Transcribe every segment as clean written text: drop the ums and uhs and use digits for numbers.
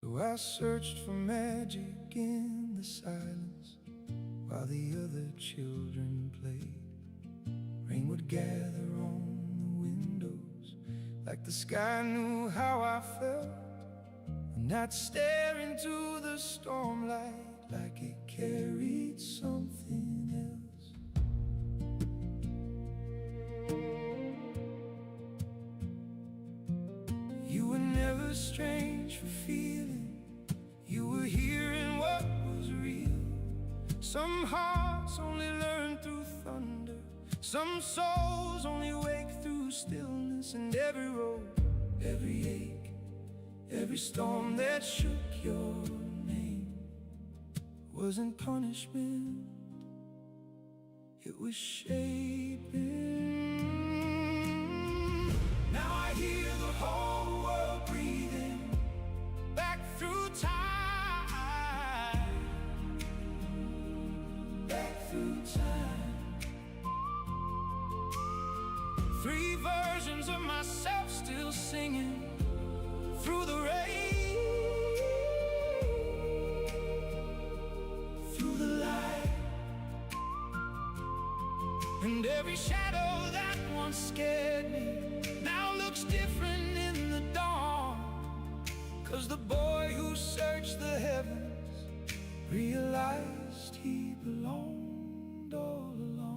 So I searched for magic in the silence while the other children played. Rain would gather on the windows like the sky knew how I felt, and I'd stare into the stormlight like it carried something else. You were never strange for feeling, you were hearing what was real. Some hearts only learn through thunder, some souls only wake through stillness. And every road, every ache, every storm that shook your name wasn't punishment, it was shaping. Now I hear the whole world breathing back through time, back through time. Three versions of myself still singing through the rain, through the light. And every shadow that once scared me now looks different in the dawn, 'cause the boy who searched the heavens realized he belonged all along.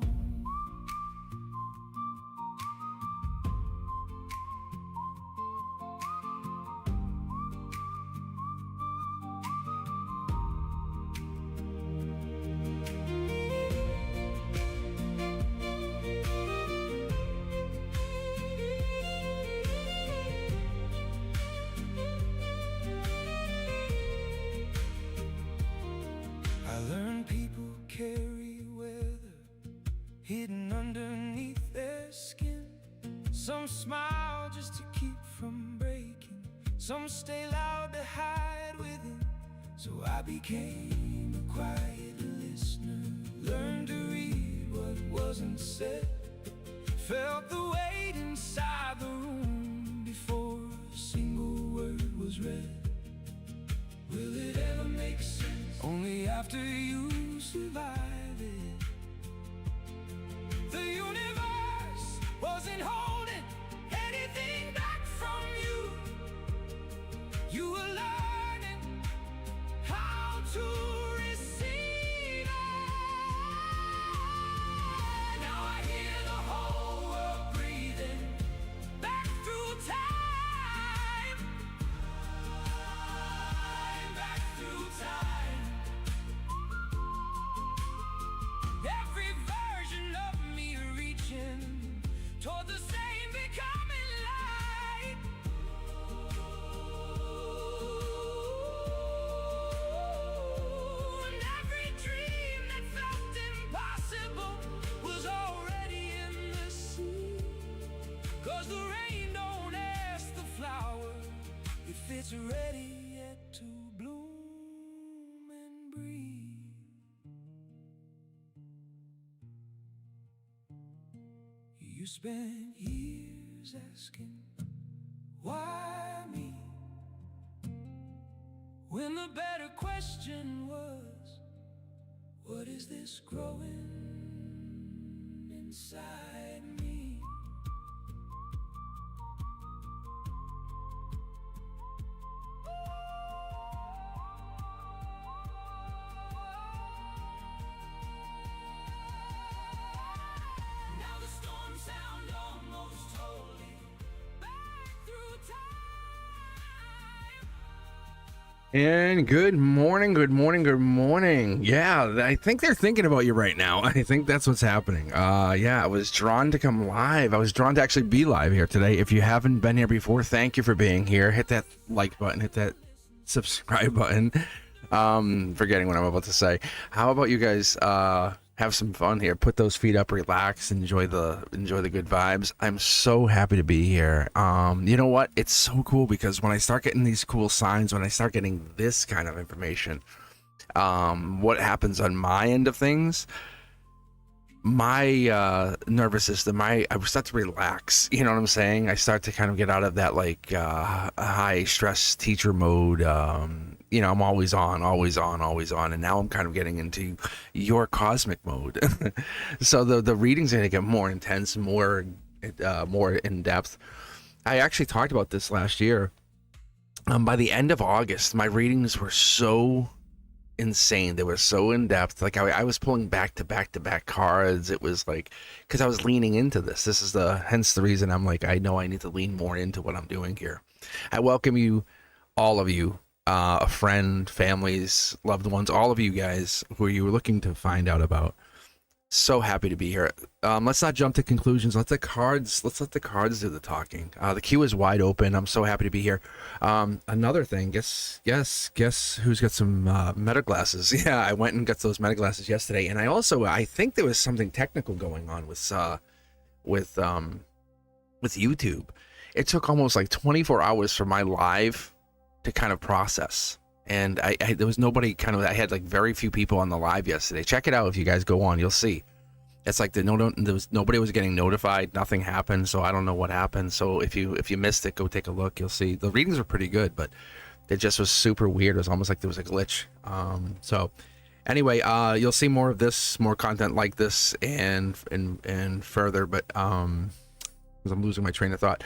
I learned people carry weather hidden underneath their skin. Some smile just to keep from breaking, some stay loud to hide within. So I became a quiet listener, learned to read what wasn't said, felt the weight inside the room before a single word was read. Will it ever make sense? Only after you survive it. The universe wasn't holding anything back from you. You were learning how to receive it. Now I hear the whole world breathing back through time, back through time. Every version of me reaching toward the same becoming light. And every dream that felt impossible was already in the sea. 'Cause the rain don't ask the flower if it's ready yet to bloom and breathe. You spent years asking, why me? When the better question was, what is this growing inside me? Now the storm sound almost holy back through time. And good morning, good morning, good morning. Yeah, I think they're thinking about you right now. I think that's what's happening. Yeah, I was drawn to come live. I was drawn to actually be live here today. If you haven't been here before, thank you for being here. Hit that like button, hit that subscribe button. Forgetting what I'm about to say. How about you guys have some fun here? Put those feet up, relax, enjoy the good vibes. I'm so happy to be here. You know what? It's so cool because when I start getting these cool signs, when I start getting this kind of information, what happens on my end of things, my nervous system, I start to relax. You know what I'm saying? I start to kind of get out of that like high stress teacher mode. You know, I'm always on, always on, always on, and now I'm kind of getting into your cosmic mode. So the readings are gonna get more intense, more in depth. I actually talked about this last year. By the end of August, my readings were so insane. They were so in depth. Like I was pulling back to back to back cards. It was like, because I was leaning into this. This is hence the reason I'm like, I know I need to lean more into what I'm doing here. I welcome you, all of you, a friend, families, loved ones, all of you guys who you were looking to find out about. So happy to be here. Let's not jump to conclusions. Let's let the cards do the talking. The queue is wide open. I'm so happy to be here. Another thing, guess who's got some meta glasses? Yeah, I went and got those meta glasses yesterday, and I think there was something technical going on with YouTube. It took almost like 24 hours for my live to kind of process. And I there was nobody I had like very few people on the live yesterday. Check it out if you guys go on, you'll see. It's like nobody was getting notified, nothing happened, so I don't know what happened. So if you missed it, go take a look, you'll see. The readings were pretty good, but it just was super weird. It was almost like there was a glitch. So anyway, you'll see more of this, more content like this and further, but because I'm losing my train of thought.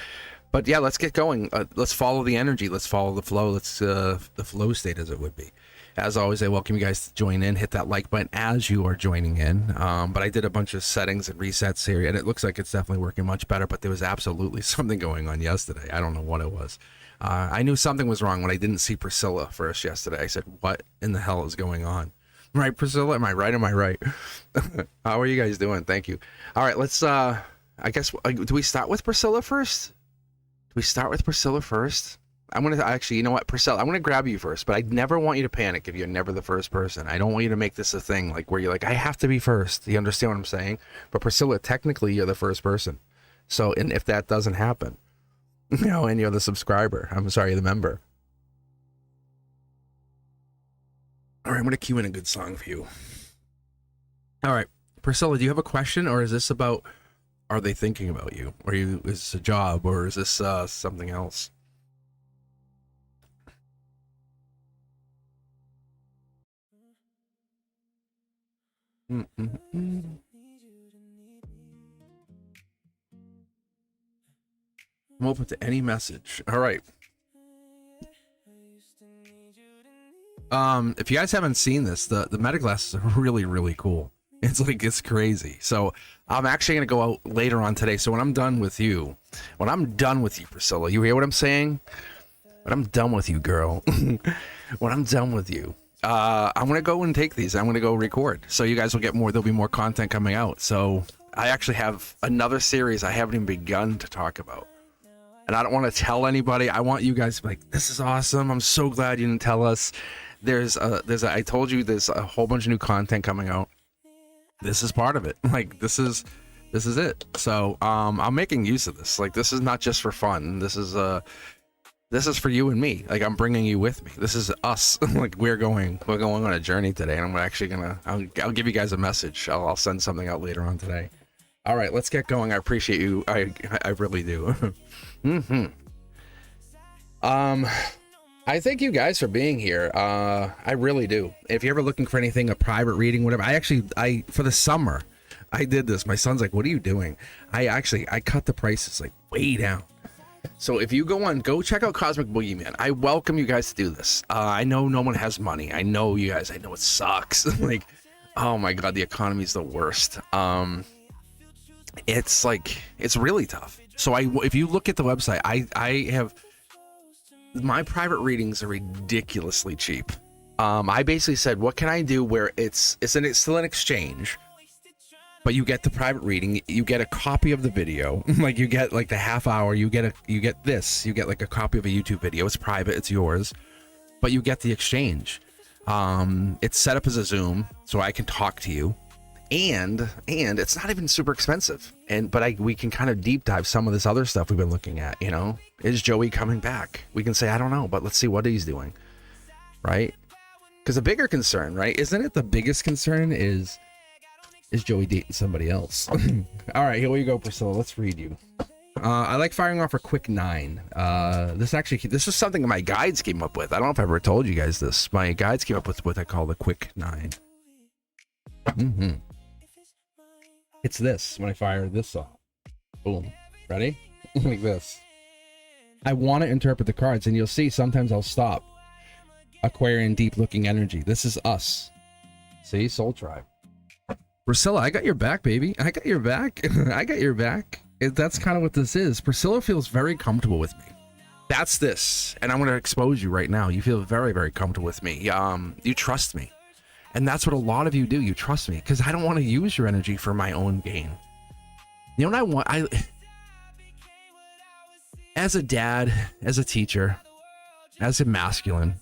But yeah, let's get going. Let's follow the energy. Let's follow the flow. Let's the flow state, as it would be. As always, I welcome you guys to join in. Hit that like button as you are joining in. But I did a bunch of settings and resets here, and it looks like it's definitely working much better. But there was absolutely something going on yesterday. I don't know what it was. I knew something was wrong when I didn't see Priscilla first yesterday. I said, "What in the hell is going on?" Right, Priscilla? Am I right? Am I right? How are you guys doing? Thank you. All right, let's. I guess do we start with Priscilla first? We start with Priscilla first. I'm gonna actually, you know what, Priscilla, I'm gonna grab you first, but I never want you to panic if you're never the first person. I don't want you to make this a thing like where you're like, I have to be first. You understand what I'm saying? But Priscilla, technically you're the first person. So, and if that doesn't happen, you know, and you're the subscriber, I'm sorry, the member. All right, I'm gonna cue in a good song for you. All right, Priscilla, do you have a question, or is this about? Are they thinking about you? Or is this a job? Or is this something else? I'm open to any message. All right. If you guys haven't seen this, the meta glasses are really, really cool. It's crazy. So I'm actually going to go out later on today. So when I'm done with you, Priscilla, you hear what I'm saying? When I'm done with you, girl, when I'm done with you, I'm going to go and take these. I'm going to go record. So you guys will get more. There'll be more content coming out. So I actually have another series I haven't even begun to talk about. And I don't want to tell anybody. I want you guys to be like, this is awesome. I'm so glad you didn't tell us. I told you there's a whole bunch of new content coming out. This is part of it. Like this is it. So I'm making use of this. Like this is not just for fun. This is for you and me. Like I'm bringing you with me. This is us. Like we're going on a journey today, and I'm actually I'll give you guys a message. I'll send something out later on today. All right, let's get going. I appreciate you. I really do. I thank you guys for being here. I really do. If you're ever looking for anything, a private reading, whatever, I for the summer, I did this. My son's like, what are you doing? I cut the prices like way down. So if you go check out Cosmic Boogeyman. I welcome you guys to do this. I know no one has money. I know you guys, I know it sucks. Like, oh my God, the economy's the worst. It's really tough. So if you look at the website, I have, my private readings are ridiculously cheap. I basically said, what can I do where it's still an exchange, but you get the private reading, you get a copy of the video, like you get like the half hour, you get like a copy of a YouTube video. It's private, it's yours, but you get the exchange. It's set up as a Zoom, so I can talk to you. And it's not even super expensive. But we can kind of deep dive some of this other stuff we've been looking at, you know? Is Joey coming back? We can say, I don't know, but let's see what he's doing, right? Because the bigger concern, right? Isn't it the biggest concern is Is Joey dating somebody else? All right, here we go, Priscilla. Let's read you. I like firing off a quick 9. This is something my guides came up with. I don't know if I ever told you guys this. My guides came up with what I call the quick 9. It's this when I fire this off. Boom. Ready? Like this. I want to interpret the cards, and you'll see sometimes I'll stop. Aquarian deep looking energy. This is us. See? Soul Tribe. Priscilla, I got your back, baby. I got your back. I got your back. That's kind of what this is. Priscilla feels very comfortable with me. That's this. And I'm going to expose you right now. You feel very, very comfortable with me. You trust me. And that's what a lot of you do. You trust me because I don't want to use your energy for my own gain. You know what I want? As a dad, as a teacher, as a masculine,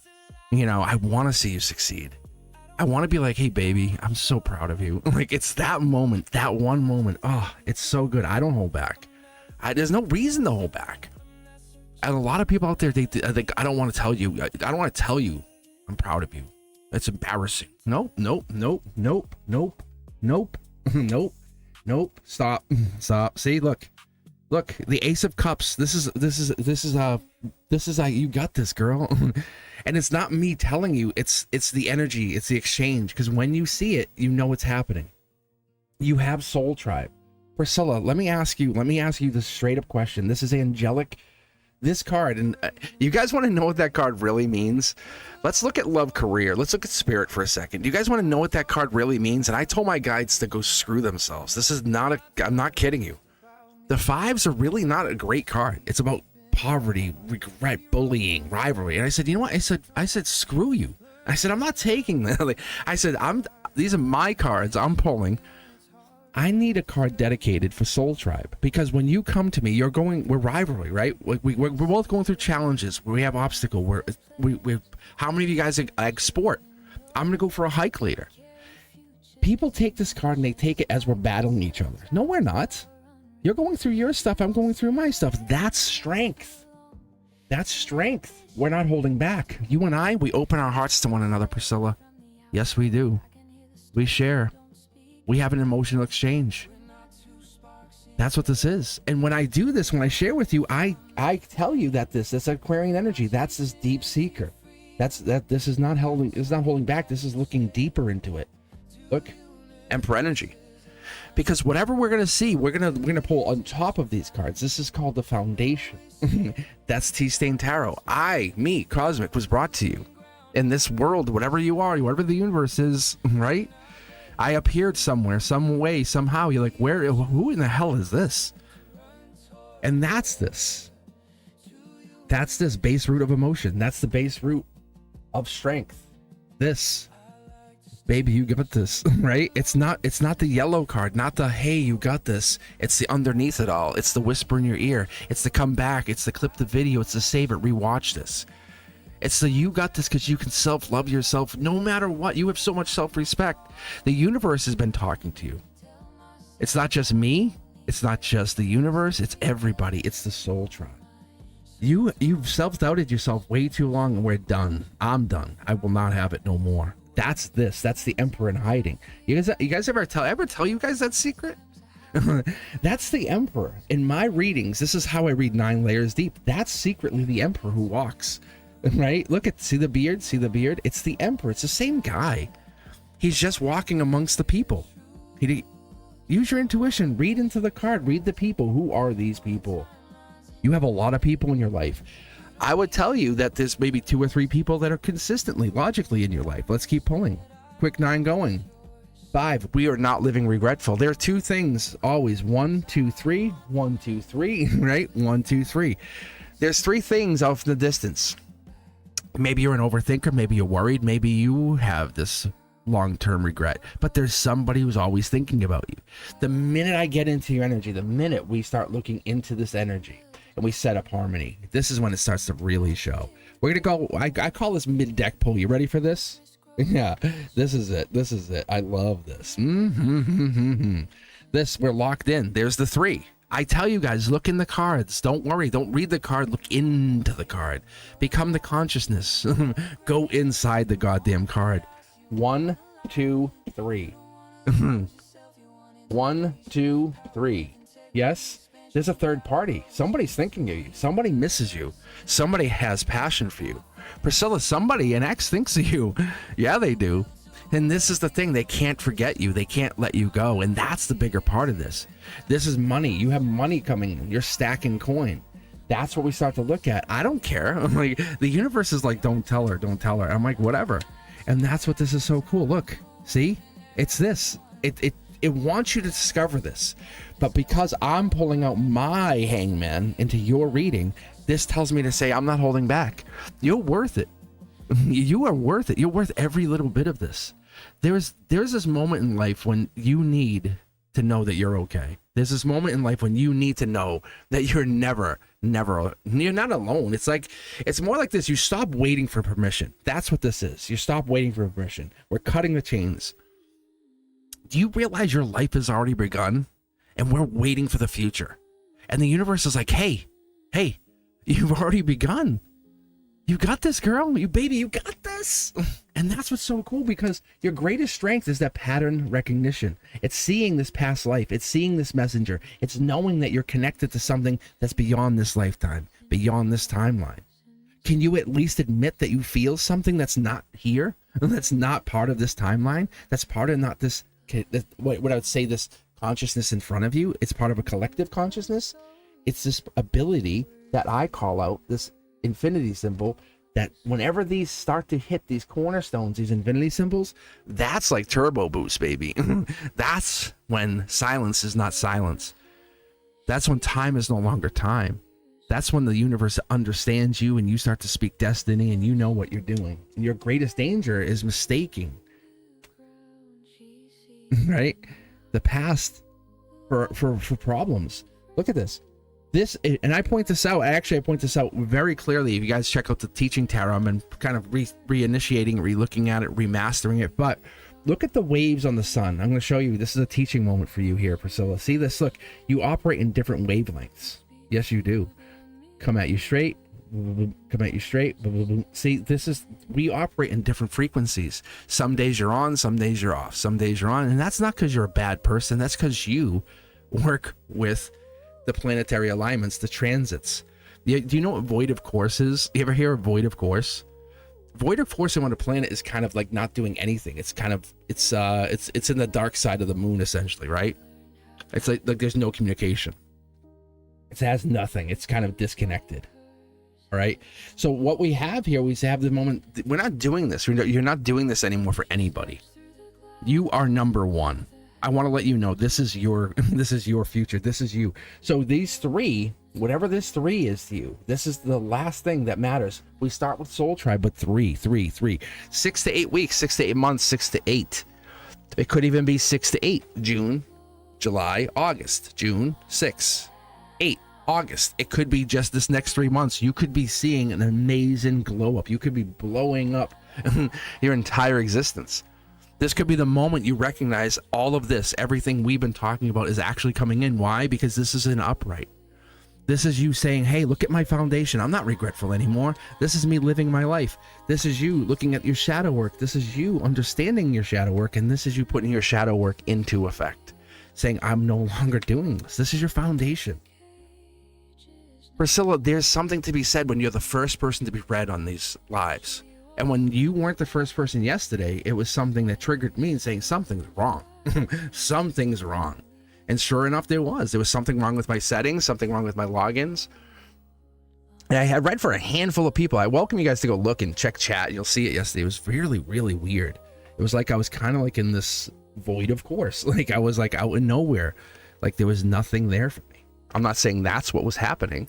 you know, I want to see you succeed. I want to be like, hey, baby, I'm so proud of you. Like, it's that moment, that one moment. Oh, it's so good. I don't hold back. There's no reason to hold back. And a lot of people out there, they think, I don't want to tell you. I don't want to tell you I'm proud of you. It's embarrassing. Nope. Stop. See, look, the Ace of Cups. This is you got this, girl. And it's not me telling you, it's the energy, it's the exchange. Because when you see it, you know what's happening. You have Soul Tribe. Priscilla, let me ask you the straight up question. This is angelic. This card, and you guys want to know what that card really means? Let's look at love career. Let's look at spirit for a second. Do you guys want to know what that card really means? And I told my guides to go screw themselves. This is not I'm not kidding you. The 5s are really not a great card. It's about poverty, regret, bullying, rivalry. And I said, you know what? I said, screw you. I said, I'm not taking that. I said, these are my cards I'm pulling. I need a card dedicated for Soul Tribe because when you come to me, we're rivalry, right? We're both going through challenges. We have obstacle. How many of you guys like sport? I'm going to go for a hike later. People take this card and they take it as we're battling each other. No, we're not. You're going through your stuff. I'm going through my stuff. That's strength. That's strength. We're not holding back. You and I, we open our hearts to one another, Priscilla. Yes, we do. We share. We have an emotional exchange. That's what this is. And when I do this, when I share with you, I tell you that this Aquarian energy, that's this deep seeker. This is not holding back. This is looking deeper into it. Look, Emperor energy. Because whatever we're gonna see, we're gonna pull on top of these cards. This is called the foundation. That's T-Stain Tarot. Me, Cosmic, was brought to you in this world, whatever you are, whatever the universe is, right? I appeared somewhere, some way, somehow. You're like, who in the hell is this? And that's this. That's this base root of emotion. That's the base root of strength. This. Baby, you got this, right? It's not the yellow card, not the, hey, you got this. It's the underneath it all. It's the whisper in your ear. It's the come back. It's the clip the video. It's the save it, rewatch this. It's the you got this because you can self-love yourself no matter what. You have so much self-respect. The universe has been talking to you. It's not just me. It's not just the universe. It's everybody. It's the Soul Tribe. You've self-doubted yourself way too long and we're done. I'm done. I will not have it no more. That's this. That's the Emperor in hiding. You guys ever tell you guys that secret? That's the Emperor. In my readings, this is how I read 9 layers deep. That's secretly the Emperor who walks. Right? See the beard? It's the Emperor. It's the same guy. He's just walking amongst the people. Use your intuition. Read into the card. Read the people. Who are these people? You have a lot of people in your life. I would tell you that there's maybe 2 or 3 people that are consistently, logically in your life. Let's keep pulling. Quick 9 going. 5. We are not living regretful. There are 2 things always. 1, 2, 3. 1, 2, 3. Right? 1, 2, 3. There's 3 things off in the distance. Maybe you're an overthinker, maybe you're worried, maybe you have this long-term regret, but there's somebody who's always thinking about you. The minute I get into your energy, the minute we start looking into this energy and we set up harmony, this is when it starts to really show. We're gonna go, I call this mid-deck pull. You ready for this? Yeah, this is it. I love this. This, we're locked in. There's the 3. I tell you guys, look in the cards. Don't worry. Don't read the card. Look into the card. Become the consciousness. Go inside the goddamn card. 1, 2, 3. 1, 2, 3. Yes, there's a third party. Somebody's thinking of you. Somebody misses you. Somebody has passion for you. Priscilla, somebody, an ex, thinks of you. Yeah, they do. And this is the thing. They can't forget you. They can't let you go. And that's the bigger part of this. This is money. You have money coming in. You're stacking coin. That's what we start to look at. I don't care. I'm like, the universe is like, don't tell her. Don't tell her. I'm like, whatever. And that's what this is so cool. Look, see, it's this. It wants you to discover this. But because I'm pulling out my hangman into your reading, this tells me to say, I'm not holding back. You're worth it. You are worth it. You're worth every little bit of this. There's this moment in life when you need to know that you're okay. There's this moment in life when you need to know that you're never, you're not alone. It's more like this. You stop waiting for permission. That's what this is. You stop waiting for permission. We're cutting the chains. Do you realize your life has already begun and we're waiting for the future? And the universe is like, hey, you've already begun. You got this, girl. You got this. And that's what's so cool, because your greatest strength is that pattern recognition. It's seeing this past life. It's seeing this messenger. It's knowing that you're connected to something that's beyond this lifetime, beyond this timeline. Can you at least admit that you feel something that's not here? That's not part of this timeline? That's part of not this, what I would say, this consciousness in front of you. It's part of a collective consciousness. It's this ability that I call out, this infinity symbol, that whenever these start to hit these cornerstones, these infinity symbols, that's like turbo boost, baby. That's when silence is not silence. That's when time is no longer time. That's when the universe understands you and you start to speak destiny and you know what you're doing. And your greatest danger is mistaking, right? The past for problems. Look at this. And I point this out. I point this out very clearly. If you guys check out the Teaching Tarot, I'm kind of reinitiating, re-looking at it, remastering it. But look at the waves on the sun. I'm going to show you. This is a teaching moment for you here, Priscilla. See this? Look, you operate in different wavelengths. Yes, you do. Come at you straight. Come at you straight. See, we operate in different frequencies. Some days you're on, some days you're off, some days you're on. And that's not because you're a bad person. That's because you work with the planetary alignments, the transits. Do you know what void of course is? You ever hear of void of course? Void of course on a planet is kind of like not doing anything. It's kind of, it's in the dark side of the moon, essentially, right? It's like there's no communication. It has nothing. It's kind of disconnected. All right. So what we have here, we have the moment. We're not doing this. You're not doing this anymore for anybody. You are number one. I want to let you know this is your future. This is you. So these three, whatever this three is to you, this is the last thing that matters. We start with Soul Tribe, but three. 6 to 8 weeks, 6 to 8 months, 6 to 8. It could even be 6 to 8. June, July, August. June, 6, 8, August. It could be just this next 3 months. You could be seeing an amazing glow up. You could be blowing up your entire existence. This could be the moment you recognize all of this, everything we've been talking about is actually coming in. Why? Because this is an upright. This is you saying, hey, look at my foundation. I'm not regretful anymore. This is me living my life. This is you looking at your shadow work. This is you understanding your shadow work. And this is you putting your shadow work into effect, saying, I'm no longer doing this. This is your foundation. Priscilla, there's something to be said when you're the first person to be read on these lives. And when you weren't the first person yesterday, it was something that triggered me and saying something's wrong. Something's wrong. And sure enough, there was something wrong with my settings, something wrong with my logins. And I had read for a handful of people. I welcome you guys to go look and check chat. You'll see it yesterday. It was really, really weird. It was like I was kind of like in this void of course. Like I was like out in nowhere. Like there was nothing there for me. I'm not saying that's what was happening.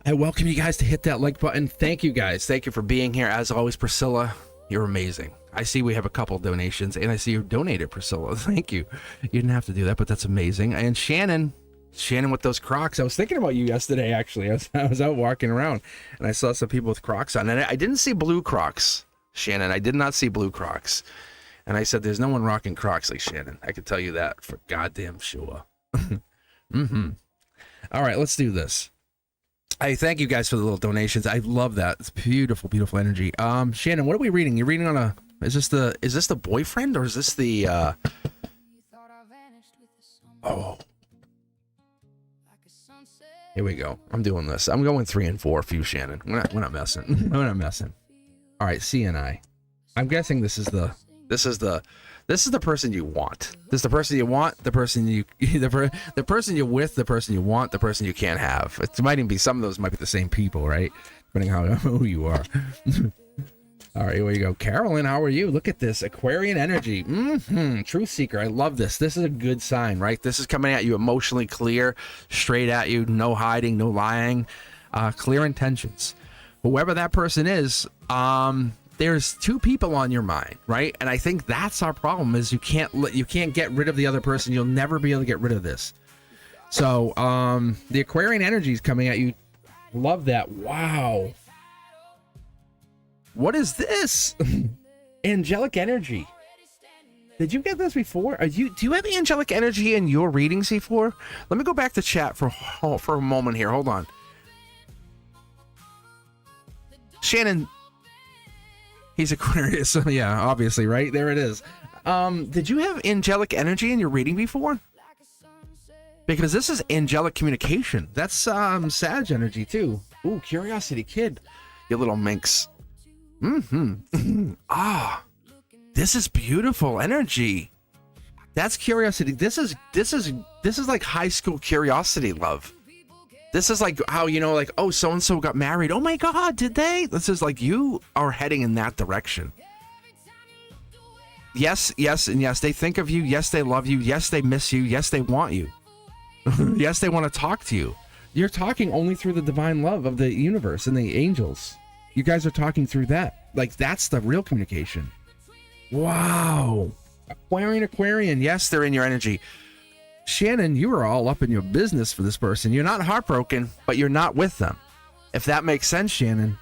I welcome you guys to hit that like button. Thank you guys. Thank you for being here. As always, Priscilla, you're amazing. I see we have a couple donations and I see you donated, Priscilla. Thank you. You didn't have to do that, but that's amazing. And Shannon with those Crocs. I was thinking about you yesterday, actually. I was out walking around and I saw some people with Crocs on, and I didn't see blue Crocs, Shannon. I did not see blue Crocs. And I said, there's no one rocking Crocs like Shannon. I can tell you that for goddamn sure. All right, let's do this. I thank you guys for the little donations. I love that. It's beautiful, beautiful energy. Shannon, what are we reading? You're reading on is this the boyfriend or is this the Oh. Here we go. I'm doing this. I'm going 3 and 4 for you, Shannon. We're not messing. We're not messing. All right, CNI. I'm guessing this is the person you want. This is the person you want, the person you the person you're with, the person you want, the person you can't have. It might even be, some of those might be the same people, right? Depending on who you are. All right, here we go. Carolyn, how are you? Look at this. Aquarian energy. Truth seeker. I love this. This is a good sign, right? This is coming at you emotionally clear, straight at you. No hiding, no lying. Clear intentions. Whoever that person is, there's 2 people on your mind, right? And I think that's our problem, is you can't get rid of the other person. You'll never be able to get rid of this. So the Aquarian energy is coming at you. Love that. Wow. What is this? Angelic energy. Did you get this before? Do you have angelic energy in your readings before? Let me go back to chat for a moment here. Hold on. Shannon, he's Aquarius. Yeah, obviously, right? There it is. Did you have angelic energy in your reading before? Because this is angelic communication. That's Sag energy too. Ooh, Curiosity Kid, you little minx. This is beautiful energy. That's curiosity. This is like high school curiosity love. This is like how, like, oh, so and so got married. Oh my God, did they? This is like, you are heading in that direction. Yes, and yes, they think of you. Yes, they love you. Yes, they miss you. Yes, they want you. Yes, they want to talk to you. You're talking only through the divine love of the universe and the angels. You guys are talking through that. Like, that's the real communication. Wow. Aquarian. Yes, they're in your energy. Shannon, you are all up in your business for this person. You're not heartbroken, but you're not with them. If that makes sense, Shannon.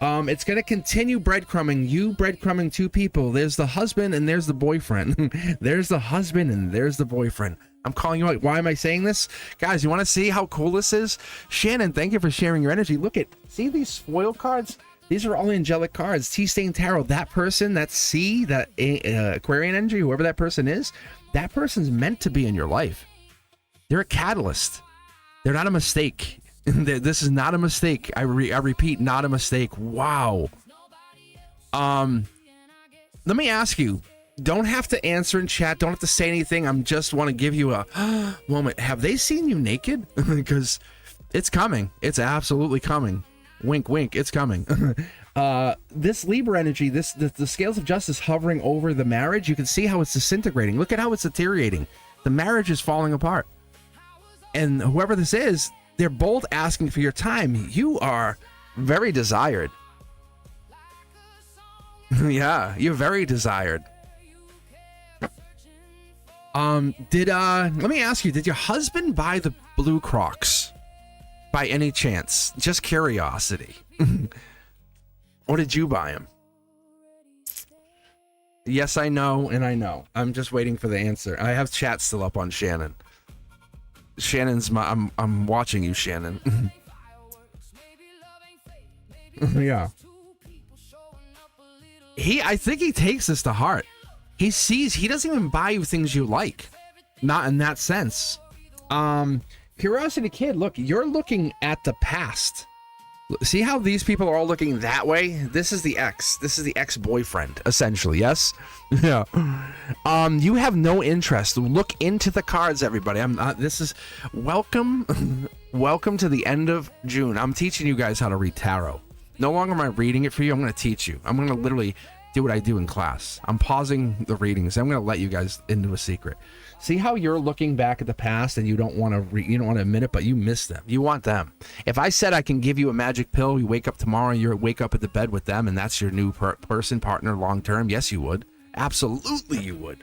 It's going to continue breadcrumbing. You breadcrumbing 2 people. There's the husband and there's the boyfriend. There's the husband and there's the boyfriend. I'm calling you out. Why am I saying this? Guys, you want to see how cool this is? Shannon, thank you for sharing your energy. Look at, see these foil cards? These are all angelic cards. T-Stain Tarot. That person, that C, that Aquarian energy, whoever that person is, that person's meant to be in your life. They're a catalyst. They're not a mistake. This is not a mistake. I repeat, not a mistake. Wow. Let me ask you. Don't have to answer in chat. Don't have to say anything. I'm just want to give you a moment. Have they seen you naked? Because it's coming. It's absolutely coming. Wink, wink. It's coming. This Libra energy, the scales of justice hovering over the marriage. You can see how it's disintegrating. Look at how it's deteriorating. The marriage is falling apart. And whoever this is, they're both asking for your time. You are very desired. Yeah, you're very desired. Let me ask you, did your husband buy the blue Crocs by any chance? Just curiosity. Or did you buy them? Yes, I know, and I know. I'm just waiting for the answer. I have chat still up on Shannon. Shannon's I'm watching you, Shannon. Yeah. I think he takes this to heart. He doesn't even buy you things you like. Not in that sense. Curiosity Kid, look, you're looking at the past. See how these people are all looking that way? This is the ex. This is the ex-boyfriend, essentially, yes? Yeah. You have no interest. Look into the cards, everybody. Welcome. Welcome to the end of June. I'm teaching you guys how to read tarot. No longer am I reading it for you. I'm going to teach you. I'm going to literally do what I do in class. I'm pausing the readings. I'm going to let you guys into a secret. See how you're looking back at the past and you don't want to admit it, but you miss them. You want them. If I said I can give you a magic pill, you wake up tomorrow, you wake up at the bed with them, and that's your new person, partner, long term. Yes, you would. Absolutely, you would.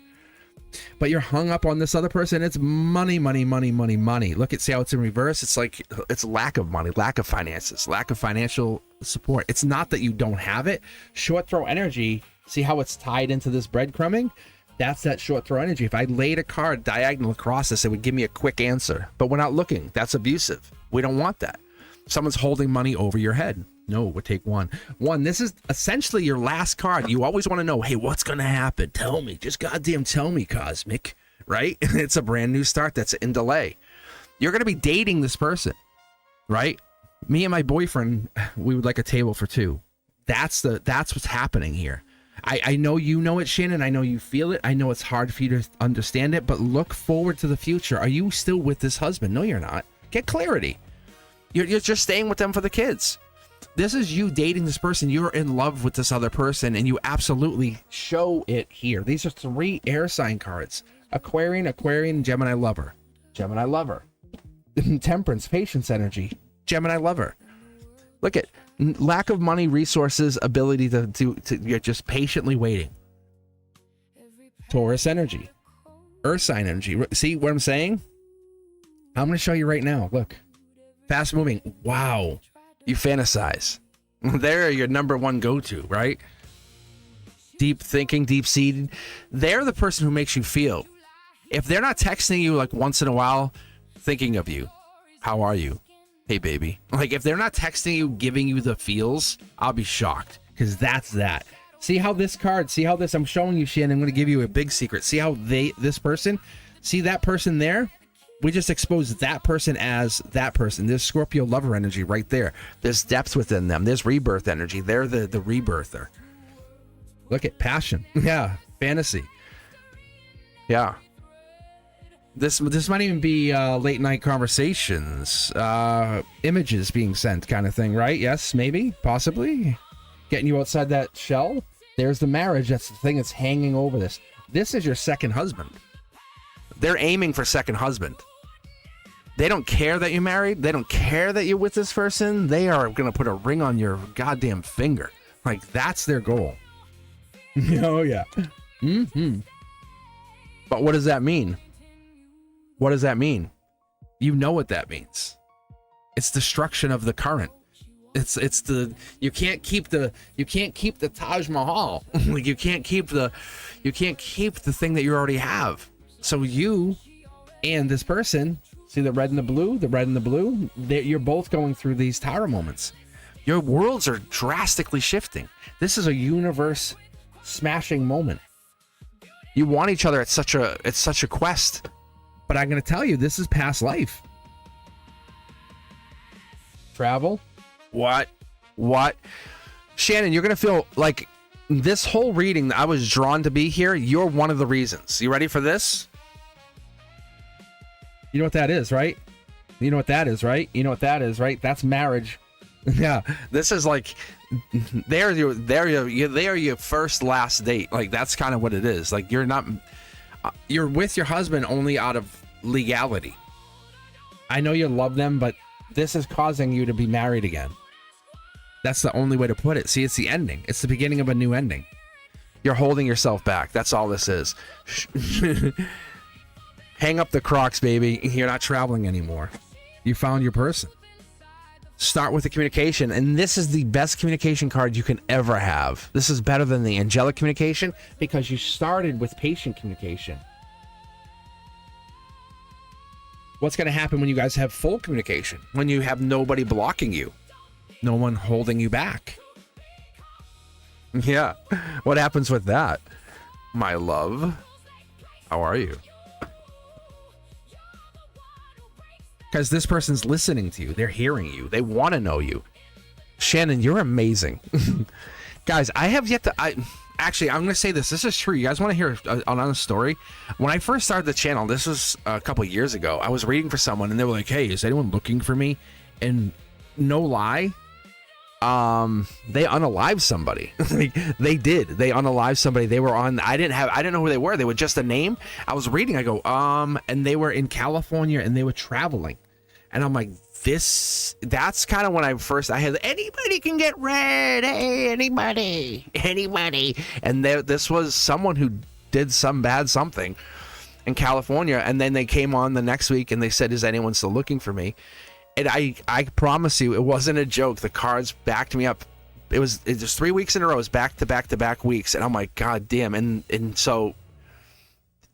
But you're hung up on this other person. It's money, money, money, money, money. Look at, see how it's in reverse. It's like, it's lack of money, lack of finances, lack of financial support. It's not that you don't have it. Short throw energy. See how it's tied into this breadcrumbing? That's that short throw energy. If I laid a card diagonal across this, it would give me a quick answer. But we're not looking. That's abusive. We don't want that. Someone's holding money over your head. No, we'll take one. This is essentially your last card. You always want to know, hey, what's going to happen? Tell me. Just goddamn tell me, Cosmic. right? It's a brand new start that's in delay. You're going to be dating this person, right? Me and my boyfriend, we would like a table for two. That's what's happening here. I know you know it, Shannon. I know you feel it. I know it's hard for you to understand it, but look forward to the future. Are you still with this husband? No, you're not. Get clarity. You're just staying with them for the kids. This is you dating this person. You're in love with this other person, and you absolutely show it here. These are 3 air sign cards. Aquarian, Gemini lover. Gemini lover. Temperance, patience energy. Gemini lover. Look at lack of money, resources, ability to you're just patiently waiting. Taurus energy. Earth sign energy. See what I'm saying? I'm going to show you right now. Look. Fast moving. Wow. You fantasize. They're your number one go-to, right? Deep thinking, deep-seated. They're the person who makes you feel. If they're not texting you like once in a while, thinking of you. How are you? Hey, baby. Like, if they're not texting you, giving you the feels, I'll be shocked, because that's that. See how this card, see how this, I'm showing you, Shannon, I'm going to give you a big secret. See how this person, see that person there? We just exposed that person as that person. There's Scorpio lover energy right there. There's depth within them. There's rebirth energy. They're the rebirther. Look at passion. Yeah. Fantasy. Yeah. This might even be late night conversations, images being sent kind of thing, right? Yes, maybe, possibly. Getting you outside that shell. There's the marriage. That's the thing that's hanging over this. This is your second husband. They're aiming for second husband. They don't care that you're married. They don't care that you're with this person. They are going to put a ring on your goddamn finger. Like, that's their goal. Oh, yeah. Mm-hmm. But what does that mean? What does that mean? You know what that means. It's destruction of the current. It's the you can't keep the Taj Mahal. Like, you can't keep the thing that you already have. So you and this person, see the red and the blue, you're both going through these tower moments. Your worlds are drastically shifting. This is a universe smashing moment. You want each other at such a quest. But I'm going to tell you, this is past life. Travel? What? Shannon, you're going to feel like this whole reading that I was drawn to be here, you're one of the reasons. You ready for this? You know what that is, right? You know what that is, right? That's marriage. Yeah, this is like they're your first last date. Like, that's kind of what it is. Like, you're with your husband only out of legality. I know you love them, but this is causing you to be married again. That's the only way to put it. See, it's the ending. It's the beginning of a new ending. You're holding yourself back. That's all this is. Hang up the Crocs, baby. You're not traveling anymore. You found your person. Start with the communication, and this is the best communication card you can ever have. This is better than the angelic communication because you started with patient communication. What's going to happen when you guys have full communication? When you have nobody blocking you, no one holding you back. Yeah. What happens with that? My love, how are you? Because this person's listening to you. They're hearing you. They want to know you. Shannon, you're amazing. Guys, I have yet to... Actually, I'm going to say this. This is true. You guys want to hear an honest story? When I first started the channel, this was a couple years ago, I was reading for someone, and they were like, hey, is anyone looking for me? And no lie, they unalived somebody. Like, they did. They unalived somebody. They were on... I didn't know who they were. They were just a name. I was reading. I go, and they were in California, and they were traveling. And I'm like, that's kind of when I had anybody can get red. Hey, anybody. And this was someone who did some bad something in California. And then they came on the next week and they said, is anyone still looking for me? And I promise you, it wasn't a joke. The cards backed me up. It was 3 weeks in a row. It was back to back to back weeks. And I'm like, God damn. And so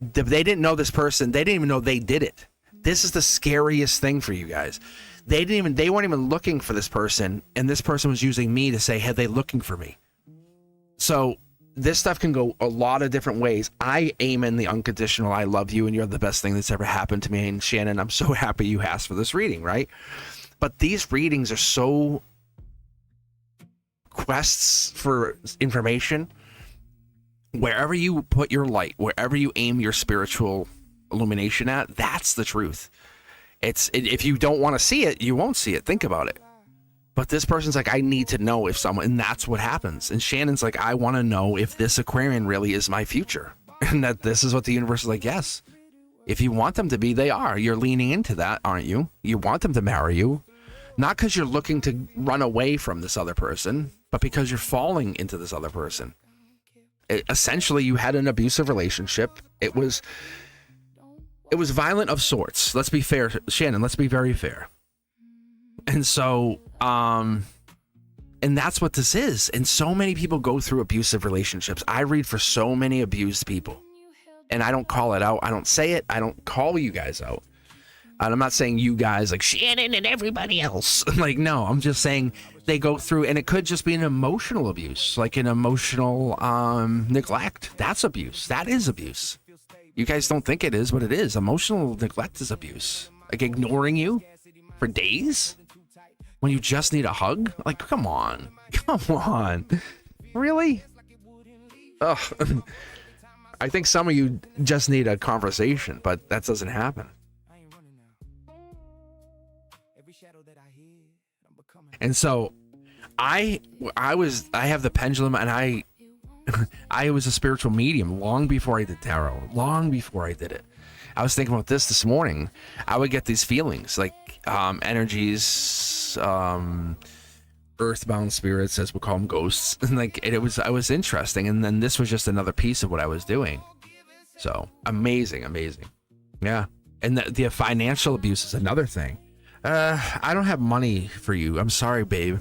they didn't know this person. They didn't even know they did it. This is the scariest thing for you guys. They weren't even looking for this person, and this person was using me to say, hey, they looking for me? So this stuff can go a lot of different ways. I aim in the unconditional, I love you and you're the best thing that's ever happened to me. And Shannon, I'm so happy you asked for this reading, right? But these readings are so quests for information. Wherever you put your light, wherever you aim your spiritual illumination at, that's the truth. If you don't want to see it, you won't see it. Think about it. But this person's like, I need to know if someone, and that's what happens. And Shannon's like, I want to know if this Aquarian really is my future. And that this is what the universe is like, yes. If you want them to be, they are. You're leaning into that, aren't you? You want them to marry you. Not because you're looking to run away from this other person, but because you're falling into this other person. Essentially, you had an abusive relationship. It was violent of sorts. Let's be fair, Shannon. Let's be very fair. And so, and that's what this is. And so many people go through abusive relationships. I read for so many abused people, and I don't call it out. I don't say it. I don't call you guys out. And I'm not saying you guys like Shannon and everybody else. Like, no, I'm just saying they go through, and it could just be an emotional abuse, like an emotional neglect. That's abuse. That is abuse. You guys don't think it is, but it is. Emotional neglect is abuse. Like ignoring you for days when you just need a hug. Like, come on. Come on. Really? Ugh. I think some of you just need a conversation, but that doesn't happen. And so I have the pendulum, and I was a spiritual medium long before I did tarot, long before I did it. I was thinking about this morning. I would get these feelings like energies, earthbound spirits, as we call them, ghosts. And like it was interesting. And then this was just another piece of what I was doing. So amazing. Yeah. And the financial abuse is another thing. I don't have money for you. I'm sorry, babe.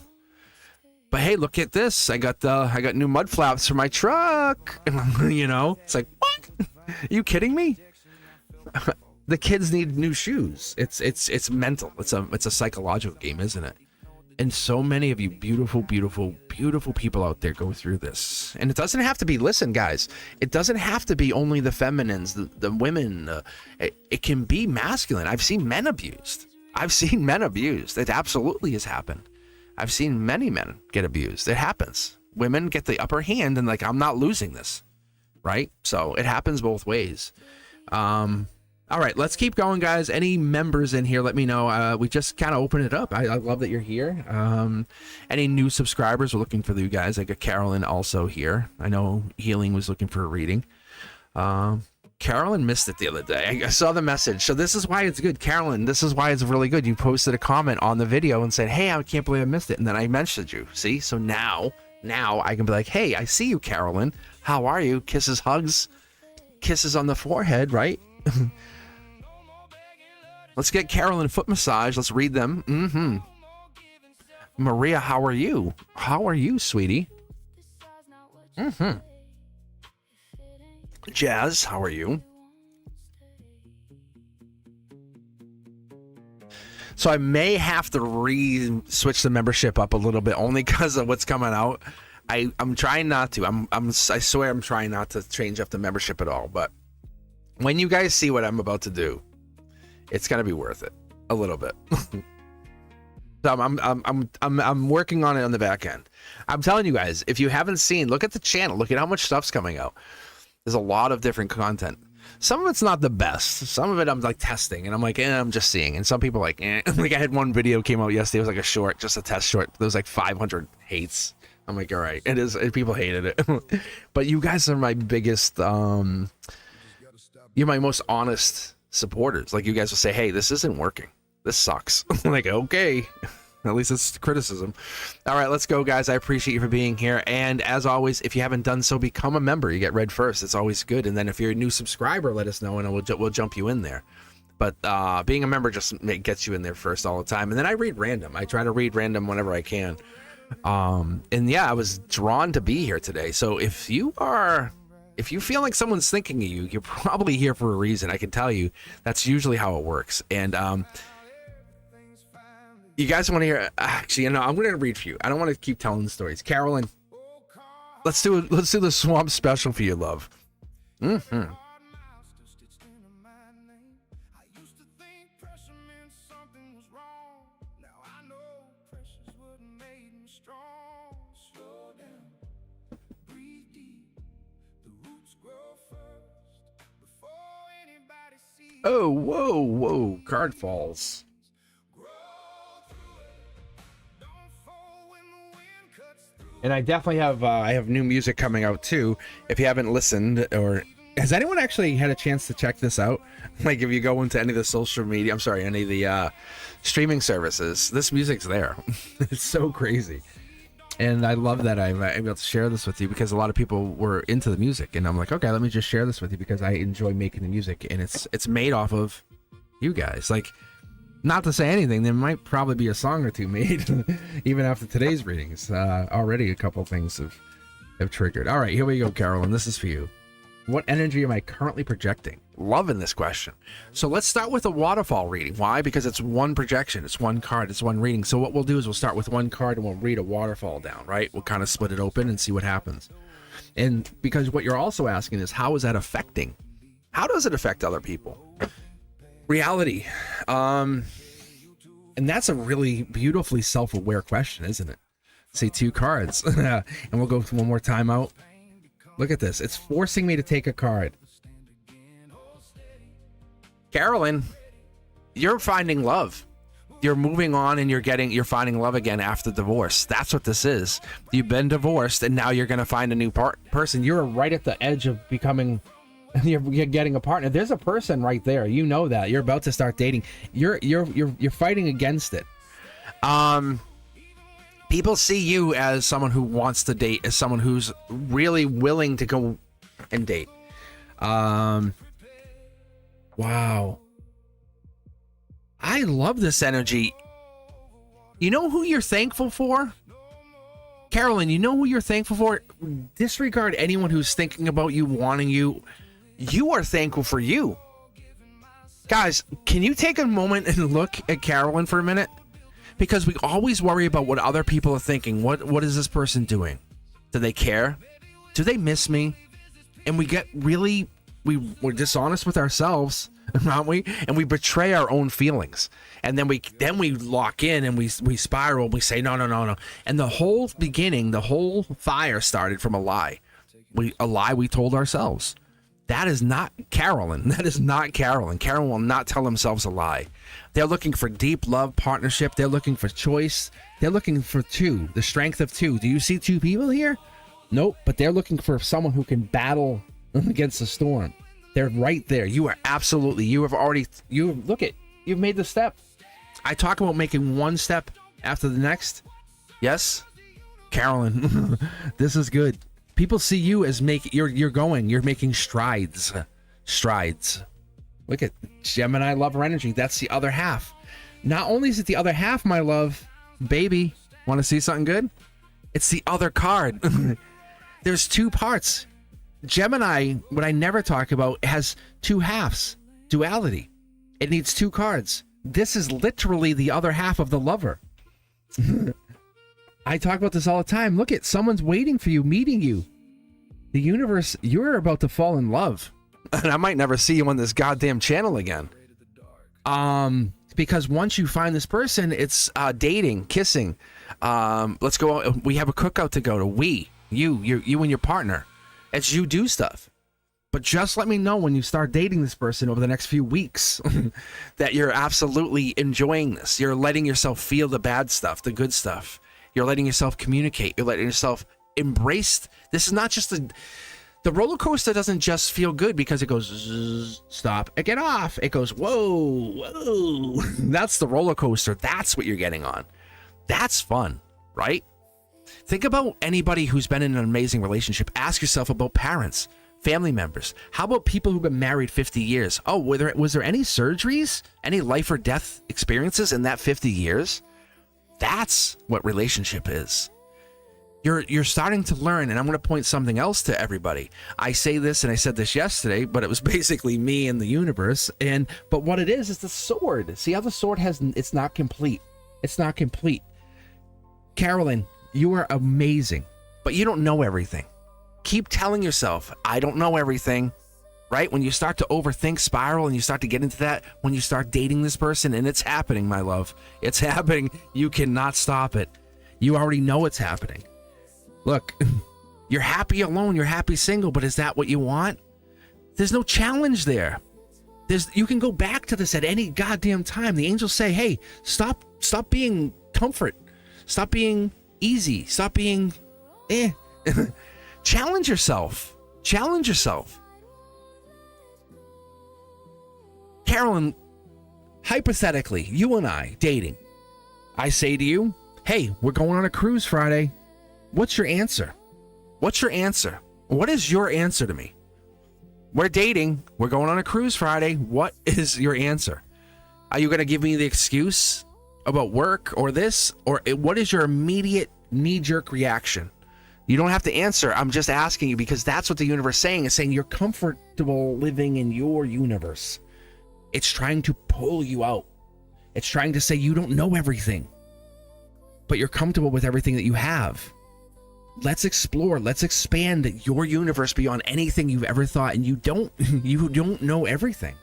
But hey, look at this. I got new mud flaps for my truck. You know, it's like, what? Are you kidding me? The kids need new shoes. It's mental. It's a psychological game, isn't it? And so many of you beautiful people out there go through this. And it doesn't have to be, listen, guys, it doesn't have to be only the feminines, the women. It can be masculine. I've seen men abused. It absolutely has happened. I've seen many men get abused. It happens. Women get the upper hand and like, I'm not losing this, right? So it happens both ways. All right, let's keep going, guys. Any members in here, let me know. We just kind of opened it up. I love that you're here. Any new subscribers, we're looking for you guys. I got Carolyn also here. I know Healing was looking for a reading. Carolyn missed it the other day. I saw the message. So this is why it's good. Carolyn, this is why it's really good. You posted a comment on the video and said, hey, I can't believe I missed it. And then I mentioned you. See? So now I can be like, hey, I see you, Carolyn. How are you? Kisses, hugs, kisses on the forehead, right? Let's get Carolyn a foot massage. Let's read them. Maria, how are you? How are you, sweetie? Jazz, how are you? So I may have to switch the membership up a little bit, only because of what's coming out. I'm trying not to. I swear I'm trying not to change up the membership at all. But when you guys see what I'm about to do, it's gonna be worth it a little bit. So I'm working on it on the back end. I'm telling you guys, if you haven't seen, look at the channel. Look at how much stuff's coming out. There's a lot of different content. Some of it's not the best. Some of it I'm like testing, and I'm like, I'm just seeing. And some people are like, Like I had one video came out yesterday. It was like a short, just a test short. There was like 500 hates. I'm like, all right, it is. People hated it. But you guys are my biggest. You're my most honest supporters. Like you guys will say, hey, this isn't working. This sucks. I'm like, okay. At least it's criticism. All right, let's go, guys. I appreciate you for being here. And as always, if you haven't done so, become a member. You get read first. It's always good. And then if you're a new subscriber, let us know, and we'll jump you in there. But being a member just gets you in there first all the time. And then I read random. I try to read random whenever I can. And yeah, I was drawn to be here today. So if you feel like someone's thinking of you, you're probably here for a reason. I can tell you that's usually how it works. And you guys want to hear, actually, I'm going to read for you. I don't want to keep telling the stories. Carolyn, Let's do the swamp special for you, love. Mm-hmm. Oh, whoa, whoa, card falls. And I definitely have I have new music coming out too. If you haven't listened, or has anyone actually had a chance to check this out? Like if you go into any of the social media, I'm sorry, any of the streaming services, this music's there. It's so crazy. And I love that I'm able to share this with you because a lot of people were into the music, and I'm like, okay, let me just share this with you because I enjoy making the music, and it's made off of you guys. Like, not to say anything, there might probably be a song or two made even after today's readings. Already a couple things have triggered. All right, here we go, Carolyn. This is for you. What energy am I currently projecting? Loving this question. So let's start with a waterfall reading. Why? Because it's one projection. It's one card. It's one reading. So what we'll do is we'll start with one card and we'll read a waterfall down, right? We'll kind of split it open and see what happens. And because what you're also asking is, how is that affecting? How does it affect other people? Reality. And that's a really beautifully self-aware question, isn't it? Say 2 cards. And we'll go one more time out. Look at this. It's forcing me to take a card. Carolyn, you're finding love. You're moving on and you're finding love again after divorce. That's what this is. You've been divorced and now you're going to find a new person. You're right at the edge of becoming, you're getting a partner. There's a person right there. You know that. You're about to start dating. You're fighting against it. People see you as someone who wants to date, as someone who's really willing to go and date. Wow. I love this energy. You know who you're thankful for? Carolyn, you know who you're thankful for? Disregard anyone who's thinking about you, wanting you. You are thankful for you. Guys, can you take a moment and look at Carolyn for a minute? Because we always worry about what other people are thinking. What is this person doing? Do they care? Do they miss me? And we get really, we're dishonest with ourselves, aren't we? And we betray our own feelings. And then we lock in and we spiral. We say, no. And the whole beginning, the whole fire started from a lie. A lie we told ourselves. That is not Carolyn. That is not Carolyn. Carolyn will not tell themselves a lie. They're looking for deep love, partnership. They're looking for choice. They're looking for 2, the strength of 2. Do you see 2 people here? Nope, but they're looking for someone who can battle against the storm. They're right there. You are absolutely, you've made the step. I talk about making one step after the next. Yes, Carolyn, this is good. People see you as you're making strides. Look at Gemini lover energy. That's the other half. Not only is it the other half, my love, baby, want to see something good? It's the other card. There's 2 parts. Gemini, what I never talk about, has 2 halves. Duality. It needs 2 cards. This is literally the other half of the lover. I talk about this all the time. Look at someone's waiting for you, meeting you. The universe, you're about to fall in love. And I might never see you on this goddamn channel again. Because once you find this person, it's dating, kissing. Let's go. We have a cookout to go to. You and your partner. It's you do stuff. But just let me know when you start dating this person over the next few weeks that you're absolutely enjoying this. You're letting yourself feel the bad stuff, the good stuff. You're letting yourself communicate. You're letting yourself embrace. This is not just the roller coaster doesn't just feel good because it goes zzz, stop, get off. It goes whoa. That's the roller coaster. That's what you're getting on. That's fun, right? Think about anybody who's been in an amazing relationship. Ask yourself about parents, family members. How about people who've been married 50 years? Oh, was there any surgeries, any life or death experiences in that 50 years? That's what relationship is. You're starting to learn, and I'm going to point something else to everybody. I say this, and I said this yesterday, but it was basically me and the universe. But what it is the sword. See how the sword it's not complete. It's not complete. Carolyn, you are amazing, but you don't know everything. keep telling yourself, I don't know everything, right? When you start to overthink, spiral, and you start to get into that, when you start dating this person, and it's happening, my love, it's happening. You cannot stop it. You already know it's happening. Look, you're happy alone, you're happy single, but is that what you want? There's no challenge there. You can go back to this at any goddamn time. The angels say, hey, stop being comfort. Stop being easy. Stop being Challenge yourself. Challenge yourself. Carolyn, hypothetically, you and I dating. I say to you, hey, we're going on a cruise Friday. What's your answer? What's your answer? What is your answer to me? We're dating. We're going on a cruise Friday. What is your answer? Are you going to give me the excuse about work or this? Or what is your immediate knee-jerk reaction? You don't have to answer. I'm just asking you because that's what the universe is saying. It's saying you're comfortable living in your universe. It's trying to pull you out. It's trying to say you don't know everything, but you're comfortable with everything that you have. Let's explore. Let's expand your universe beyond anything you've ever thought. And you don't know everything.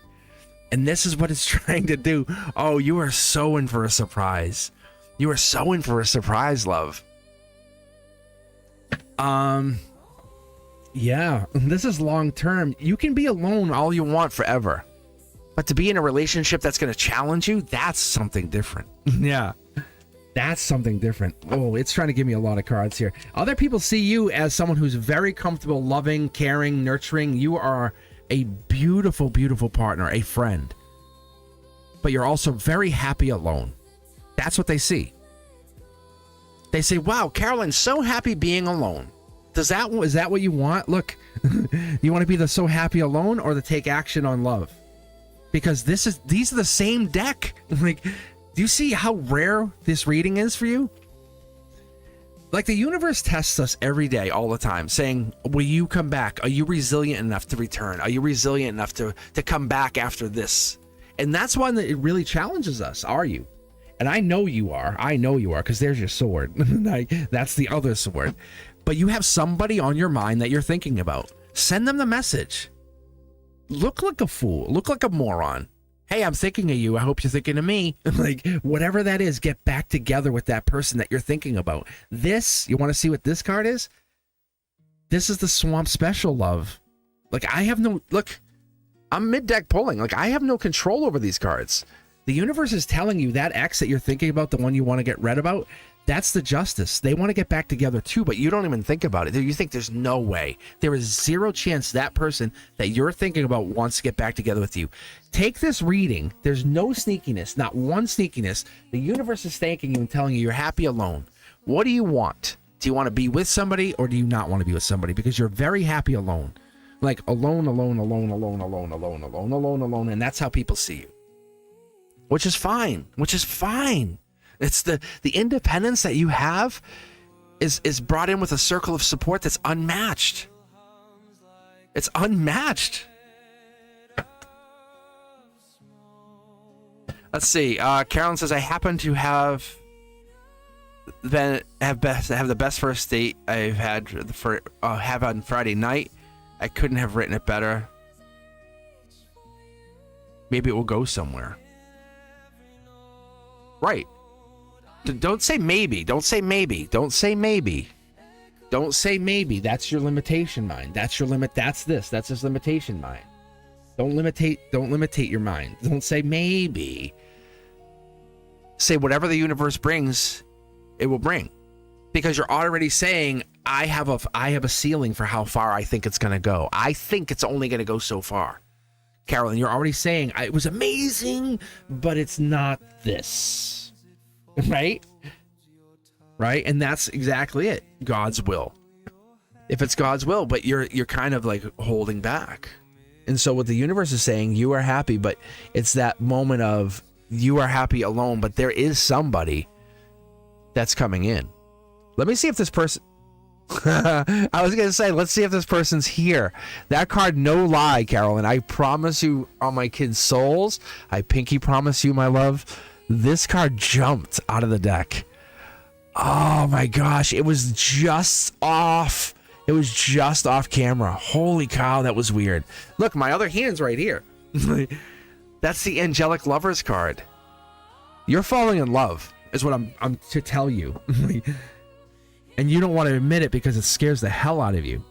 And this is what it's trying to do. Oh, you are so in for a surprise. You are so in for a surprise, love. Yeah, this is long term. You can be alone all you want forever. But to be in a relationship that's going to challenge you, that's something different. Yeah. That's something different. Oh, it's trying to give me a lot of cards here. Other people see you as someone who's very comfortable, loving, caring, nurturing. You are a beautiful, beautiful partner, a friend. But you're also very happy alone. That's what they see. They say, wow, Carolyn's so happy being alone. Is that what you want? Look, you want to be the so happy alone or the take action on love? Because these are the same deck. Like, do you see how rare this reading is for you? Like, the universe tests us every day, all the time, saying, will you come back? Are you resilient enough to return? Are you resilient enough to come back after this? And that's one that it really challenges us. Are you? And I know you are. I know you are, because there's your sword. That's the other sword. But you have somebody on your mind that you're thinking about. Send them the message. Look like a fool. Look like a moron. Hey, I'm thinking of you. I hope you're thinking of me. Like, whatever that is, get back together with that person that you're thinking about. This, you want to see what this card is? This is the Swamp Special, love. Like, I'm mid-deck pulling. Like, I have no control over these cards. The universe is telling you that ex that you're thinking about, the one you want to get rid about, that's the justice. They want to get back together too, but you don't even think about it. You think there's no way. There is zero chance that person that you're thinking about wants to get back together with you. Take this reading. There's no sneakiness, not one sneakiness. The universe is thanking you and telling you you're happy alone. What do you want? Do you want to be with somebody or do you not want to be with somebody? Because you're very happy alone. Like alone, alone, alone, alone, alone, alone, alone, alone, alone. And that's how people see you. Which is fine. Which is fine. It's the independence that you have is brought in with a circle of support that's unmatched. It's unmatched. Let's see. Carolyn says, I happen to have the best first date I've had have on Friday night. I couldn't have written it better. Maybe it will go somewhere. Right. Don't say maybe. Don't say maybe. Don't say maybe. Don't say maybe. That's your limitation mind. That's your limit. That's his limitation mind. Don't limitate your mind. Don't say maybe. Say whatever the universe brings, it will bring. Because you're already saying, I have a ceiling for how far I think it's going to go. I think it's only going to go so far. Carolyn, you're already saying, it was amazing, but it's not this. Right? Right? And that's exactly it. God's will. If it's God's will, but you're kind of like holding back. And so what the universe is saying, you are happy, but it's that moment of you are happy alone, but there is somebody that's coming in. Let me see if this person... I was going to say, let's see if this person's here. That card, no lie, Carolyn. I promise you on my kids' souls, I pinky promise you, my love, this card jumped out of the deck. Oh my gosh, it was just off. It was just off camera. Holy cow, that was weird. Look, my other hand's right here. That's the angelic lovers card. You're falling in love, is what I'm to tell you. And you don't want to admit it because it scares the hell out of you.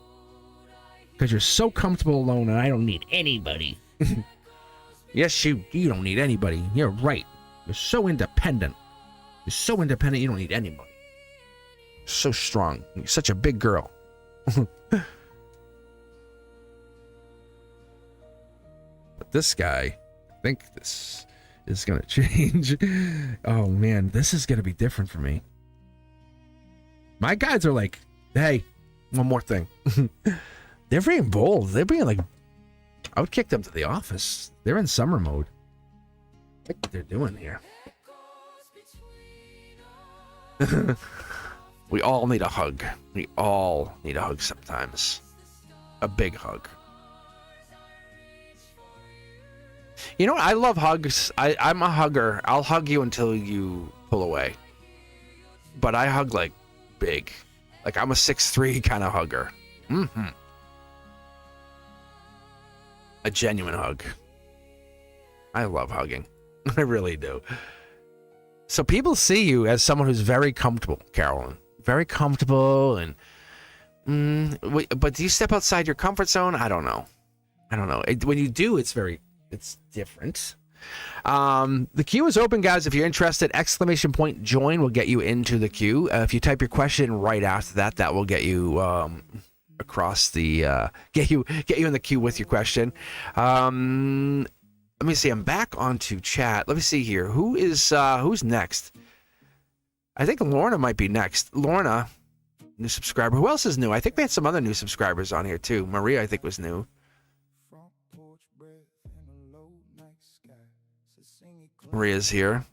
Because you're so comfortable alone and I don't need anybody. Yes, you don't need anybody. You're right. You're so independent. You're so independent you don't need anybody. So strong. You're such a big girl. But this guy, I think this is going to change. Oh man, this is going to be different for me. My guys are like, hey, one more thing. They're being bold. They're being like, I would kick them to the office. They're in summer mode. What they're doing here. We all need a hug. We all need a hug sometimes. A big hug. You know what? I love hugs. I'm a hugger. I'll hug you until you pull away. But I hug like big. Like I'm a 6'3" kind of hugger. Mm-hmm. A genuine hug. I love hugging. I really do. So people see you as someone who's very comfortable, Carolyn. Very comfortable and but do you step outside your comfort zone? I don't know. When you do, it's different. The queue is open, guys. If you're interested, !join will get you into the queue. If you type your question right after that, that will get you across the get you in the queue with your question. Let me see. I'm back onto chat. Let me see here. Who's next? I think Lorna might be next. Lorna, new subscriber. Who else is new? I think we had some other new subscribers on here too. Maria, I think, was new. Maria's here.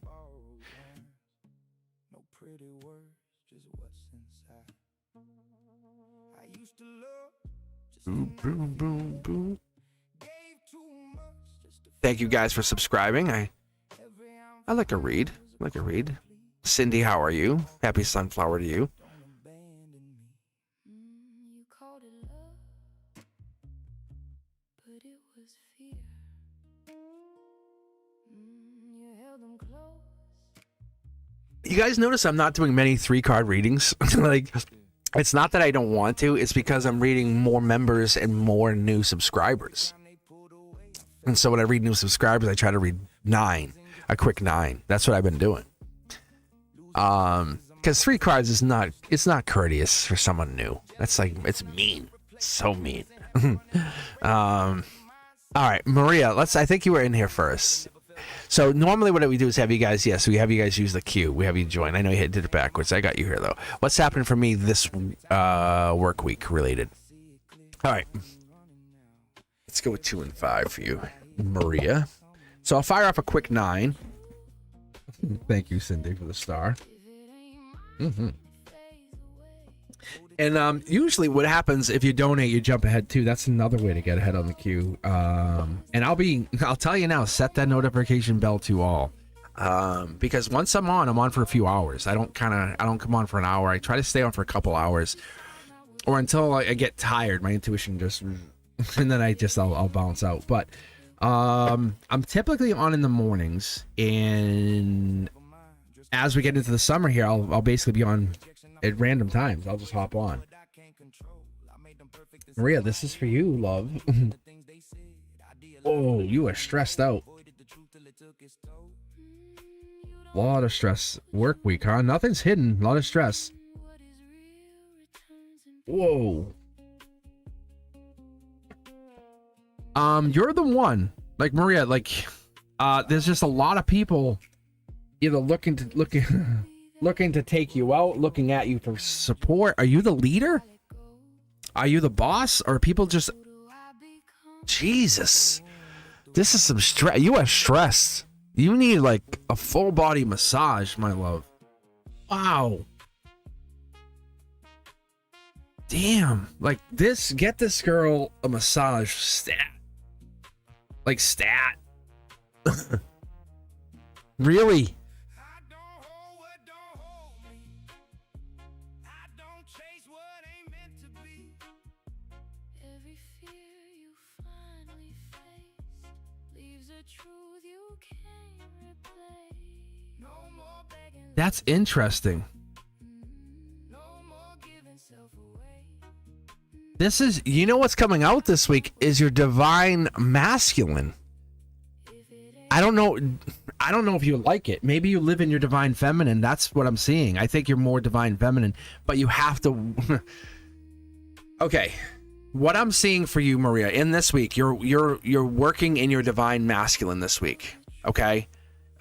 Boom, boom, boom, boom. Thank you guys for subscribing. I like a read. Cindy, how are you? Happy Sunflower to you. You guys notice I'm not doing many 3-card readings? Like, it's not that I don't want to. It's because I'm reading more members and more new subscribers. And so when I read new subscribers, I try to read 9. A quick 9. That's what I've been doing. Because 3 cards is not courteous for someone new. That's like, it's mean. It's so mean. All right, Maria, I think you were in here first. So normally what we do is have you guys, we have you guys use the queue. We have you join. I know you did it backwards. I got you here though. What's happening for me this work week related? All right. Let's go with 2 and 5 for you, Maria. So I'll fire off a quick 9. Thank you, Cindy, for the star. Mm-hmm. And usually what happens if you donate, you jump ahead too. That's another way to get ahead on the queue. And I'll tell you now, set that notification bell to all. Because once I'm on for a few hours. I don't come on for an hour. I try to stay on for a couple hours or until I get tired. My intuition just, and then I'll bounce out. But I'm typically on in the mornings, and as we get into the summer here, I'll basically be on at random times. I'll just hop on. Maria, this is for you, love. Oh, you are stressed out. Lot of stress. Work week, huh? Nothing's hidden. A lot of stress. Whoa. You're the one. Like, Maria, there's just a lot of people either looking to take you out, looking at you for support. Are you the leader? Are you the boss? Or are people just... Jesus. This is some stress. You are stressed. You need like a full body massage, my love. Wow. Damn. Like this, get this girl a massage stat. Like stat. Really? That's interesting. This is, you know what's coming out this week is your divine masculine. I don't know if you like it. Maybe you live in your divine feminine. That's what I'm seeing. I think you're more divine feminine, but you have to Okay. What I'm seeing for you, Maria, in this week, you're working in your divine masculine this week. Okay?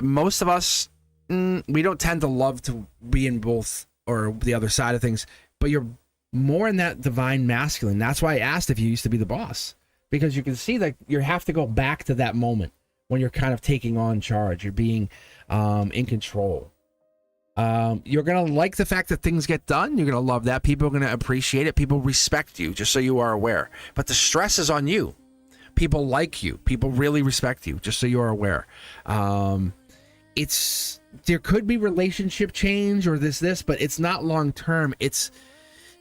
Most of us, we don't tend to love to be in both or the other side of things, but you're more in that divine masculine. That's why I asked if you used to be the boss, because you can see that you have to go back to that moment when you're kind of taking on charge. You're being in control. You're going to like the fact that things get done. You're going to love that. People are going to appreciate it. People respect you, just so you are aware. But the stress is on you. People like you. People really respect you, just so you are aware. There could be relationship change or this, but it's not long term.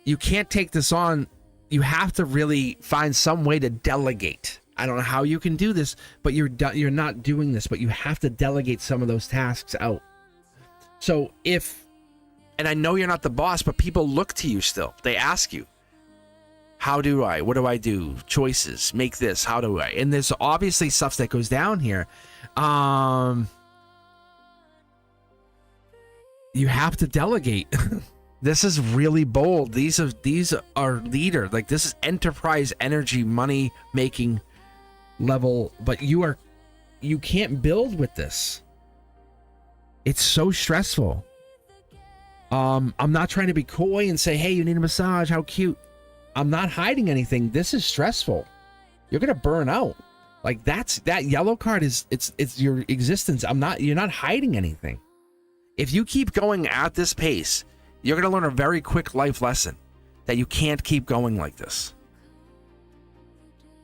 You can't take this on. You have to really find some way to delegate. I don't know how you can do this, but you're not doing this, but you have to delegate some of those tasks out. So and I know you're not the boss, but people look to you still. They ask you, what do I do? Choices, make this, how do I? And there's obviously stuff that goes down here. You have to delegate. This is really bold. These are leader. Like, this is enterprise energy, money making level, but you can't build with this. It's so stressful. I'm not trying to be coy and say, hey, you need a massage, how cute. I'm not hiding anything. This is stressful. You're gonna burn out. Like, that yellow card it's your existence. You're not hiding anything. If you keep going at this pace, you're going to learn a very quick life lesson that you can't keep going like this.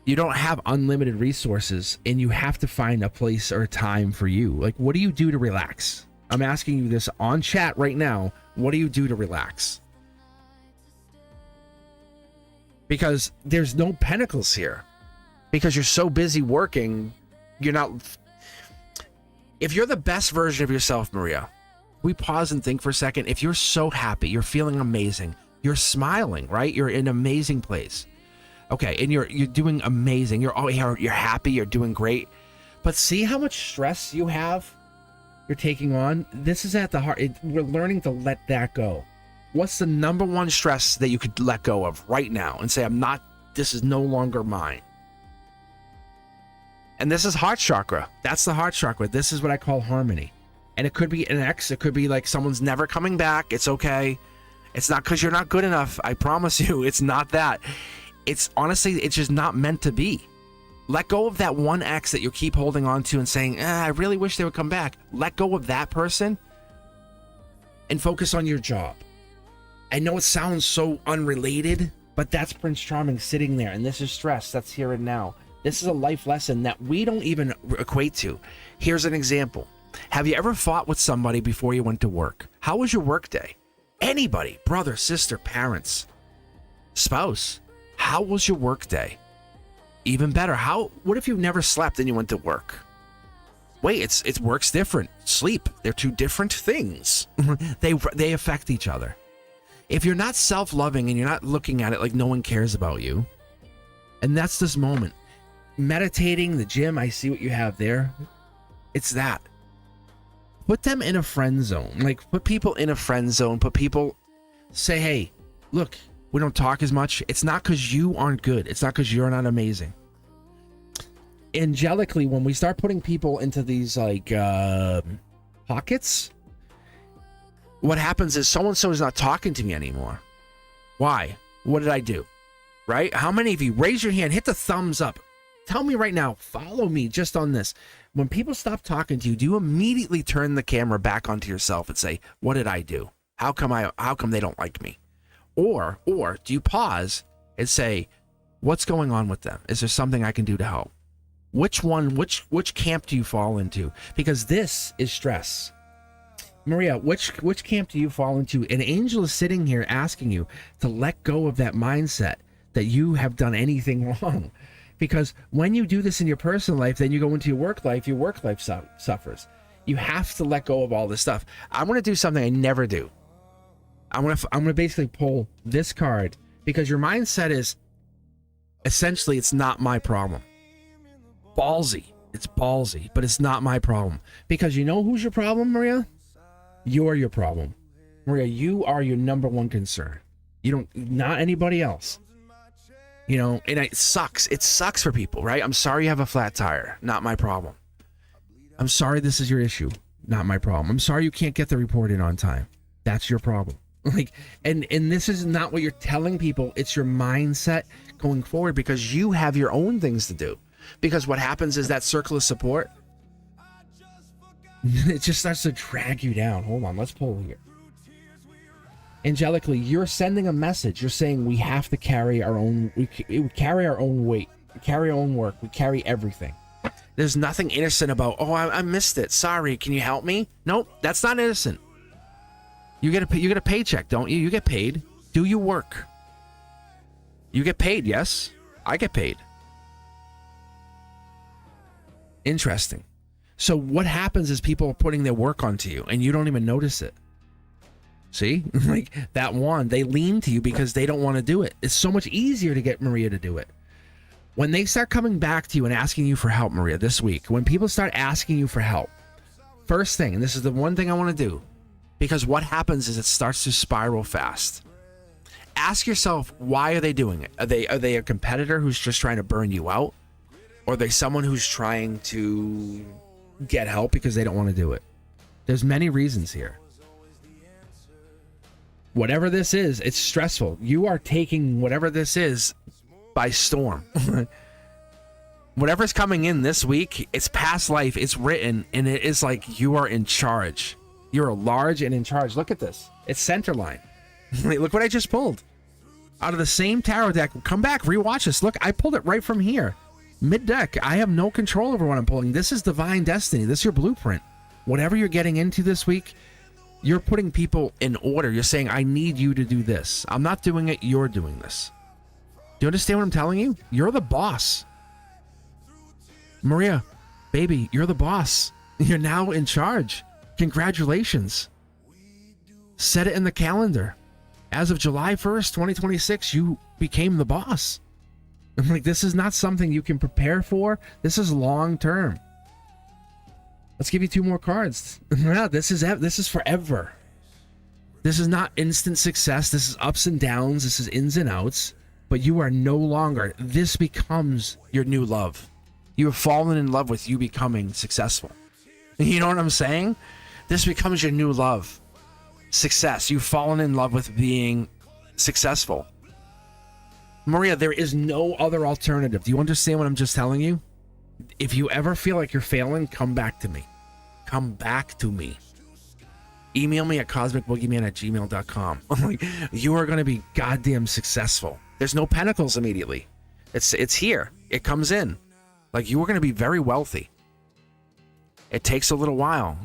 You don't have unlimited resources, and you have to find a place or a time for you. Like, what do you do to relax? I'm asking you this on chat right now. What do you do to relax? Because there's no pentacles here. Because you're so busy working, you're not... If you're the best version of yourself, Maria, we pause and think for a second. If you're so happy, you're feeling amazing, you're smiling, right? You're in an amazing place. Okay, and you're doing amazing. You're happy, you're doing great. But see how much stress you have you're taking on? This is at the heart. We're learning to let that go. What's the number one stress that you could let go of right now and say, this is no longer mine? And this is heart chakra. That's the heart chakra. This is what I call harmony. And it could be an ex. It could be like someone's never coming back. It's okay. It's not because you're not good enough. I promise you, it's not that. It's honestly, it's just not meant to be. Let go of that one ex that you keep holding on to and saying, I really wish they would come back. Let go of that person and focus on your job. I know it sounds so unrelated, but that's Prince Charming sitting there, and this is stress. That's here and now. This is a life lesson that we don't even equate to. Here's an example. Have you ever fought with somebody before you went to work? How was your work day? Anybody, brother, sister, parents, spouse, how was your work day? Even better, what if you never slept and you went to work? Wait, it's work's different. Sleep, they're two different things. They affect each other. If you're not self-loving and you're not looking at it like no one cares about you, and that's this moment. Meditating, the gym, I see what you have there. It's that. Put them in a friend zone. Like, put people in a friend zone. Put people, say, hey, look, we don't talk as much. It's not because you aren't good. It's not because you're not amazing. Angelically, when we start putting people into these, like, pockets, what happens is so-and-so is not talking to me anymore. Why? What did I do? Right? How many of you, raise your hand, hit the thumbs up. Tell me right now, follow me just on this. When people stop talking to you, do you immediately turn the camera back onto yourself and say, what did I do? How come they don't like me? Or do you pause and say, what's going on with them? Is there something I can do to help? Which camp do you fall into? Because this is stress. Maria, which camp do you fall into? An angel is sitting here asking you to let go of that mindset that you have done anything wrong. Because when you do this in your personal life, then you go into your work life suffers. You have to let go of all this stuff. I'm going to do something I never do. I'm going to basically pull this card, because your mindset is essentially, it's not my problem. Ballsy. It's ballsy, but it's not my problem. Because you know who's your problem, Maria? You're your problem. Maria, you are your number one concern. You don't, not anybody else. You know, and it sucks. It sucks for people, right? I'm sorry you have a flat tire. Not my problem. I'm sorry this is your issue. Not my problem. I'm sorry you can't get the report in on time. That's your problem. Like, and this is not what you're telling people. It's your mindset going forward, because you have your own things to do. Because what happens is that circle of support, it just starts to drag you down. Hold on, let's pull here. Angelically, you're sending a message. You're saying we have to carry our own, we carry our own weight, we carry our own work, we carry everything. There's nothing innocent about, oh, I missed it. Sorry, can you help me? Nope, that's not innocent. You get a paycheck, don't you? You get paid. Do your work. You get paid, yes. I get paid. Interesting. So what happens is people are putting their work onto you and you don't even notice it. See? Like that one, they lean to you because they don't want to do it. It's so much easier to get Maria to do it. When they start coming back to you and asking you for help, Maria, this week, when people start asking you for help, first thing, and this is the one thing I want to do, because what happens is it starts to spiral fast. Ask yourself, why are they doing it? Are they a competitor who's just trying to burn you out? Or are they someone who's trying to get help because they don't want to do it? There's many reasons here. Whatever this is, it's stressful. You are taking whatever this is by storm. Whatever's coming in this week, it's past life, it's written, and it is like you are in charge. You're large and in charge. Look at this. It's center line. Look what I just pulled. Out of the same tarot deck. Come back, rewatch this. Look, I pulled it right from here. Mid-deck. I have no control over what I'm pulling. This is divine destiny. This is your blueprint. Whatever you're getting into this week, you're putting people in order. You're saying, I need you to do this. I'm not doing it. You're doing this. Do you understand what I'm telling you? You're the boss. Maria, baby, you're the boss. You're now in charge. Congratulations. Set it in the calendar. As of July 1st, 2026, you became the boss. I'm like, this is not something you can prepare for. This is long term. Let's give you 2 more cards. Yeah, this is forever. This is not instant success. This is ups and downs. This is ins and outs. But you are no longer. This becomes your new love. You have fallen in love with you becoming successful. You know what I'm saying? This becomes your new love. Success. You've fallen in love with being successful. Maria, there is no other alternative. Do you understand what I'm just telling you? If you ever feel like you're failing, come back to me. Come back to me. Email me at cosmicboogeyman@gmail.com. Like, you are going to be goddamn successful. There's no pentacles immediately. It's here. It comes in. Like, you are going to be very wealthy. It takes a little while.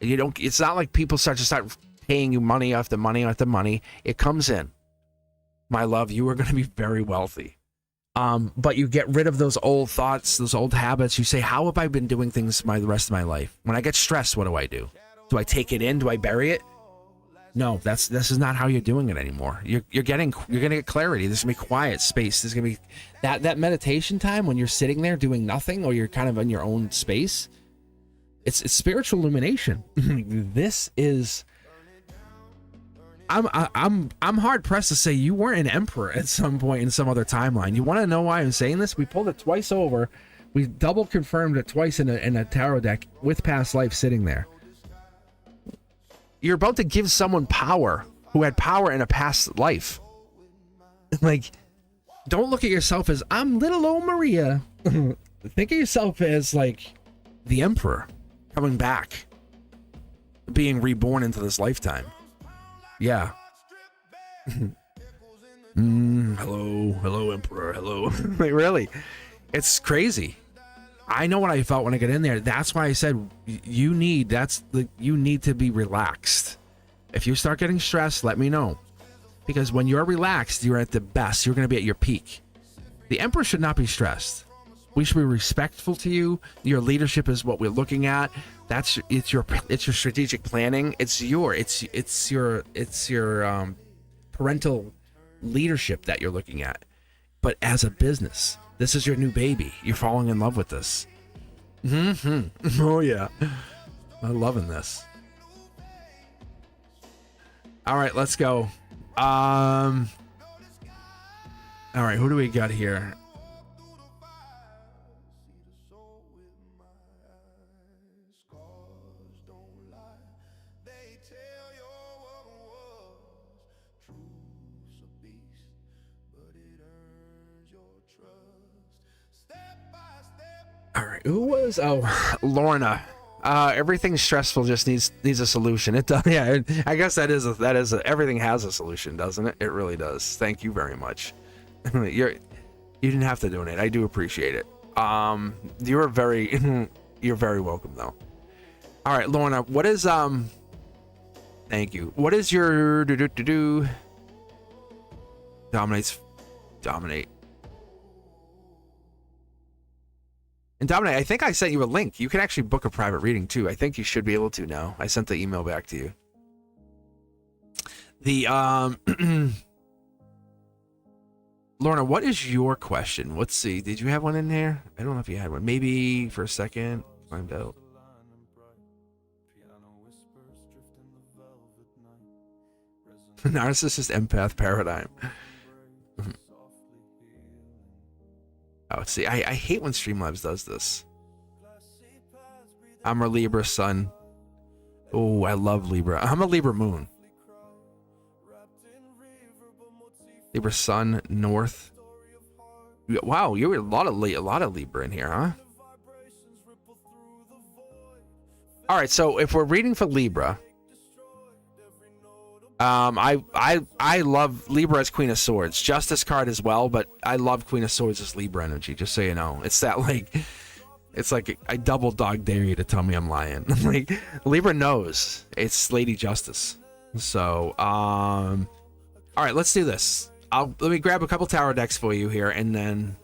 It's not like people start paying you money after money after money. It comes in. My love, you are going to be very wealthy. But you get rid of those old thoughts, those old habits. You say, how have I been doing things the rest of my life? When I get stressed, what do? Do I take it in? Do I bury it? No, this is not how you're doing it anymore. You're gonna get clarity. There's gonna be quiet space. There's gonna be that meditation time when you're sitting there doing nothing, or you're kind of in your own space. It's spiritual illumination. This is. I'm hard pressed to say you weren't an emperor at some point in some other timeline. You want to know why I'm saying this? We pulled it twice over. We double confirmed it twice in a tarot deck with past life sitting there. You're about to give someone power who had power in a past life. Like, don't look at yourself as, I'm little old Maria. Think of yourself as like the emperor coming back, being reborn into this lifetime. Yeah. Hello, Emperor. Hello. Like, really, it's crazy. I know what I felt when I got in there. That's why I said you need to be relaxed. If you start getting stressed, let me know, because when you're relaxed, you're at the best. You're going to be at your peak. The Emperor should not be stressed. We should be respectful to you. Your leadership is what we're looking at. It's your strategic planning. It's your parental leadership that you're looking at. But as a business, this is your new baby. You're falling in love with this. Oh yeah, I'm loving this. All right, let's go. All right, who do we got here? All right, who was? Oh, Lorna. Everything stressful just needs a solution. It does. Yeah, I guess that is everything has a solution, doesn't it? It really does. Thank you very much. You didn't have to donate. I do appreciate it. You're very welcome though. All right, Lorna, what is thank you. What is your dominate? And Dominic, I think I sent you a link. You can actually book a private reading too. I think you should be able to now. I sent the email back to you. The Lorna, what is your question? Let's see. Did you have one in there? I don't know if you had one. Maybe for a second. Find out. Narcissist empath paradigm. Oh, see, I hate when Streamlabs does this. I'm a Libra sun. Oh, I love Libra. I'm a Libra moon. Libra sun, north. Wow, you're a lot of Libra in here, huh? All right, so if we're reading for Libra, I love Libra as Queen of Swords. Justice card as well, but I love Queen of Swords as Libra energy, just so you know. It's that it's like I double dog dare you to tell me I'm lying. Like Libra knows it's Lady Justice. So all right, let's do this. Let me grab a couple tarot decks for you here, and then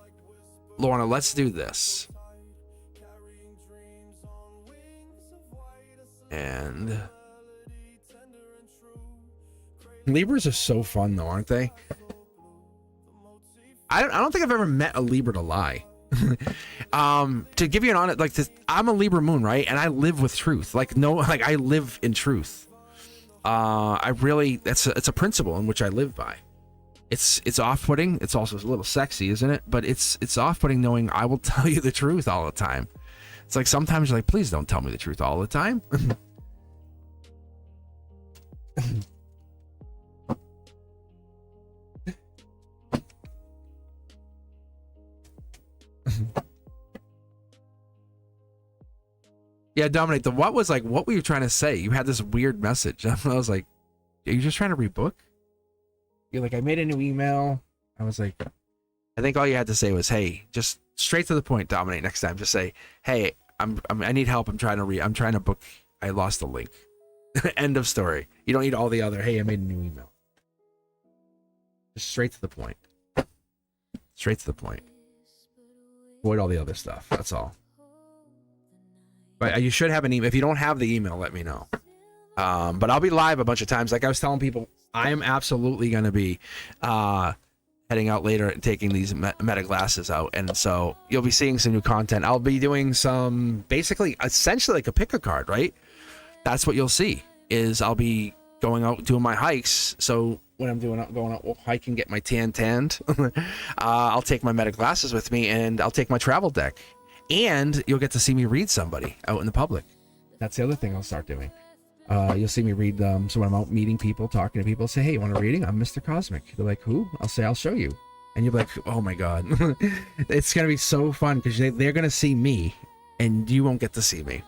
Lorna, let's do this. And Libras are so fun though, aren't they? I don't think I've ever met a Libra to lie. To give you an honest, like I'm a Libra moon, right? And I live with truth. I live in truth. It's a principle in which I live by. It's off-putting. It's also a little sexy, isn't it? But it's off-putting knowing I will tell you the truth all the time. It's like sometimes you're like, please don't tell me the truth all the time. Yeah, Dominic, what were you trying to say? You had this weird message. I was like, are you just trying to rebook? You're like, I made a new email. I was like, I think all you had to say was, hey, just straight to the point, Dominic, next time. Just say, hey, I need help. I'm trying to book. I lost the link. End of story. You don't need all the other, hey, I made a new email. Just straight to the point. Straight to the point. Avoid all the other stuff. That's all. But you should have an email. If you don't have the email, let me know. But I'll be live a bunch of times. Like I was telling people, I am absolutely going to be heading out later and taking these meta glasses out. And so you'll be seeing some new content. I'll be doing some, essentially like a pick a card, right? That's what you'll see, is I'll be going out doing my hikes. So when I'm going out hiking, get my tanned, I'll take my meta glasses with me, and I'll take my travel deck. And you'll get to see me read somebody out in the public. That's the other thing I'll start doing. You'll see me read them. So when I'm out meeting people, talking to people, I'll say, hey, you want a reading? I'm Mr. Cosmic. They're like, who? I'll say, I'll show you. And you'll be like, oh my God. It's going to be so fun because they're going to see me and you won't get to see me.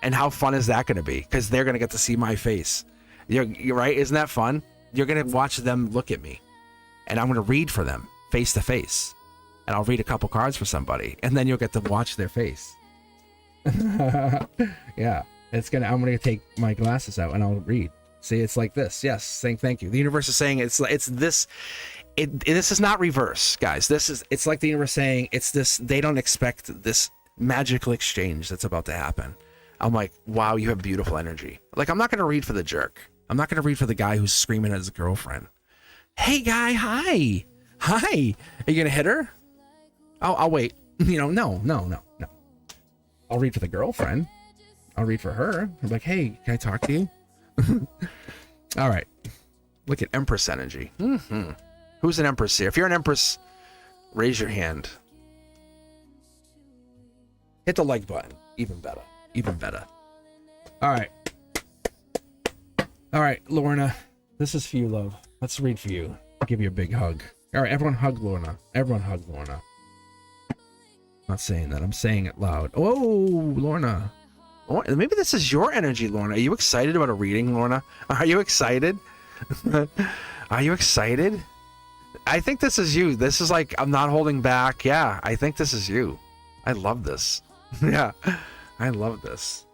And how fun is that going to be? Because they're going to get to see my face. You're right. Isn't that fun? You're going to watch them look at me and I'm going to read for them face to face. And I'll read a couple cards for somebody, and then you'll get to watch their face. Yeah, I'm gonna take my glasses out and I'll read. See, it's like this. Yes, saying thank you. The universe is saying it's this. this is not reverse, guys. It's like the universe saying it's this. They don't expect this magical exchange that's about to happen. I'm like, wow, you have beautiful energy. Like, I'm not going to read for the jerk. I'm not going to read for the guy who's screaming at his girlfriend. Hey, guy, hi. Hi. Are you going to hit her? I'll wait. No. I'll read for the girlfriend. I'll read for her. I'm like, hey, can I talk to you? All right. Look at Empress energy. Who's an Empress here? If you're an Empress, raise your hand. Hit the like button. Even better. All right, Lorna. This is for you, love. Let's read for you. I'll give you a big hug. All right, everyone hug Lorna. I'm not saying that. I'm saying it loud. Oh, Lorna. Oh, maybe this is your energy, Lorna. Are you excited about a reading, Lorna? Are you excited? Are you excited? I think this is you. This is like, I'm not holding back. Yeah, I think this is you. I love this. Yeah, I love this.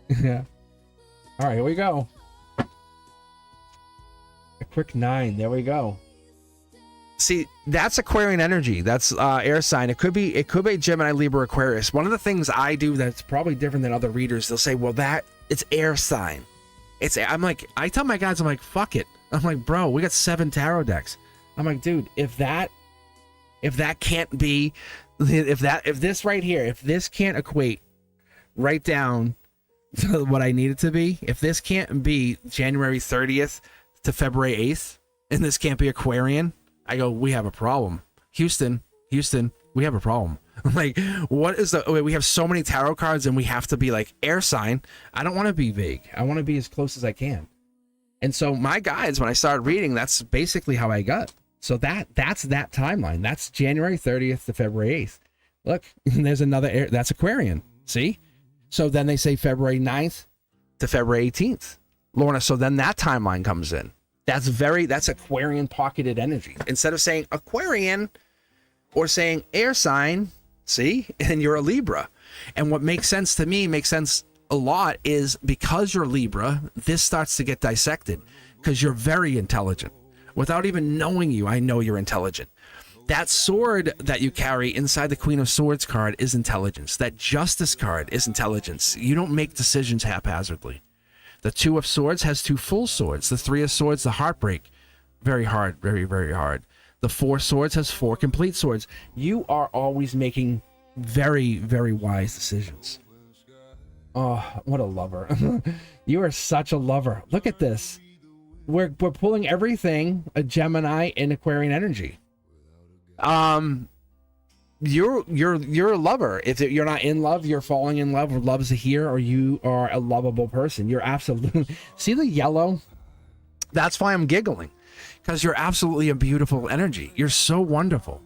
Yeah. All right, here we go. A quick 9. There we go. See, that's Aquarian energy. That's air sign. It could be Gemini, Libra, Aquarius. One of the things I do that's probably different than other readers, they'll say, well, it's air sign. I'm like, I tell my guys, I'm like, fuck it. I'm like, bro, we got 7 tarot decks. I'm like, dude, if that can't be, if this right here, if this can't equate right down to what I need it to be, if this can't be January 30th to February 8th, and this can't be Aquarian, I go, we have a problem. Houston, we have a problem. Like, what is we have so many tarot cards and we have to be like air sign. I don't want to be vague. I want to be as close as I can. And so my guides, when I started reading, that's basically how I got. So that's that timeline. That's January 30th to February 8th. Look, there's another air, that's Aquarian. See? So then they say February 9th to February 18th. Lorna, so then that timeline comes in. That's Aquarian pocketed energy. Instead of saying Aquarian or saying air sign, see, and you're a Libra. And what makes sense to me, makes sense a lot, is because you're Libra, this starts to get dissected because you're very intelligent. Without even knowing you, I know you're intelligent. That sword that you carry inside the Queen of Swords card is intelligence. That Justice card is intelligence. You don't make decisions haphazardly. The 2 of Swords has 2 full swords. The 3 of Swords, the heartbreak. Very hard, very, very hard. The 4 swords has 4 complete swords. You are always making very, very wise decisions. Oh, what a lover. You are such a lover. Look at this. We're pulling everything a Gemini and Aquarian energy. You're a lover. If you're not in love, you're falling in love, or love's here, or you are a lovable person. You're absolutely, see the yellow? That's why I'm giggling, because you're absolutely a beautiful energy. You're so wonderful.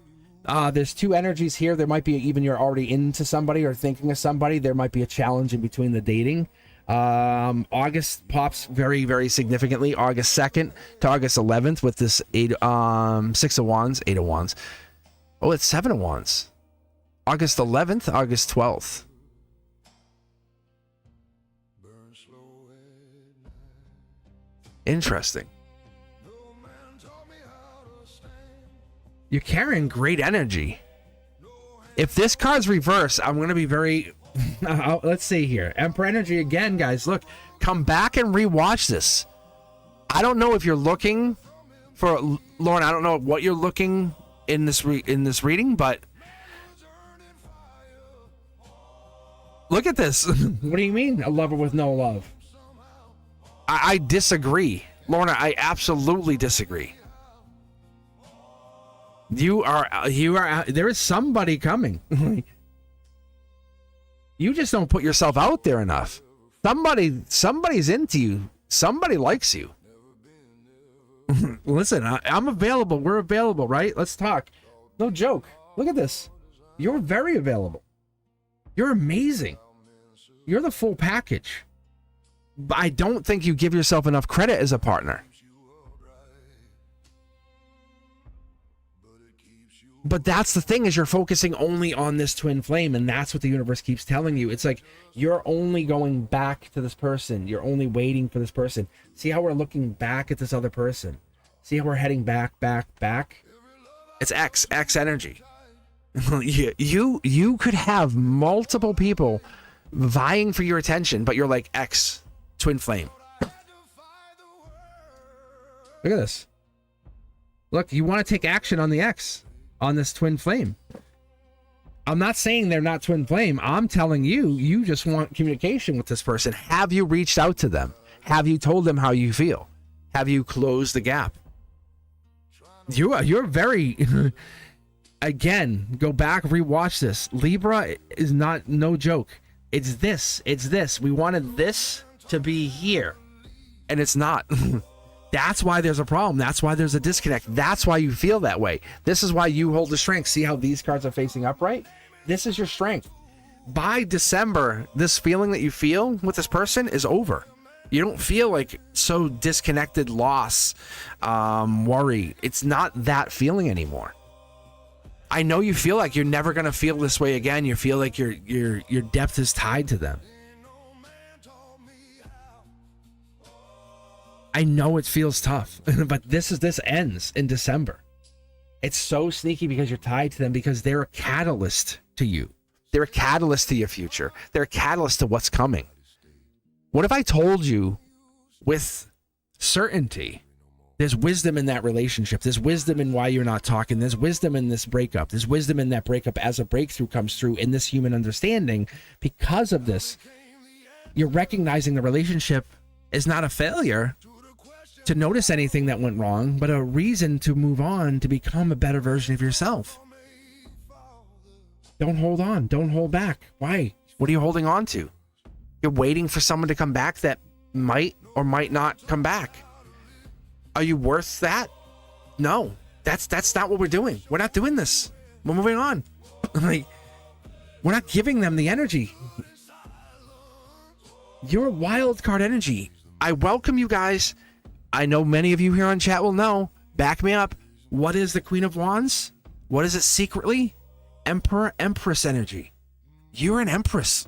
There's 2 energies here. There might be even you're already into somebody or thinking of somebody. There might be a challenge in between the dating. August pops very, very significantly. August 2nd to August 11th with this 6 of Wands, 8 of Wands. Oh, it's 7 of Wands. August 11th, August 12th. Interesting. You're carrying great energy. If this card's reversed, I'm going to be very... Let's see here. Emperor energy again, guys. Look, come back and rewatch this. I don't know if you're looking for... Lauren, I don't know what you're looking in this reading, but... Look at this. What do you mean, a lover with no love? I disagree. Lorna, I absolutely disagree. You are, there is somebody coming. You just don't put yourself out there enough. Somebody's into you. Somebody likes you. Listen, I'm available. We're available, right? Let's talk. No joke. Look at this. You're very available. You're amazing. You're the full package. But I don't think you give yourself enough credit as a partner. But that's the thing, is you're focusing only on this twin flame, and that's what the universe keeps telling you. It's like you're only going back to this person. You're only waiting for this person. See how we're looking back at this other person? See how we're heading back, back, back? It's X energy. You could have multiple people vying for your attention, but you're like X, twin flame. Look at this. Look, you want to take action on the X, on this twin flame. I'm not saying they're not twin flame. I'm telling you, you just want communication with this person. Have you reached out to them? Have you told them how you feel? Have you closed the gap? You're very... Again, go back, rewatch this. Libra is no joke. It's this. We wanted this to be here, and it's not. That's why there's a problem. That's why there's a disconnect. That's why you feel that way. This is why you hold the strength. See how these cards are facing upright? This is your strength. By December, this feeling that you feel with this person is over. You don't feel like so disconnected, loss, worry. It's not that feeling anymore. I know you feel like you're never going to feel this way again. You feel like your depth is tied to them. I know it feels tough, but this ends in December. It's so sneaky because you're tied to them, because they're a catalyst to you. They're a catalyst to your future. They're a catalyst to what's coming. What if I told you with certainty, there's wisdom in that relationship. There's wisdom in why you're not talking. There's wisdom in this breakup. There's wisdom in that breakup as a breakthrough comes through in this human understanding. Because of this, you're recognizing the relationship is not a failure to notice anything that went wrong, but a reason to move on, to become a better version of yourself. Don't hold on. Don't hold back. Why? What are you holding on to? You're waiting for someone to come back that might or might not come back. Are you worth that? No, that's not what we're doing. We're not doing this. We're moving on. Like, we're not giving them the energy. You're a wild card energy. I welcome you guys. I know many of you here on chat will know. Back me up. What is the Queen of Wands? What is it secretly? Emperor, Empress energy. You're an Empress.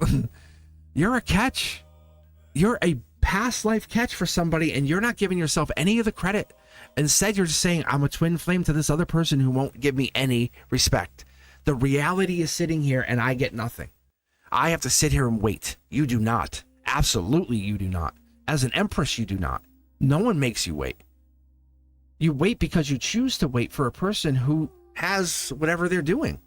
You're a catch. You're a past life catch for somebody, and you're not giving yourself any of the credit. Instead, you're just saying, I'm a twin flame to this other person who won't give me any respect. The reality is sitting here, and I get nothing. I have to sit here and wait. You do not. Absolutely, you do not. As an Empress, you do not. No one makes you wait. You wait because you choose to wait for a person who has whatever they're doing.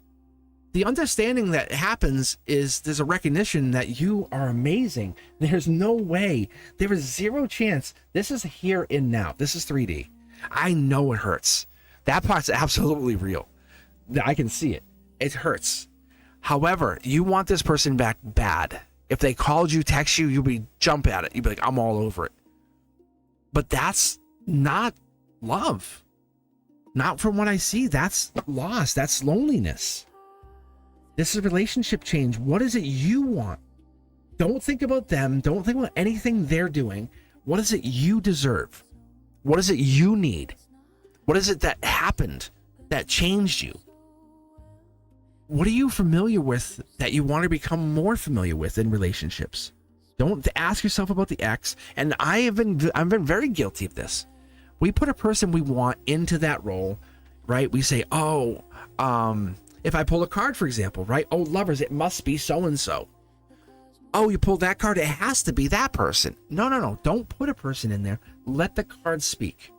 The understanding that happens is there's a recognition that you are amazing. There's no way. There is zero chance. This is here and now. This is 3D. I know it hurts. That part's absolutely real. I can see it. It hurts. However, you want this person back bad. If they called you, text you, you'd be jump at it. You'd be like, I'm all over it. But that's not love. Not from what I see. That's loss. That's loneliness. This is relationship change. What is it you want? Don't think about them. Don't think about anything they're doing. What is it you deserve? What is it you need? What is it that happened that changed you? What are you familiar with that you want to become more familiar with in relationships? Don't ask yourself about the ex. And I've been very guilty of this. We put a person we want into that role, right? We say, if I pull a card, for example, right? Oh, lovers, it must be so-and-so. Oh, you pulled that card, it has to be that person. No. Don't put a person in there. Let the cards speak.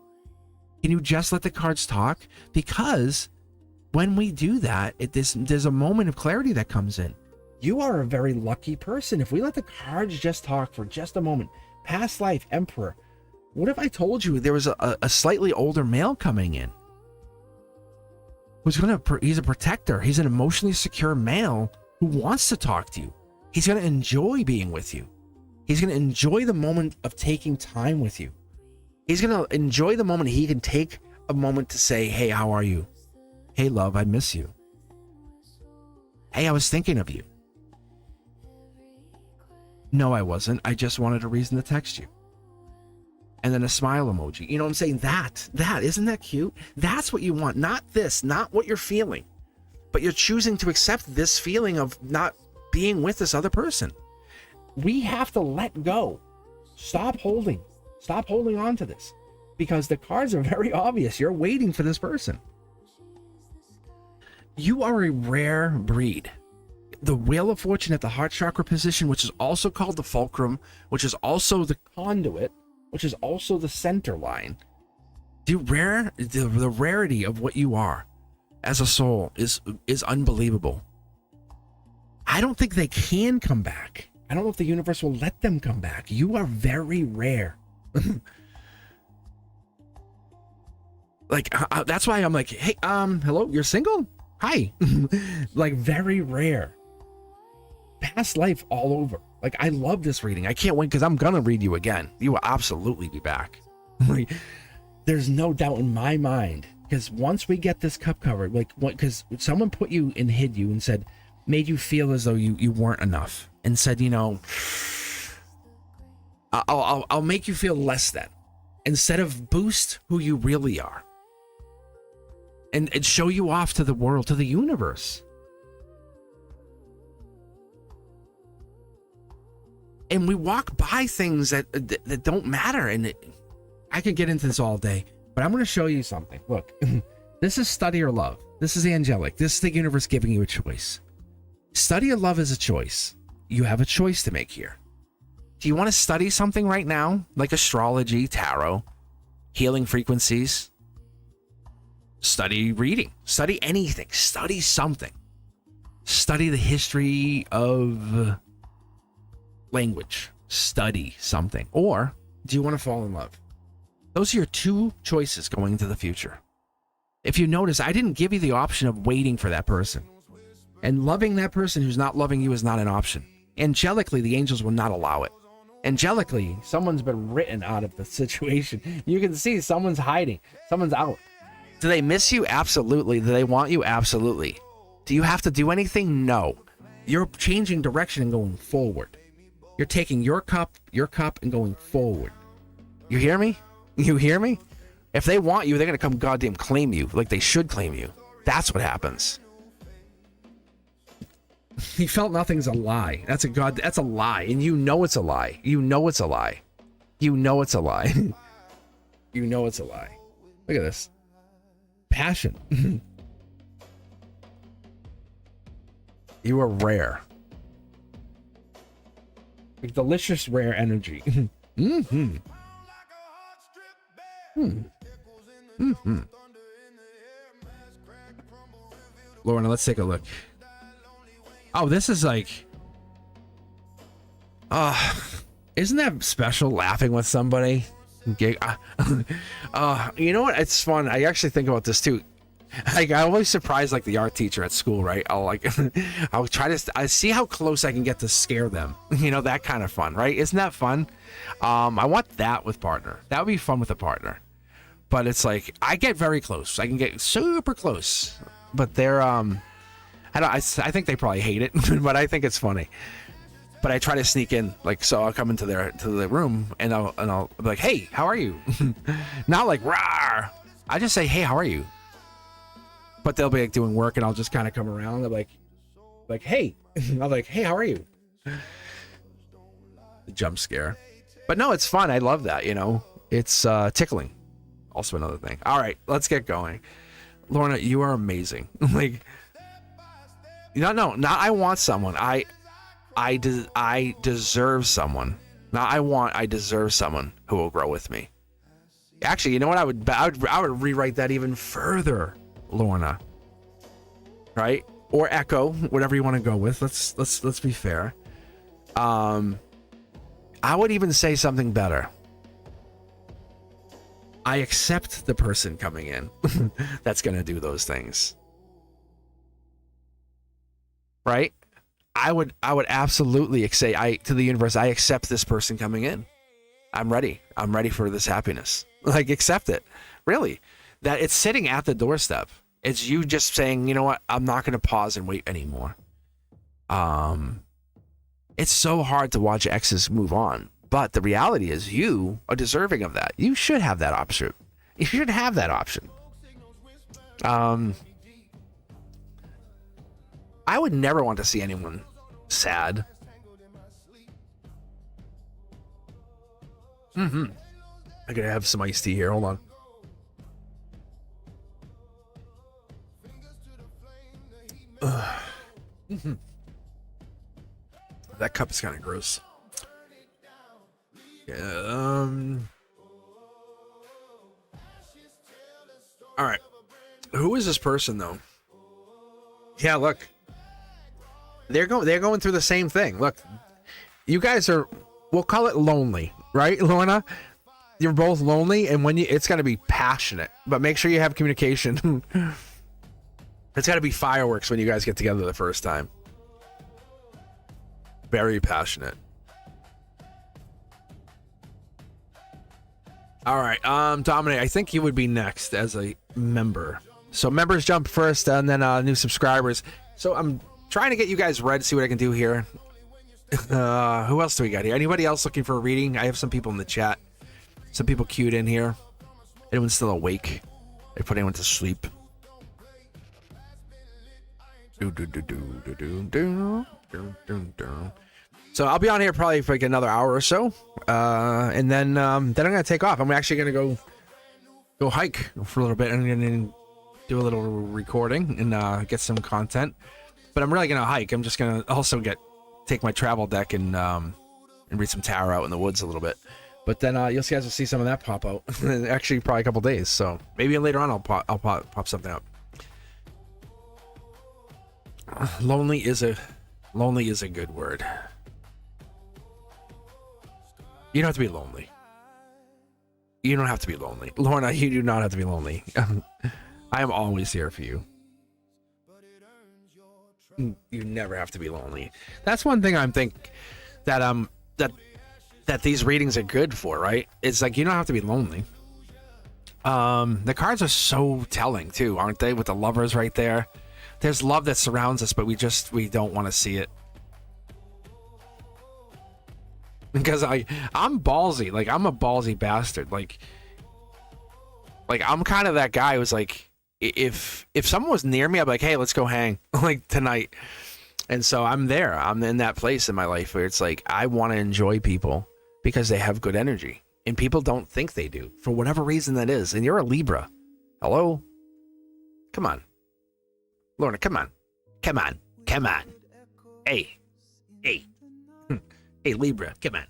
Can you just let the cards talk? Because when we do that, there's a moment of clarity that comes in. You are a very lucky person. If we let the cards just talk for just a moment. Past life, Emperor. What if I told you there was a slightly older male coming in? He's a protector. He's an emotionally secure male who wants to talk to you. He's going to enjoy being with you. He's going to enjoy the moment of taking time with you. He's going to enjoy the moment he can take a moment to say, hey, how are you? Hey, love, I miss you. Hey, I was thinking of you. No, I wasn't. I just wanted a reason to text you. And then a smile emoji. You know what I'm saying? That, isn't that cute? That's what you want. Not this, not what you're feeling. but you're choosing to accept this feeling of not being with this other person. We have to let go. Stop holding on to this, because the cards are very obvious. You're waiting for this person. You are a rare breed. The Wheel of Fortune at the heart chakra position, which is also called the fulcrum, which is also the conduit, which is also the center line. The rarity of what you are as a soul is unbelievable. I don't think they can come back. I don't know if the universe will let them come back. You are very rare. Like, that's why I'm like, hey, hello, you're single? Hi. Like, very rare. Past life all over. Like, I love this reading. I can't wait, because I'm gonna read you again. You will absolutely be back. Like, there's no doubt in my mind, because once we get this cup covered, like, because someone put you and hid you and said, made you feel as though you weren't enough, and said, you know, I'll make you feel less than, instead of boost who you really are, and show you off to the world, to the universe. And we walk by things that don't matter. And I could get into this all day, but I'm going to show you something. Look, this is study or love. This is angelic. This is the universe giving you a choice. Study or love is a choice. You have a choice to make here. Do you want to study something right now, like astrology, tarot, healing frequencies? Study reading. Study anything. Study something. Study the history of language. Study something. Or do you want to fall in love? Those are your two choices going into the future. If you notice, I didn't give you the option of waiting for that person. And loving that person who's not loving you is not an option. Angelically, the angels will not allow it. Angelically, someone's been written out of the situation. You can see someone's hiding. Someone's out. Do they miss you? Absolutely. Do they want you? Absolutely. Do you have to do anything? No. You're changing direction and going forward. You're taking your cup, and going forward. You hear me? You hear me? If they want you, they're going to come goddamn claim you, like they should claim you. That's what happens. He felt nothing's a lie. That's a lie. And you know it's a lie. You know it's a lie. You know it's a lie. You know it's a lie. Look at this. Passion. You are rare. Like delicious rare energy. Mm-hmm. Mm-hmm. Lorna, let's take a look. Oh, this is like, isn't that special, laughing with somebody? You know what? It's fun. I actually think about this too. Like, I always surprise like the art teacher at school, right? I'll try to I see how close I can get to scare them. You know, that kind of fun, right? Isn't that fun? I want that with partner. That would be fun with a partner. But it's like, I get very close. I can get super close. But they're I think they probably hate it, but I think it's funny. But I try to sneak in, like, so I'll come into the room and I'll be like, hey, how are you? Not like rawr. I just say, hey, how are you? But they'll be like doing work and I'll just kind of come around. They're like, hey. I'm like, hey, how are you? The jump scare. But no, it's fun. I love that, you know. It's tickling. Also another thing. All right, let's get going. Lorna, you are amazing. Like, not I want someone. I deserve someone. I deserve someone who will grow with me. Actually, you know what? I would rewrite that even further, Lorna. Right? Or Echo, whatever you want to go with. Let's be fair. I would even say something better. I accept the person coming in that's going to do those things. Right? I would absolutely say to the universe, I accept this person coming in. I'm ready. I'm ready for this happiness. Like, accept it. Really. That it's sitting at the doorstep. It's you just saying, you know what? I'm not going to pause and wait anymore. It's so hard to watch exes move on. But the reality is you are deserving of that. You should have that option. You should have that option. I would never want to see anyone sad. I gotta have some iced tea here. Hold on. That cup is kind of gross. Yeah, all right. Who is this person though? Yeah, look. They're going through the same thing. Look, you guys are, we'll call it lonely, right, Lorna? You're both lonely, and when it's got to be passionate, but make sure you have communication. It's got to be fireworks when you guys get together the first time. Very passionate. All right, Dominic, I think you would be next as a member. So members jump first, and then new subscribers. So I'm trying to get you guys read, see what I can do here. Who else do we got here? Anybody else looking for a reading? I have some people in the chat. Some people queued in here. Anyone's still awake? I put anyone to sleep. So I'll be on here probably for like another hour or so, and then I'm gonna take off. I'm actually gonna go hike for a little bit and then do a little recording and get some content. But I'm really gonna hike. I'm just gonna also take my travel deck and read some tarot out in the woods a little bit. But then you guys will see some of that pop out. Actually, probably a couple days. So maybe later on I'll pop something up. Lonely is a good word. You don't have to be lonely. You don't have to be lonely. Lorna, you do not have to be lonely. I am always here for you. You never have to be lonely. That's one thing I'm think that these readings are good for, right? It's like you don't have to be lonely. The cards are so telling too, aren't they? With the lovers right there. There's love that surrounds us, but we don't want to see it. Because I'm ballsy. Like, I'm a ballsy bastard. Like I'm kind of that guy who's like, if someone was near me, I'd be like, hey, let's go hang like tonight. And so I'm there. I'm in that place in my life where it's like, I want to enjoy people because they have good energy. And people don't think they do for whatever reason that is. And you're a Libra. Hello? Come on. Lorna, come on. Come on. Come on. Hey. Hey. Hey, Libra, come on.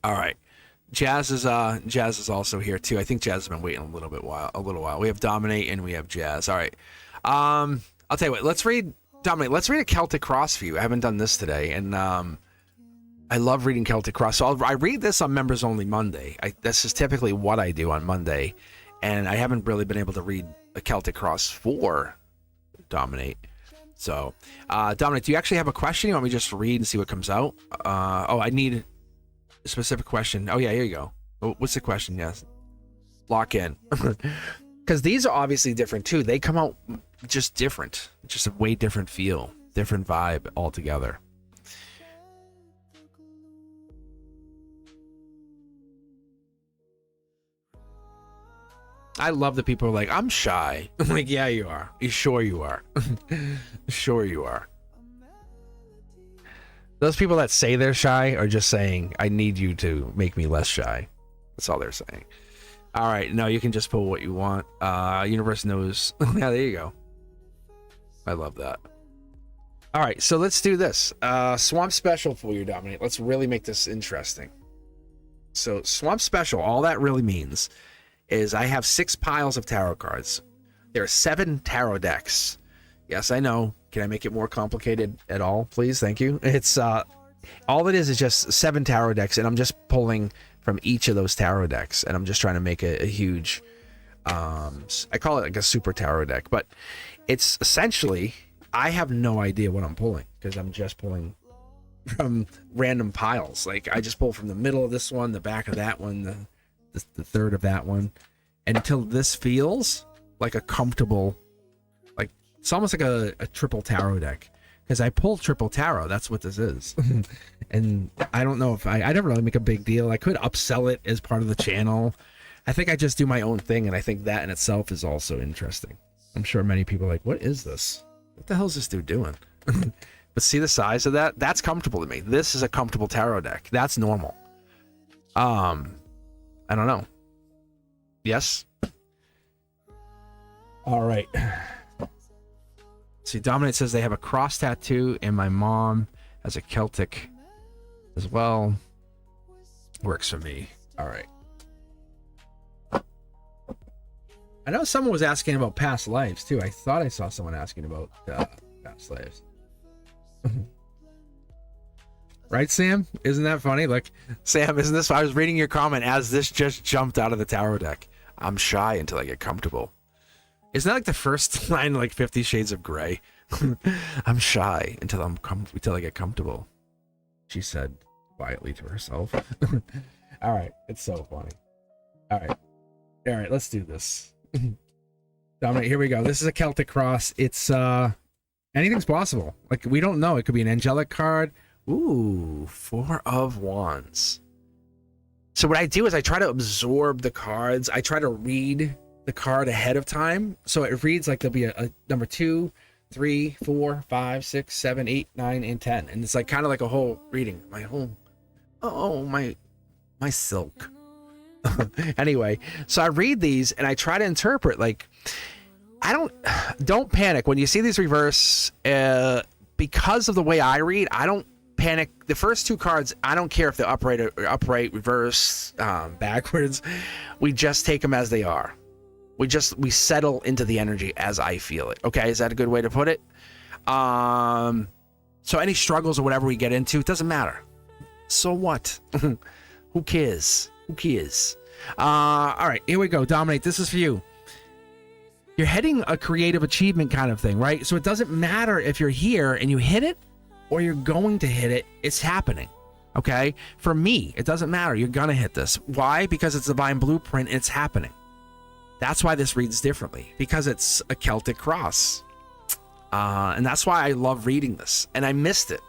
All right. Jazz is also here too. I think Jazz has been waiting a little while. We have Dominate and we have Jazz. All right. I'll tell you what, let's read a Celtic Cross for you. I haven't done this today, and I love reading Celtic Cross. So I read this on Members Only Monday. This is typically what I do on Monday, and I haven't really been able to read a Celtic Cross for Dominate. So, Dominic, do you actually have a question? You want me to just read and see what comes out? I need a specific question. Oh, yeah, here you go. What's the question? Yes. Lock in. Because these are obviously different, too. They come out just different. Just a way different feel, different vibe altogether. I love that people are like, I'm shy. I'm like, yeah, you are. Sure you are. Sure you are. Those people that say they're shy are just saying, I need you to make me less shy. That's all they're saying. All right. No, you can just pull what you want. Universe knows. Yeah, there you go. I love that. All right. So let's do this. Swamp Special for you, Dominic. Let's really make this interesting. So Swamp Special, all that really means is I have 6 piles of tarot cards. There are 7 tarot decks. Yes, I know. Can I make it more complicated at all, please? Thank you. It's all it is just 7 tarot decks, and I'm just pulling from each of those tarot decks, and I'm just trying to make a huge, I call it like a super tarot deck, but it's essentially, I have no idea what I'm pulling because I'm just pulling from random piles. Like, I just pull from the middle of this one, the back of that one, the third of that one, until this feels like a comfortable, like it's almost like a triple tarot deck. because I pull triple tarot. That's what this is. And I don't know if I never really make a big deal. I could upsell it as part of the channel. I think I just do my own thing, and I think that in itself is also interesting. I'm sure many people are like, what is this? What the hell is this dude doing? But see the size of that? That's comfortable to me. This is a comfortable tarot deck. That's normal. I don't know. Yes? All right. See, Dominate says they have a cross tattoo, and my mom has a Celtic as well. Works for me. All right. I know someone was asking about past lives, too. I thought I saw someone asking about past lives. Right, Sam? Isn't that funny? Look, Sam, isn't this... I was reading your comment as this just jumped out of the tarot deck. I'm shy until I get comfortable. Isn't that like the first line, like 50 Shades of Grey? I'm shy until I get comfortable, she said quietly to herself. All right, it's so funny. All right, let's do this. Dominic, here we go. This is a Celtic cross. It's anything's possible. Like, we don't know. It could be an angelic card. Ooh, 4 of Wands. So what I do is I try to absorb the cards. I try to read the card ahead of time. So it reads like there'll be a number 2, 3, 4, 5, 6, 7, 8, 9, and 10. And it's like kind of like a whole reading. My silk. Anyway, so I read these and I try to interpret, like, don't panic when you see these reverse, because of the way I read. I don't panic. The first 2 cards, I don't care if they're upright, reverse, backwards. We just take them as they are. We settle into the energy as I feel it. Okay, is that a good way to put it? So any struggles or whatever we get into, it doesn't matter. So what? Who cares? All right, here we go. Dominate, this is for you. You're heading a creative achievement kind of thing, right? So it doesn't matter if you're here and you hit it or you're going to hit it. It's happening. Okay? For me, it doesn't matter. You're going to hit this. Why? Because it's divine blueprint. It's happening. That's why this reads differently, because it's a Celtic cross. And that's why I love reading this. And I missed it.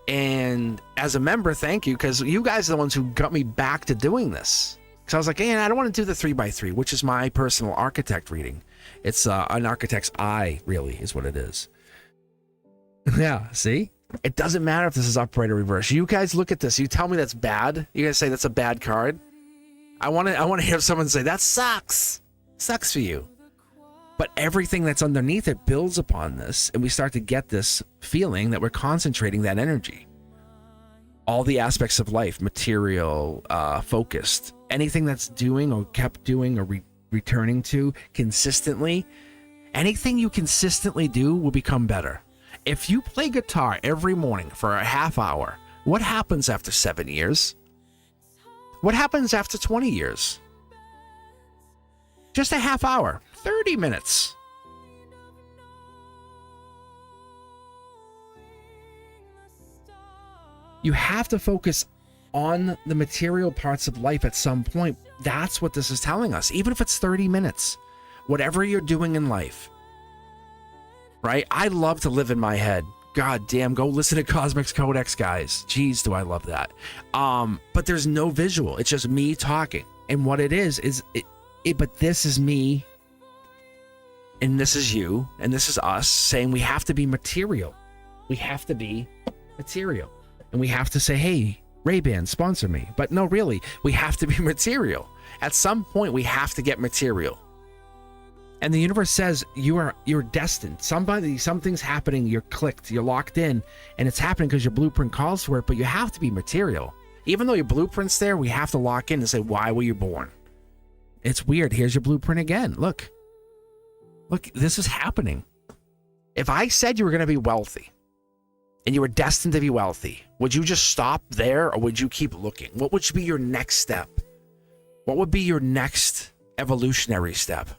And as a member, thank you, because you guys are the ones who got me back to doing this. Because I was like, hey, I don't want to do the 3x3, which is my personal architect reading. It's an architect's eye, really, is what it is. Yeah, see? It doesn't matter if this is upright or reverse. You guys look at this. You tell me that's bad. You guys say that's a bad card. I want to hear someone say, that sucks. Sucks for you. But everything that's underneath it builds upon this, and we start to get this feeling that we're concentrating that energy. All the aspects of life, material, focused, anything that's doing or kept doing or returning to consistently, anything you consistently do will become better. If you play guitar every morning for a half hour, what happens after 7 years? What happens after 20 years? Just a half hour, 30 minutes. You have to focus on the material parts of life at some point. That's what this is telling us. Even if it's 30 minutes, whatever you're doing in life, right? I love to live in my head. God damn, go listen to Cosmic Codex, guys. Jeez, do I love that. But there's no visual. It's just me talking. And what it is but this is me, and this is you, and this is us saying we have to be material. We have to be material. And we have to say, hey, Ray-Ban, sponsor me. But no, really, we have to be material. At some point, we have to get material. And the universe says you're destined. Something's happening, you're clicked, you're locked in, and it's happening because your blueprint calls for it, but you have to be material. Even though your blueprint's there, we have to lock in and say, why were you born? It's weird. Here's your blueprint again. Look, this is happening. If I said you were going to be wealthy and you were destined to be wealthy, would you just stop there or would you keep looking? What would be your next step? What would be your next evolutionary step?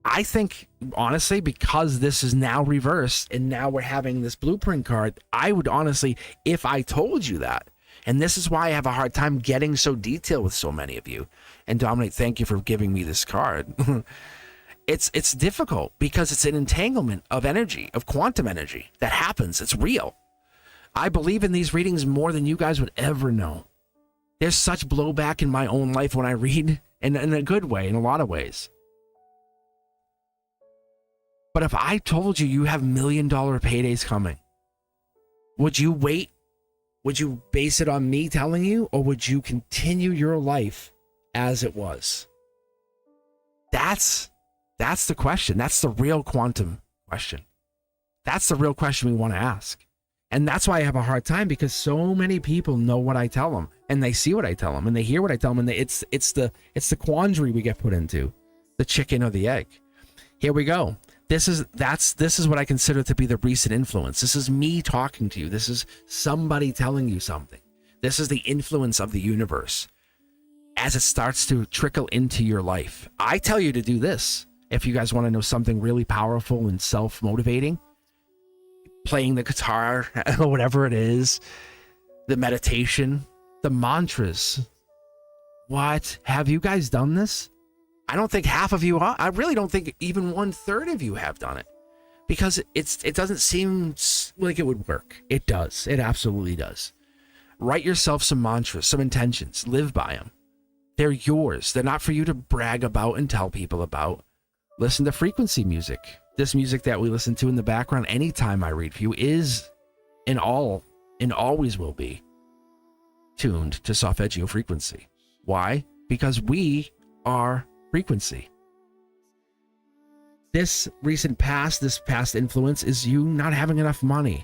I think, honestly, because this is now reversed and now we're having this blueprint card, I would honestly, if I told you that, and this is why I have a hard time getting so detailed with so many of you. And Dominic, thank you for giving me this card. it's difficult because it's an entanglement of energy, of quantum energy that happens. It's real. I believe in these readings more than you guys would ever know. There's such blowback in my own life when I read, and in a good way, in a lot of ways. But if I told you you have $1 million paydays coming, would you wait? Would you base it on me telling you, or would you continue your life as it was? That's the question. That's the real quantum question. That's the real question we want to ask. And that's why I have a hard time, because so many people know what I tell them, and they see what I tell them, and they hear what I tell them, and it's the quandary we get put into, the chicken or the egg. Here we go. This is what I consider to be the recent influence. This is me talking to you. This is somebody telling you something. This is the influence of the universe as it starts to trickle into your life. I tell you to do this. If you guys want to know something really powerful and self-motivating, playing the guitar, or whatever it is, the meditation, the mantras. What? Have you guys done this? I don't think half of you are. I really don't think even 1/3 of you have done it, because it doesn't seem like it would work. It does. It absolutely does. Write yourself some mantras, some intentions. Live by them. They're yours. They're not for you to brag about and tell people about. Listen to frequency music. This music that we listen to in the background anytime I read for you is, and always will be, tuned to solfeggio frequency. Why? Because we are frequency. This past influence is you not having enough money.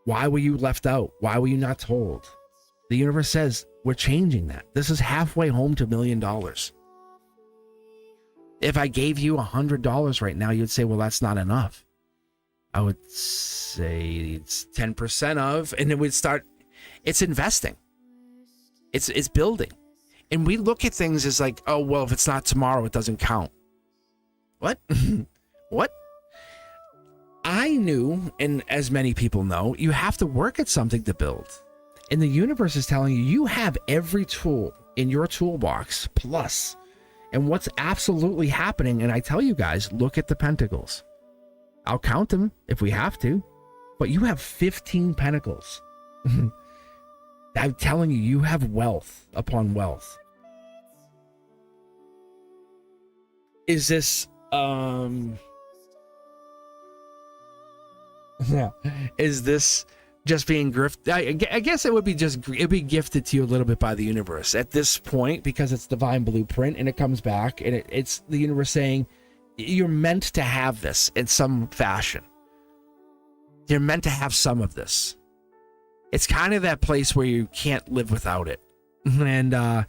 Why were you left out? Why were you not told? The universe says we're changing that. This is halfway home to $1 million. If I gave you $100 right now, you'd say, well, that's not enough. I would say it's 10% of, and it would start, it's investing. It's building. And we look at things as like, oh, well, if it's not tomorrow, it doesn't count. What? What? I knew, and as many people know, you have to work at something to build. And the universe is telling you, you have every tool in your toolbox plus. And what's absolutely happening, and I tell you guys, look at the pentacles. I'll count them if we have to, but you have 15 pentacles. I'm telling you, you have wealth upon wealth. Is this, is this just being gifted? I guess it would be it'd be gifted to you a little bit by the universe at this point, because it's divine blueprint and it comes back, and it's the universe saying you're meant to have this in some fashion. You're meant to have some of this. It's kind of that place where you can't live without it. And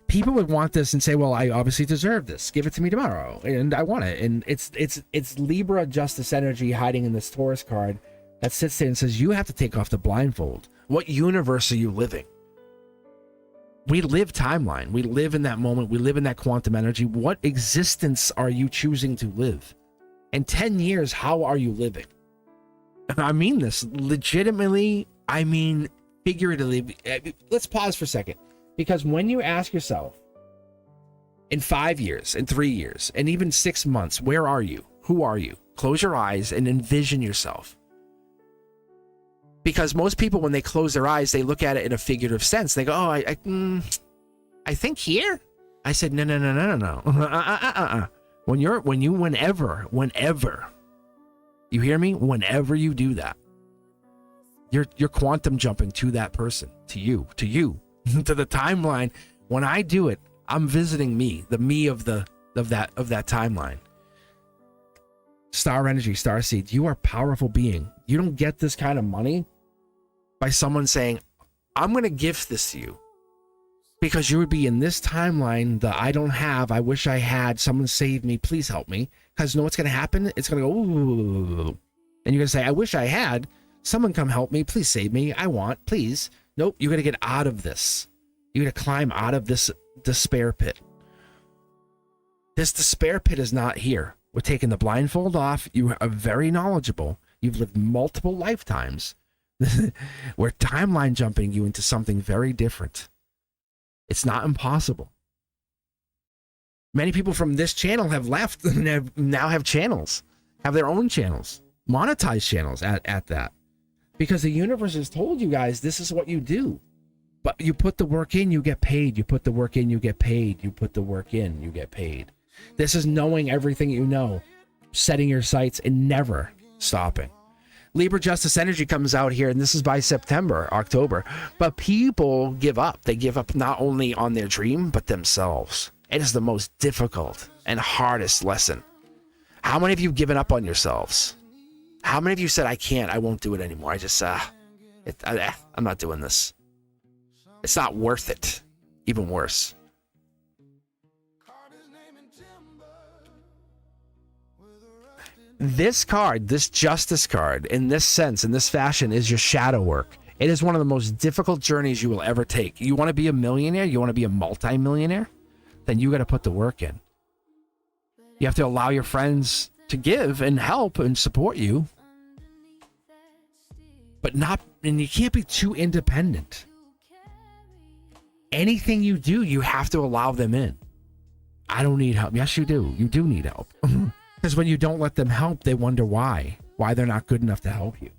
people would want this and say, well, I obviously deserve this. Give it to me tomorrow. And I want it. And it's Libra justice energy hiding in this Taurus card that sits there and says, you have to take off the blindfold. What universe are you living? We live timeline. We live in that moment. We live in that quantum energy. What existence are you choosing to live? In 10 years, how are you living? I mean this legitimately. I mean figuratively. Let's pause for a second. Because when you ask yourself, in 5 years, in 3 years, and even 6 months, where are you? Who are you? Close your eyes and envision yourself. Because most people, when they close their eyes, they look at it in a figurative sense. They go, oh, I think here. I said, no. Whenever, you hear me? Whenever you do that, you're quantum jumping to that person, to you, to the timeline. When I do it, I'm visiting me, the me of that timeline. Star energy, star seed. You are a powerful being. You don't get this kind of money by someone saying, I'm going to gift this to you, because you would be in this timeline that I don't have. I wish I had. Someone save me. Please help me. Because you know what's going to happen? It's going to go, ooh. And you're going to say, I wish I had. Someone come help me. Please save me. I want, please. Nope. You're going to get out of this. You're going to climb out of this despair pit. This despair pit is not here. We're taking the blindfold off. You are very knowledgeable. You've lived multiple lifetimes. We're timeline jumping you into something very different. It's not impossible. Many people from this channel have left and now have channels, have their own channels, monetized channels at that. Because the universe has told you guys this is what you do. But you put the work in, you get paid. You put the work in, you get paid. You put the work in, you get paid. This is knowing everything you know, setting your sights and never stopping. Libra Justice Energy comes out here, and this is by September, October. But people give up. They give up not only on their dream, but themselves. It is the most difficult and hardest lesson. How many of you have given up on yourselves? How many of you said, I can't, I won't do it anymore. I just, I'm not doing this. It's not worth it. Even worse. This card, this justice card, in this sense, in this fashion, is your shadow work. It is one of the most difficult journeys you will ever take. You want to be a millionaire? You want to be a multi-millionaire? Then you got to put the work in. You have to allow your friends to give and help and support you. But not, and you can't be too independent. Anything you do, you have to allow them in. I don't need help. Yes, you do. You do need help. Because when you don't let them help, they wonder why they're not good enough to help you.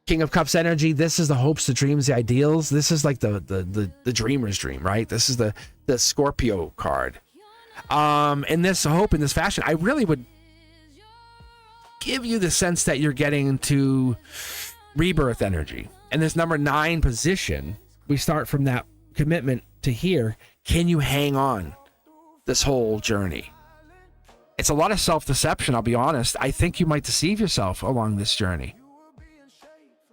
King of Cups energy. This is the hopes, the dreams, the ideals. This is like the dreamer's dream, right? This is the Scorpio card. In this hope, in this fashion, I really would give you the sense that you're getting into rebirth energy. And this number 9 position, we start from that commitment to here. Can you hang on this whole journey? It's a lot of self-deception, I'll be honest. I think you might deceive yourself along this journey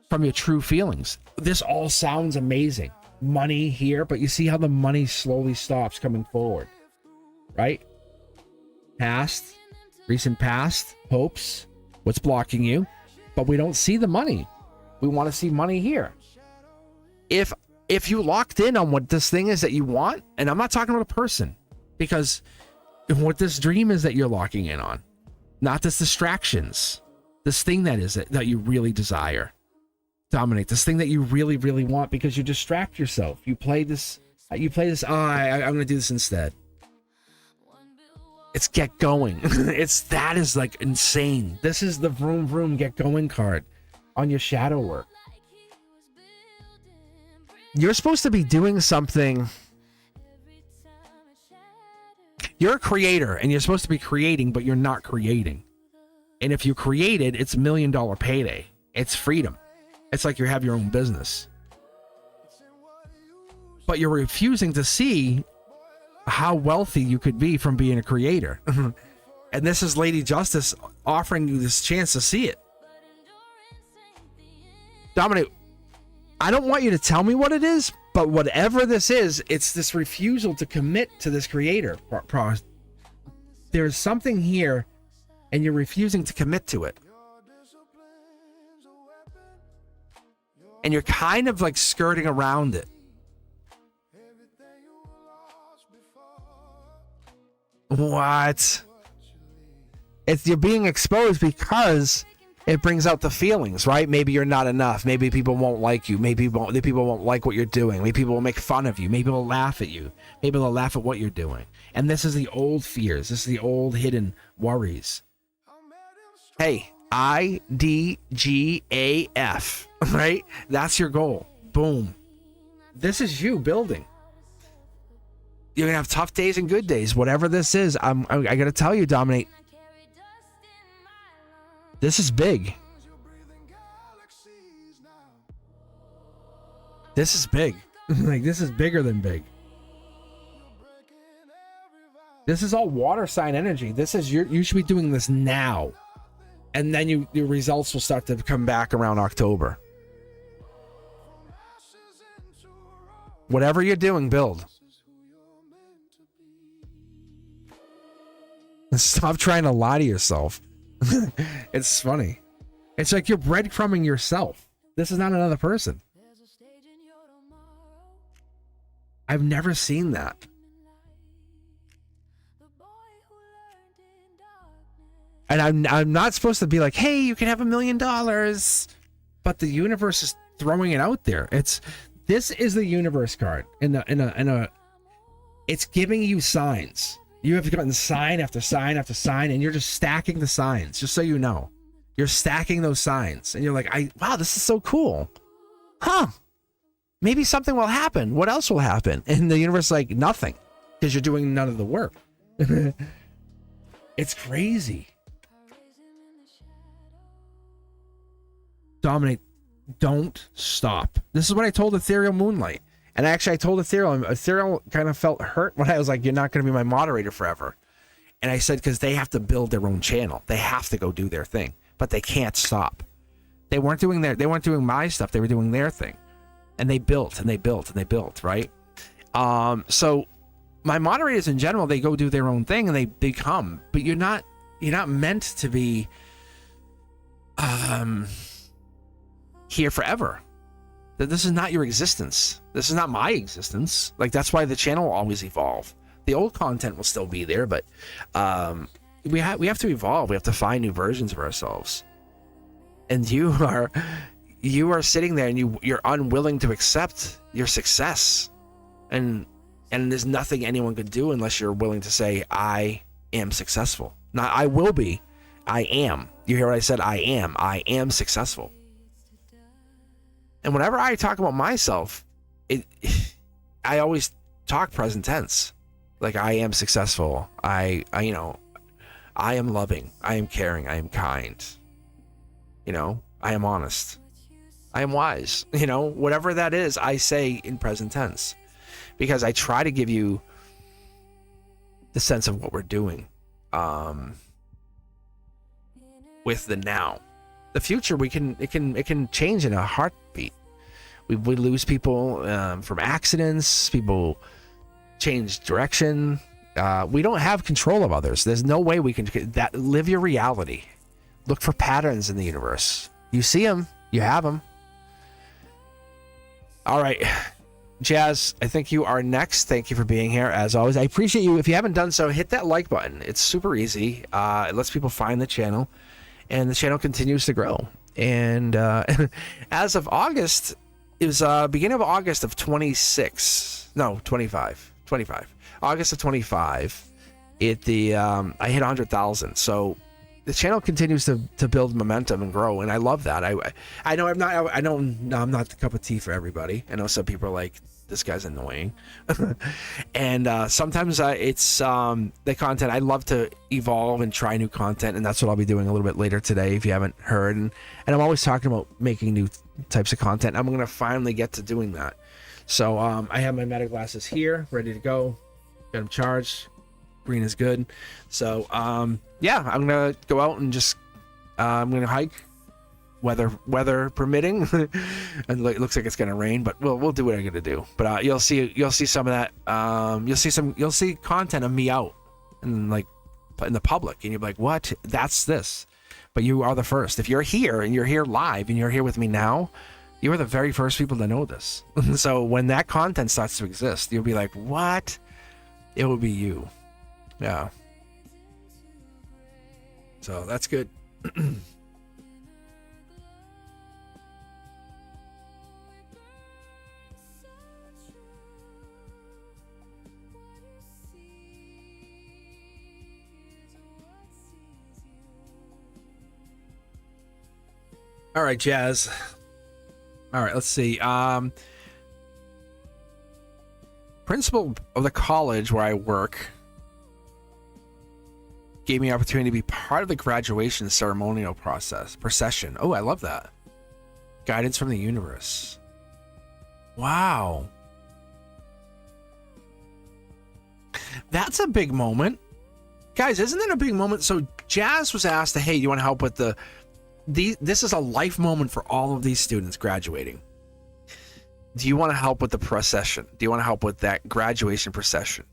from your true feelings. This all sounds amazing. Money here, but you see how the money slowly stops coming forward, right? Past, recent past, hopes, what's blocking you, but we don't see the money. We want to see money here. If you locked in on what this thing is that you want, and I'm not talking about a person, because what this dream is that you're locking in on, not this distractions, this thing that is it that you really desire, dominate, this thing that you really, really want, because you distract yourself. You play this, I'm going to do this instead. It's get going. That is like insane. This is the vroom vroom get going card on your shadow work. You're supposed to be doing something. You're a creator and you're supposed to be creating, but you're not creating. And if you created, it's $1 million payday. It's freedom. It's like you have your own business. But you're refusing to see how wealthy you could be from being a creator. And this is Lady Justice offering you this chance to see it. Dominic, I don't want you to tell me what it is, but whatever this is, it's this refusal to commit to this creator. There's something here, and you're refusing to commit to it. And you're kind of like skirting around it. What? You're being exposed because it brings out the feelings, right? Maybe you're not enough. Maybe people won't like you. Maybe people won't like what you're doing. Maybe people will make fun of you. Maybe they'll laugh at you. Maybe they'll laugh at what you're doing. And this is the old fears. This is the old hidden worries. Hey, IDGAF, right? That's your goal. Boom. This is you building. You're going to have tough days and good days. Whatever this is, I got to tell you, Dominate, this is big. This is big. Like, this is bigger than big. This is all water sign energy. This is you should be doing this now. And then your results will start to come back around October. Whatever you're doing, build. Stop trying to lie to yourself. It's funny. It's like you're breadcrumbing yourself. This is not another person. I've never seen that. And I'm not supposed to be like, hey, you can have $1 million. But the universe is throwing it out there. This is the universe card. It's giving you signs. You have gotten sign after sign after sign, and you're just stacking the signs, just so you know. You're stacking those signs, and you're like, wow, this is so cool. Huh. Maybe something will happen. What else will happen? And the universe is like, nothing, because you're doing none of the work. It's crazy. Dominate. Don't stop. This is what I told Ethereal Moonlight. And actually, I told Ethereal kind of felt hurt when I was like, you're not going to be my moderator forever. And I said, because they have to build their own channel. They have to go do their thing, but they can't stop. They weren't doing my stuff. They were doing their thing. And they built and they built and they built, right? So my moderators in general, they go do their own thing and they become, but you're not meant to be here forever. That this is not your existence. This is not my existence. Like, that's why the channel will always evolve. The old content will still be there, but we have to evolve. We have to find new versions of ourselves. And you are sitting there and you're unwilling to accept your success. And there's nothing anyone could do unless you're willing to say, I am successful. Not I will be. I am. You hear what I said? I am successful. And whenever I talk about myself, I always talk present tense. Like, I am successful. I am loving. I am caring. I am kind. I am honest. I am wise. Whatever that is, I say in present tense, because I try to give you the sense of what we're doing with the now. The future, it can change in a heartbeat. We lose people from accidents. People change direction. We don't have control of others. There's no way we can live your reality. Look for patterns in the universe. You see them, you have them. All right, Jazz, I think you are next. Thank you for being here, as always. I appreciate you. If you haven't done so, hit that like button. It's super easy. It lets people find the channel, and the channel continues to grow. And as of August, it was beginning of August of 25. August of 25. I hit 100,000. So the channel continues to build momentum and grow, and I love that. I know I'm not the cup of tea for everybody. I know some people are like, this guy's annoying. And sometimes it's the content. I love to evolve and try new content, and that's what I'll be doing a little bit later today, if you haven't heard. And I'm always talking about making new types of content. I'm going to finally get to doing that. So I have my meta glasses here, ready to go. Got them charged. Green is good. So yeah, I'm going to go out and just I'm going to hike. Weather permitting. And it looks like it's gonna rain, but we'll do what I'm gonna do. But you'll see some of that. You'll see content of me out and like in the public, and you'll be like, what? That's this. But you are the first. If you're here and you're here live and you're here with me now, you are the very first people to know this. So when that content starts to exist, you'll be like, what? It will be you. Yeah. So that's good. All right, Jazz. All right, let's see. Principal of the college where I work gave me an opportunity to be part of the graduation ceremonial procession. Oh, I love that. Guidance from the universe. Wow. That's a big moment. Guys, isn't that a big moment? So Jazz was asked, hey, do you want to help with this is a life moment for all of these students graduating. Do you want to help with the procession? Do you want to help with that graduation procession?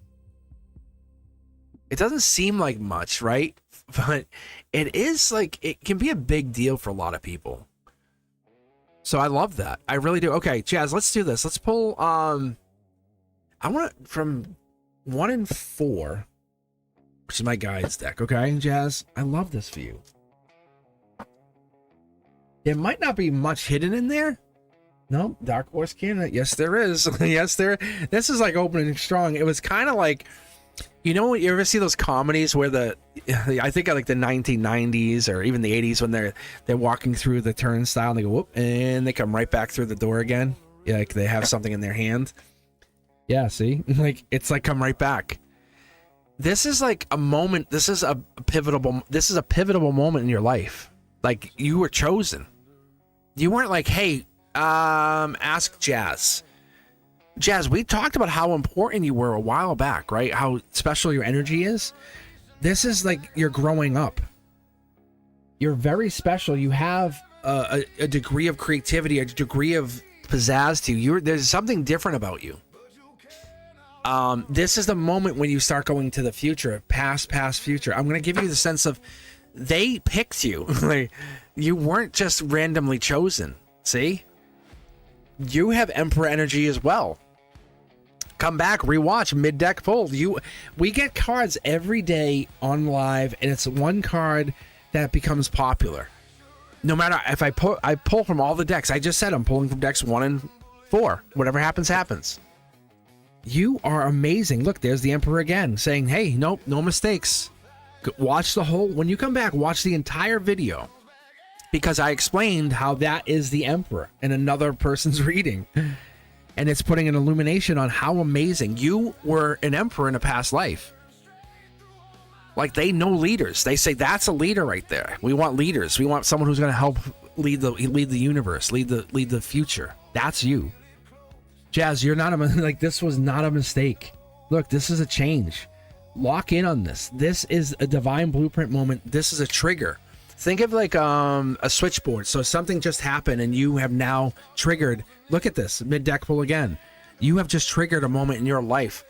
It doesn't seem like much, right? But it is like, it can be a big deal for a lot of people. So I love that. I really do. Okay, Jazz, let's do this. Let's pull, I want to, from 1 and 4, which is my guides deck. Okay, Jazz, I love this for you. There might not be much hidden in there. No, Dark Horse candidate. Yes, there is. Yes, there. This is like opening strong. It was kind of like You know, you ever see those comedies where I think like the 1990s or even the 80s when they're walking through the turnstile and they go whoop and they come right back through the door again. Yeah, like they have something in their hand. Yeah, see, like it's like come right back. This is like a moment. This is a pivotal moment in your life. Like you were chosen. You weren't like, hey, ask Jazz. Jazz, we talked about how important you were a while back, right? How special your energy is. This is like you're growing up. You're very special. You have a degree of creativity, a degree of pizzazz to you. There's something different about you. This is the moment when you start going to the future, past, future. I'm going to give you the sense of they picked you. Like, you weren't just randomly chosen. See? You have Emperor energy as well. Come back, rewatch, mid-deck pull. We get cards every day on live, and it's one card that becomes popular. No matter if I pull from all the decks. I just said I'm pulling from decks 1 and 4. Whatever happens, happens. You are amazing. Look, there's the Emperor again saying, hey, nope, no mistakes. Watch when you come back, watch the entire video. Because I explained how that is the Emperor in another person's reading. And it's putting an illumination on how amazing you were an emperor in a past life. Like they know leaders. They say that's a leader right there. We want leaders. We want someone who's going to help lead the universe, lead the future. That's you. Jazz, you're not like this was not a mistake. Look, this is a change. Lock in on this. This is a divine blueprint moment. This is a trigger. Think of like a switchboard. So something just happened and you have now triggered. Look at this, mid-deck pull again. You have just triggered a moment in your life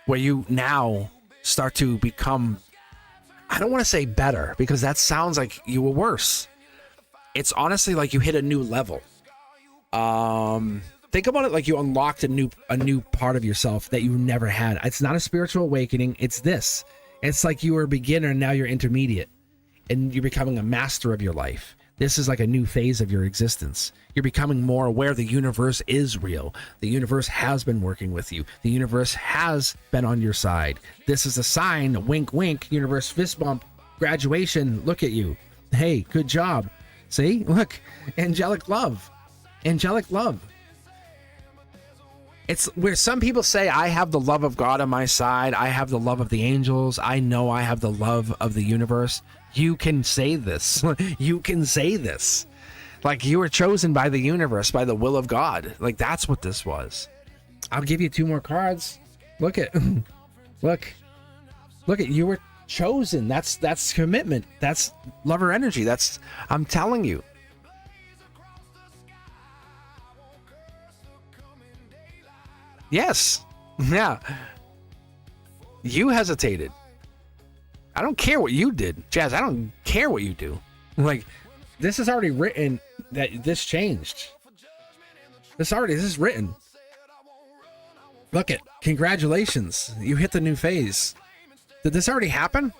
where you now start to become, I don't want to say better because that sounds like you were worse. It's honestly like you hit a new level. Think about it like you unlocked a new part of yourself that you never had. It's not a spiritual awakening. It's this. It's like you were a beginner and now you're intermediate. And you're becoming a master of your life. This is like a new phase of your existence. You're becoming more aware the universe is real. The universe has been working with you. The universe has been on your side. This is a sign, wink, wink, universe fist bump, graduation, look at you. Hey, good job. See, look, angelic love. Angelic love. It's where some people say, I have the love of God on my side. I have the love of the angels. I know I have the love of the universe. You can say this. You can say this. Like you were chosen by the universe, by the will of God. Like that's what this was. I'll give you 2 more cards. Look at, look at, you were chosen. That's commitment. That's lover energy. I'm telling you. Yes. Yeah. You hesitated. I don't care what you did, Jazz. I don't care what you do. Like, this is already written that this changed. This is written. Look it. Congratulations. You hit the new phase. Did this already happen?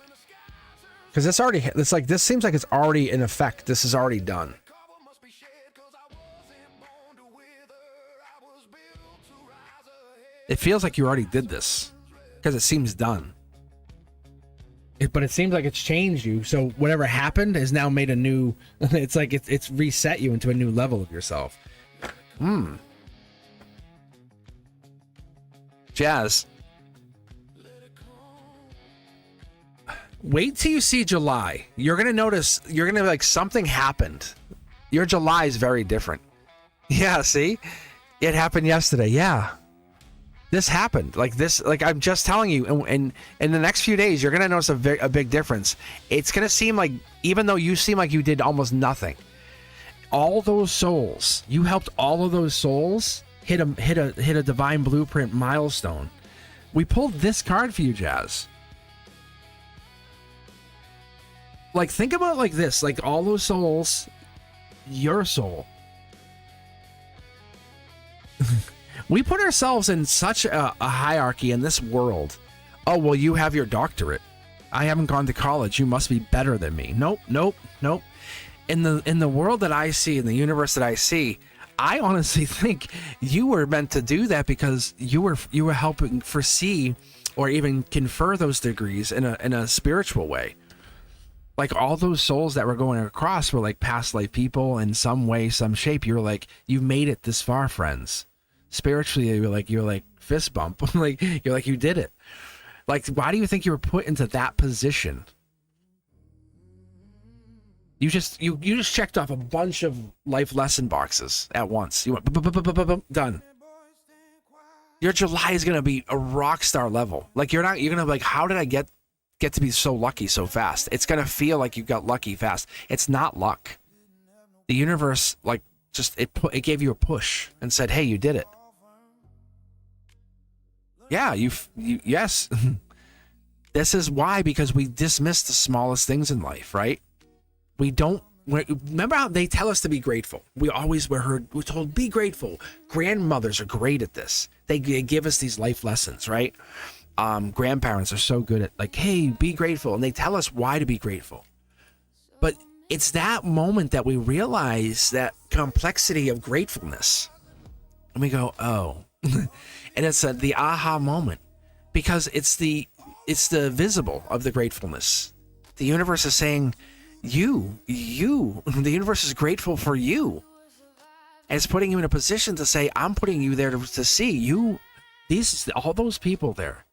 Because this seems like it's already in effect. This is already done. It feels like you already did this because it seems done. But it seems like it's changed you. So whatever happened has now made a new. It's like it's reset you into a new level of yourself. Jazz. Wait till you see July. You're gonna notice. You're gonna like something happened. Your July is very different. Yeah. See, it happened yesterday. Yeah. This happened like this. Like I'm just telling you, and in the next few days, you're gonna notice a big difference. It's gonna seem like, even though you seem like you did almost nothing, all those souls, you helped all of those souls hit a divine blueprint milestone. We pulled this card for you, Jazz. Like think about it like this, like all those souls, your soul. We put ourselves in such a hierarchy in this world. Oh, well, you have your doctorate. I haven't gone to college. You must be better than me. Nope. In the world that I see, in the universe that I see, I honestly think you were meant to do that because you were helping foresee or even confer those degrees in a spiritual way. Like all those souls that were going across were like past life people in some way, some shape. You're like, you've made it this far, friends. Spiritually, you're like fist bump. Like you're like, you did it. Like, why do you think you were put into that position? You just checked off a bunch of life lesson boxes at once. You went done. Your July is gonna be a rock star level. Like you're gonna be like, how did I get to be so lucky so fast? It's gonna feel like you got lucky fast. It's not luck. The universe like just it gave you a push and said, hey, you did it. Yeah, yes. This is why, because we dismiss the smallest things in life, right? We don't remember how they tell us to be grateful. We're told be grateful. Grandmothers are great at this. They give us these life lessons, right? Grandparents are so good at like, hey, be grateful, and they tell us why to be grateful. But it's that moment that we realize that complexity of gratefulness, and we go, oh. And it's the aha moment, because it's the visible of the gratefulness. The universe is saying, you, the universe is grateful for you. And it's putting you in a position to say, I'm putting you there to see you. All those people there.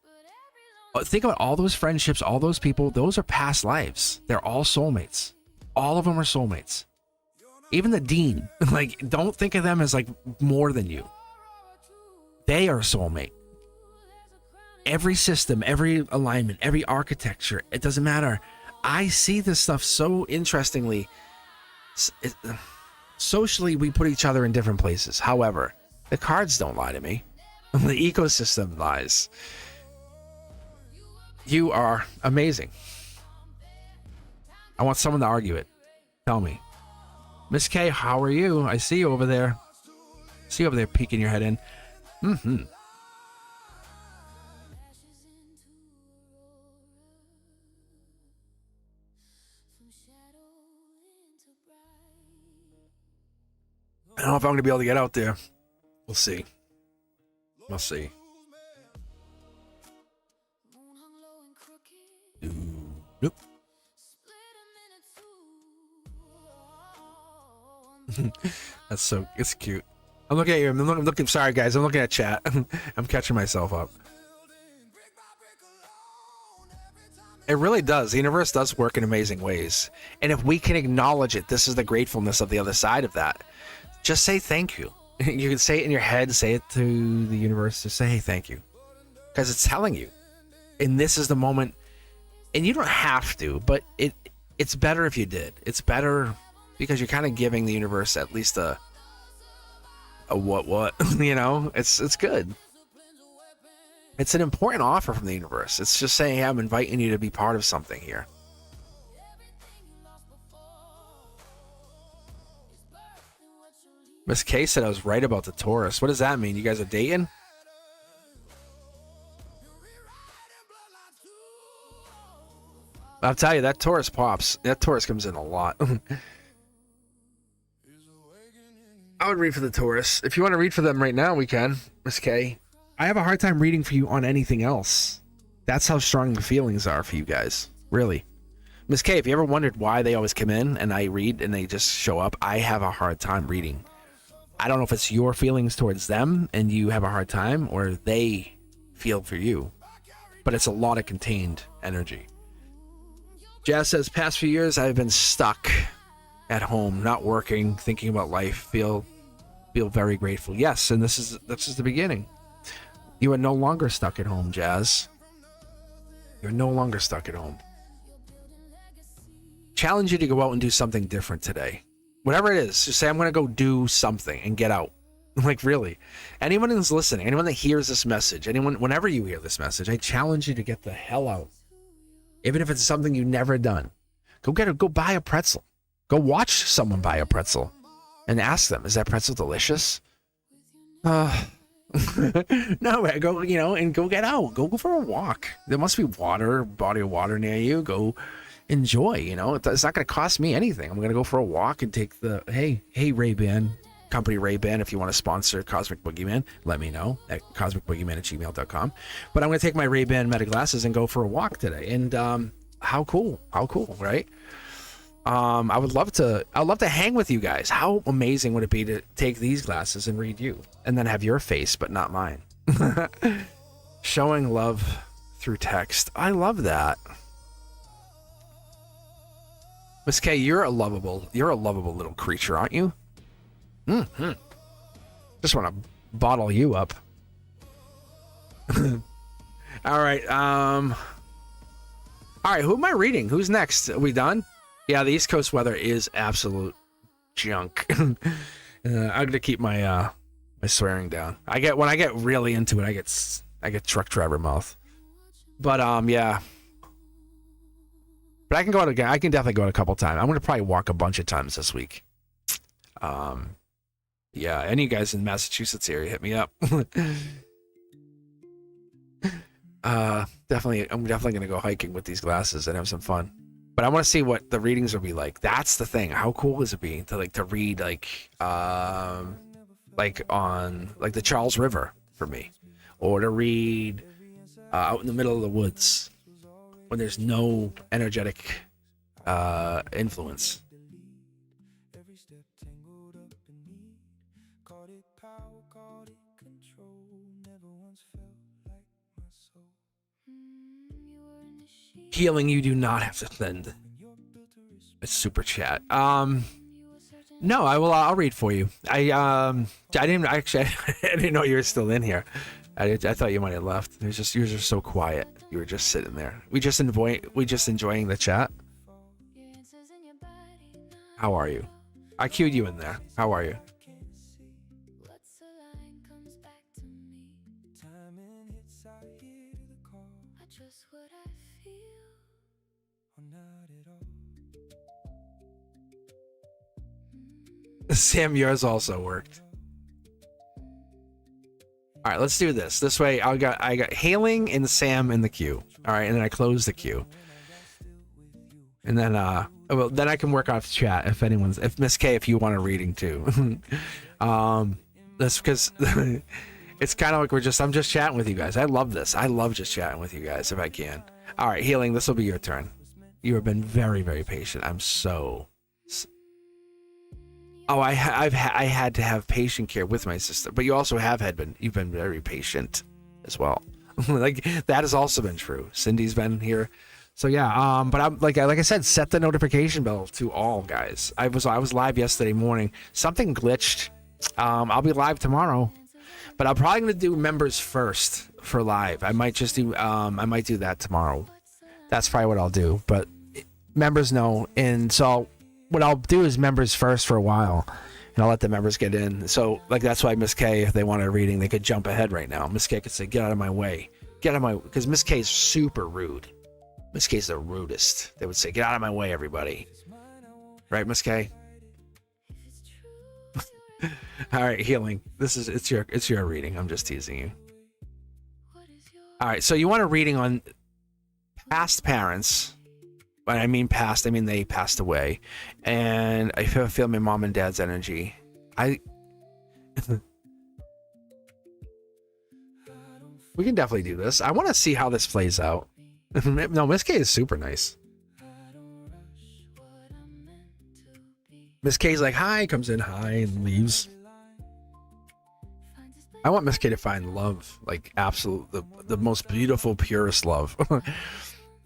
Think about all those friendships, all those people. Those are past lives. They're all soulmates. All of them are soulmates. Even the dean, like, don't think of them as like more than you. They are soulmate. Every system, every alignment, every architecture, it doesn't matter. I see this stuff so interestingly. Socially, we put each other in different places. However, the cards don't lie to me. The ecosystem lies. You are amazing. I want someone to argue it. Tell me. Miss K, how are you? I see you over there. See you over there peeking your head in. Mm-hmm. I don't know if I'm going to be able to get out there. We'll see. We'll see. Nope. It's cute. I'm looking at you. I'm looking. Sorry, guys. I'm looking at chat. I'm catching myself up. It really does. The universe does work in amazing ways. And if we can acknowledge it, this is the gratefulness of the other side of that. Just say thank you. You can say it in your head, say it to the universe, just say, hey, thank you. Because it's telling you. And this is the moment. And you don't have to, but it's better if you did. It's better because you're kind of giving the universe at least a what, you know? It's good. It's an important offer from the universe. It's just saying, hey, I'm inviting you to be part of something here. Miss K said I was right about the Taurus. What does that mean? You guys are dating? I'll tell you, that Taurus pops. That Taurus comes in a lot. I would read for the Taurus. If you want to read for them right now, we can. Miss K. I have a hard time reading for you on anything else. That's how strong the feelings are for you guys. Really. Miss K, if you ever wondered why they always come in and I read and they just show up, I have a hard time reading. I don't know if it's your feelings towards them and you have a hard time, or they feel for you. But it's a lot of contained energy. Jazz says, past few years I've been stuck at home, not working, thinking about life, feel very grateful. Yes, and this is the beginning. You are no longer stuck at home, Jazz. You're no longer stuck at home. Challenge you to go out and do something different today. Whatever it is, just say, I'm going to go do something and get out. Like, really. Anyone who's listening, anyone that hears this message, whenever you hear this message, I challenge you to get the hell out. Even if it's something you've never done. Go buy a pretzel. Go watch someone buy a pretzel and ask them, is that pretzel delicious? No, go, and go get out. Go for a walk. There must be body of water near you. Go enjoy, it's not going to cost me anything. I'm going to go for a walk and take hey Ray-Ban, company Ray-Ban. If you want to sponsor Cosmic Boogeyman, let me know at cosmicboogeyman@gmail.com. But I'm going to take my Ray-Ban Meta glasses and go for a walk today. And how cool, right? I'd love to hang with you guys. How amazing would it be to take these glasses and read you, and then have your face but not mine? Showing love through text. I love that. Miss K, you're a lovable little creature, aren't you? Mm-hmm. Just want to bottle you up. All right. All right. Who am I reading? Who's next? Are we done? Yeah, the East Coast weather is absolute junk. I'm gonna keep my my swearing down. When I get really into it, I get truck driver mouth. But yeah. But I can definitely go out a couple times. I'm gonna probably walk a bunch of times this week. Yeah, any guys in Massachusetts area, hit me up. I'm definitely gonna go hiking with these glasses and have some fun. But I want to see what the readings will be like. That's the thing. How cool is it being to read on the Charles River for me, or to read out in the middle of the woods when there's no energetic influence. Healing, you do not have to send a super chat. No, I'll read for you. I didn't know you were still in here. I thought you might have left. You're just so quiet. You were just sitting there. We just enjoying the chat. How are you? I queued you in there. How are you? Sam, yours also worked. All right, let's do this. This way, I got Hailing and Sam in the queue. All right, and then I close the queue, and then then I can work off chat if Miss K, if you want a reading too. That's because it's kind of like I'm just chatting with you guys. I love this. I love just chatting with you guys if I can. All right, Healing, this will be your turn. You have been very, very patient. I'm so. Oh, I had to have patient care with my sister, but you also you've been very patient as well. Like that has also been true. Cindy's been here, so yeah. But I'm like I said, set the notification bell to all, guys. I was live yesterday morning. Something glitched. I'll be live tomorrow, but I'm probably gonna do members first for live. I might just do I might do that tomorrow. That's probably what I'll do. But members know, and so. What I'll do is members first for a while, and I'll let the members get in. So, that's why Miss K, if they want a reading, they could jump ahead right now. Miss K could say, "Get out of my way, because Miss K is super rude. Miss K is the rudest. They would say, "Get out of my way, everybody." Right, Miss K? All right, Healing. It's your reading. I'm just teasing you. All right, so you want a reading on past parents. When I mean past, I mean they passed away, and I feel my mom and dad's energy. We can definitely do this. I want to see how this plays out. No, Miss K is super nice. Miss K's like, hi, comes in, hi, and leaves. I want Miss K to find love, like the most beautiful, purest love.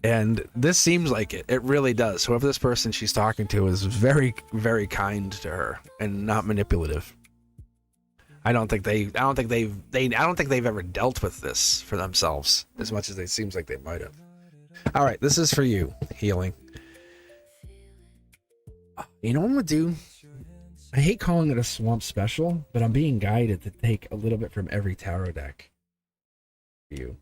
And this seems like it. It really does. Whoever this person she's talking to is very, very kind to her and not manipulative. I don't think they've ever dealt with this for themselves as much as it seems like they might have. All right, this is for you, Healing. You know what I'm gonna do? I hate calling it a swamp special, but I'm being guided to take a little bit from every tarot deck for you.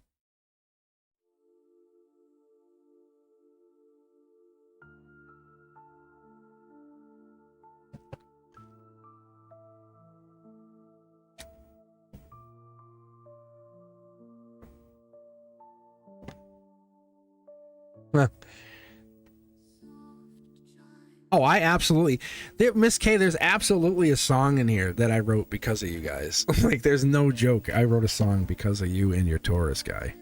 Oh, I absolutely, Miss K, there's absolutely a song in here that I wrote because of you guys. Like, there's no joke. I wrote a song because of you and your Taurus guy.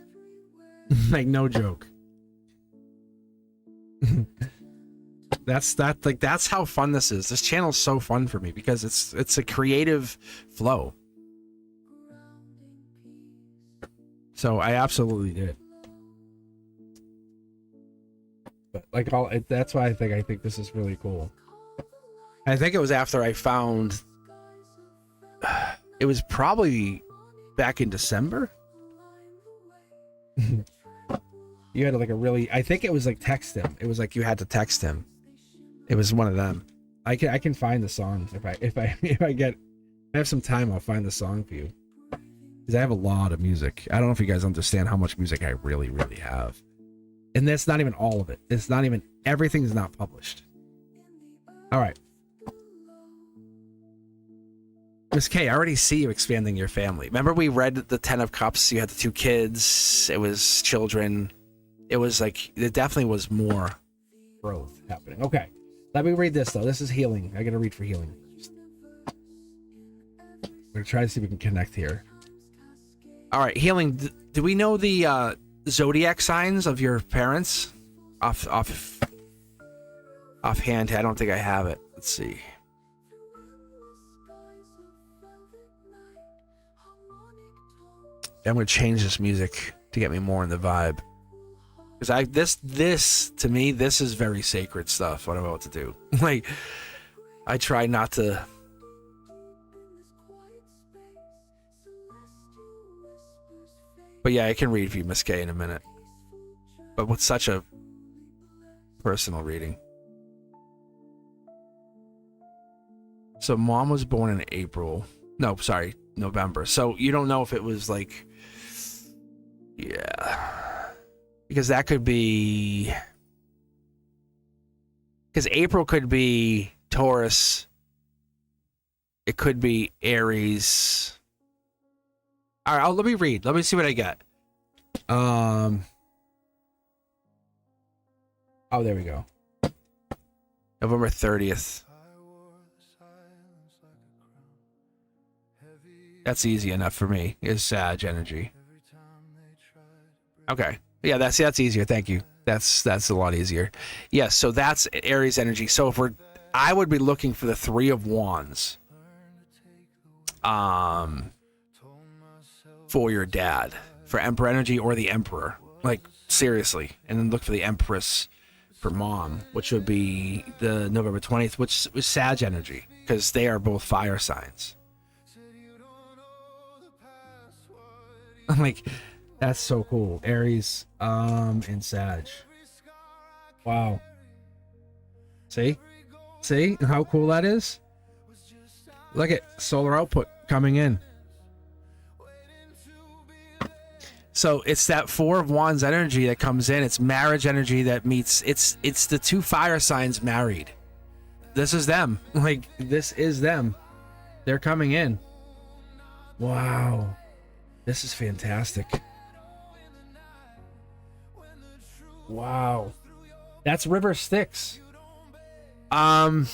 Like, no joke. That's how fun this is. This channel's so fun for me because it's a creative flow. So I absolutely did. But like that's why I think this is really cool. I think it was after I found it was probably back in December. You had like a really, I think it was like text him. It was like you had to text him. It was one of them. I can find the song if I have some time, I'll find the song for you. Because I have a lot of music. I don't know if you guys understand how much music I really, really have. And that's not even all of it. It's not even, everything's not published. All right. Miss K, I already see you expanding your family. Remember we read the 10 of Cups? You had the 2 kids. It was children. It was like, it definitely was more growth happening. Okay. Let me read this, though. This is healing. I got to read for healing. We're going to try to see if we can connect here. All right. Healing. Do we know the zodiac signs of your parents? Offhand, I don't think I have it. Let's see. I'm going to change this music to get me more in the vibe. Because this to me, this is very sacred stuff. What I'm about to do. Like, I try not to. But yeah, I can read for you, Miss K, in a minute. But with such a personal reading. So mom was born in April. No, sorry, November. So you don't know if it was like, yeah. Because that could be, because April could be Taurus. It could be Aries. All right, let me read. Let me see what I get. Oh, there we go. November 30th. That's easy enough for me. Is Sag energy. Okay. Yeah, that's easier. Thank you. That's a lot easier. Yes, so that's Aries energy. So if I would be looking for the 3 of Wands. For your dad, for Emperor energy or the Emperor, like seriously, and then look for the Empress for mom, which would be the November 20th, which was Sag energy, because they are both fire signs. I'm like, that's so cool. Aries, and Sag. Wow. See how cool that is? Look at solar output coming in. So it's that 4 of Wands energy that comes in. It's marriage energy that meets. It's the 2 fire signs married. This is them. Like, this is them. They're coming in. Wow. This is fantastic. Wow. That's River Styx. Who's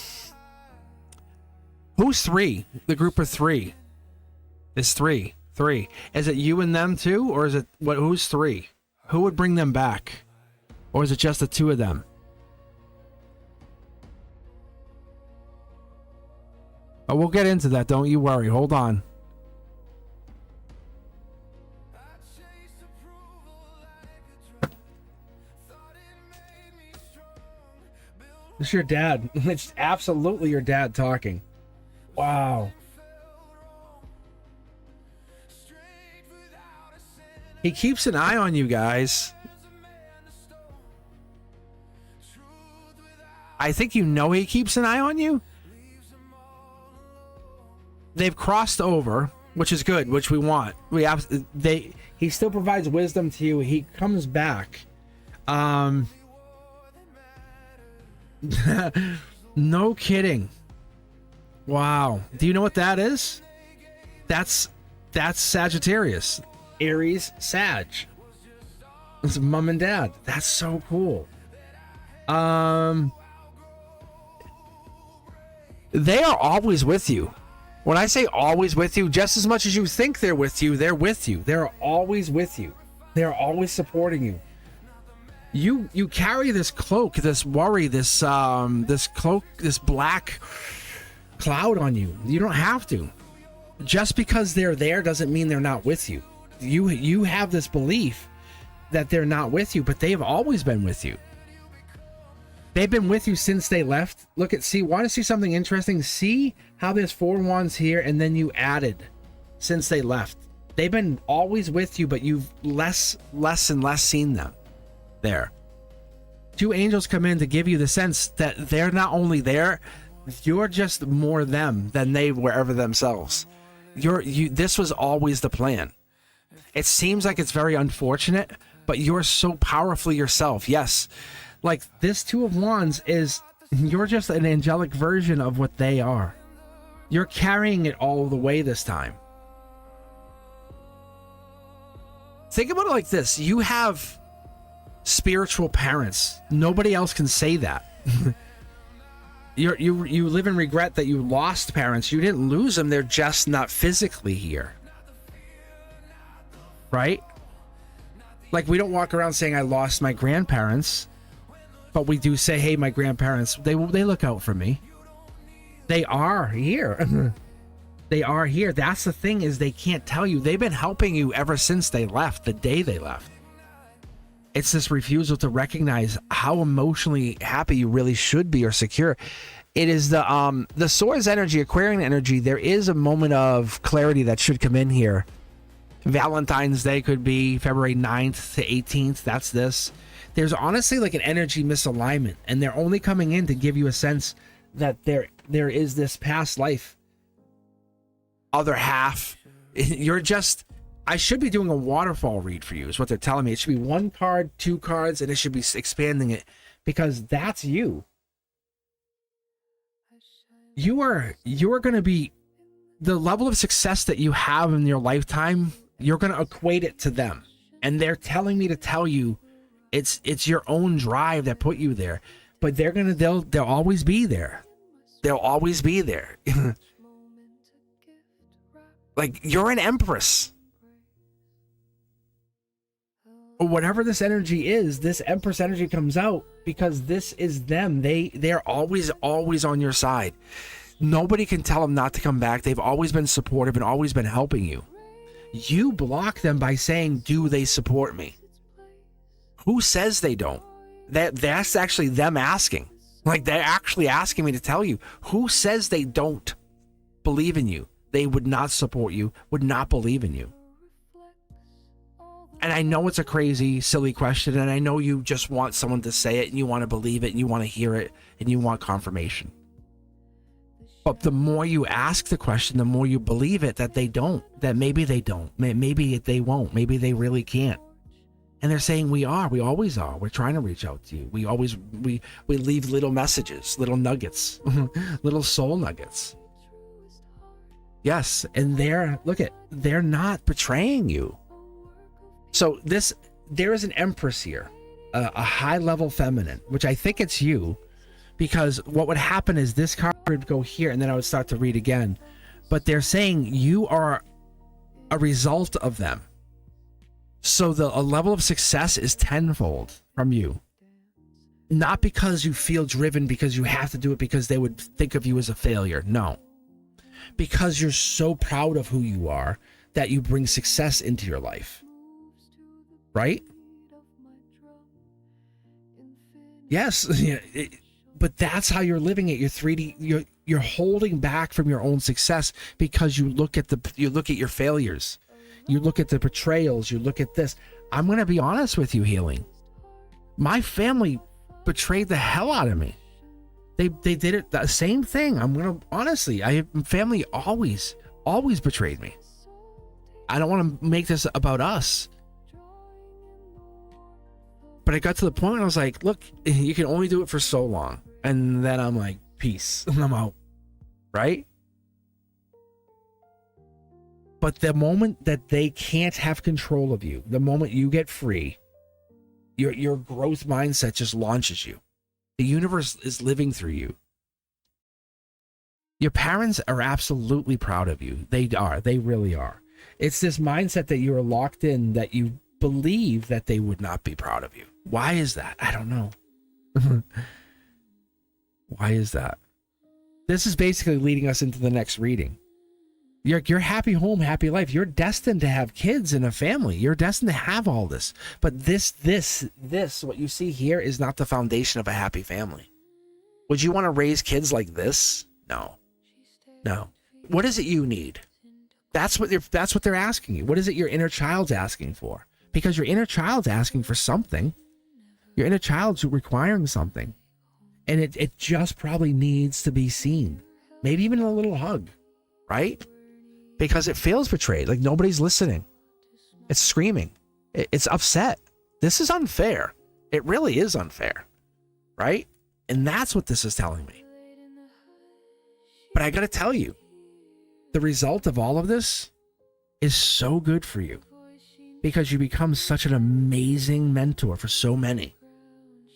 3? The group of 3 is 3. 3. Is it you and them too, or is it what? Who's 3? Who would bring them back, or is it just the 2 of them? Oh, we'll get into that. Don't you worry. Hold on. This is your dad. It's absolutely your dad talking. Wow. He keeps an eye on you guys. I think you know he keeps an eye on you. They've crossed over, which is good, which we want. He still provides wisdom to you. He comes back. No kidding. Wow. Do you know what that is? That's Sagittarius. Aries, Sag. It's mom and dad. That's so cool. They are always with you. When I say always with you, just as much as you think they're with you, they're with you. They're always with you. They're always supporting you. You carry this cloak, this worry, this cloak, this black cloud on you. You don't have to. Just because they're there doesn't mean they're not with you. You have this belief that they're not with you, but they've always been with you. They've been with you since they left. Want to see something interesting? See how there's 4 wands here, and then you added since they left. They've been always with you, but you've less and less seen them there. 2 angels come in to give you the sense that they're not only there, you're just more them than they were ever themselves. This was always the plan. It seems like it's very unfortunate, but you're so powerfully yourself. Yes. Like this 2 of wands you're just an angelic version of what they are. You're carrying it all the way this time. Think about it like this. You have spiritual parents. Nobody else can say that. You live in regret that you lost parents. You didn't lose them. They're just not physically here. Right? Like we don't walk around saying I lost my grandparents. But we do say, hey, my grandparents, they look out for me. They are here. They are here. That's the thing, is they can't tell you. They've been helping you ever since they left, the day they left. It's this refusal to recognize how emotionally happy you really should be or secure. It is the Swords energy, Aquarian energy. There is a moment of clarity that should come in here. Valentine's Day could be February 9th to 18th. That's this. There's honestly like an energy misalignment, and they're only coming in to give you a sense that there is this past life, other half. I should be doing a waterfall read for you is what they're telling me. It should be 1 card, 2 cards, and it should be expanding it, because that's you. You're going to be, the level of success that you have in your lifetime, you're going to equate it to them. And they're telling me to tell you, it's your own drive that put you there, but they'll always be there. They'll always be there. Like you're an empress, or whatever this energy is. This empress energy comes out because this is them. They're always on your side. Nobody can tell them not to come back. They've always been supportive and always been helping you. You block them by saying, do they support me? Who says they don't? That's actually them asking. Like they're actually asking me to tell you. Who says they don't believe in you? They would not support you, would not believe in you. And I know it's a crazy, silly question, and I know you just want someone to say it, and you want to believe it, and you want to hear it, and you want confirmation. But the more you ask the question, the more you believe it, that they don't, that maybe they don't, maybe they won't, maybe they really can't. And they're saying we always are. We're trying to reach out to you. We leave little messages, little nuggets, little soul nuggets. Yes, and they're not betraying you. So there is an empress here, a high level feminine, which I think it's you, because what would happen is this card would go here, and then I would start to read again. But they're saying you are a result of them. So a level of success is tenfold from you. Not because you feel driven, because you have to do it, because they would think of you as a failure. No. Because you're so proud of who you are that you bring success into your life. Right? Yes. But that's how you're living it. You're 3D. You're holding back from your own success because you look at your failures. You look at the betrayals. You look at this. I'm going to be honest with you, Healing. My family betrayed the hell out of me. They did it the same thing. Honestly, family always betrayed me. I don't want to make this about us. But I got to the point where I was like, look, you can only do it for so long. And then I'm like, peace. And I'm out. Right? But the moment that they can't have control of you, the moment you get free, your growth mindset just launches you. The universe is living through you. Your parents are absolutely proud of you. They are. They really are. It's this mindset that you're locked in, that you believe that they would not be proud of you. Why is that? I don't know. Why is that? This is basically leading us into the next reading. Your happy home, happy life. You're destined to have kids and a family. You're destined to have all this. But this, what you see here is not the foundation of a happy family. Would you want to raise kids like this? No. No. What is it you need? That's what they're asking you. What is it your inner child's asking for? Because your inner child's asking for something. Your inner child's requiring something. And it just probably needs to be seen. Maybe even a little hug, right? Because it feels betrayed, like nobody's listening. It's screaming. It's upset. This is unfair. It really is unfair, right? And that's what this is telling me. But I got to tell you, the result of all of this is so good for you, because you become such an amazing mentor for so many,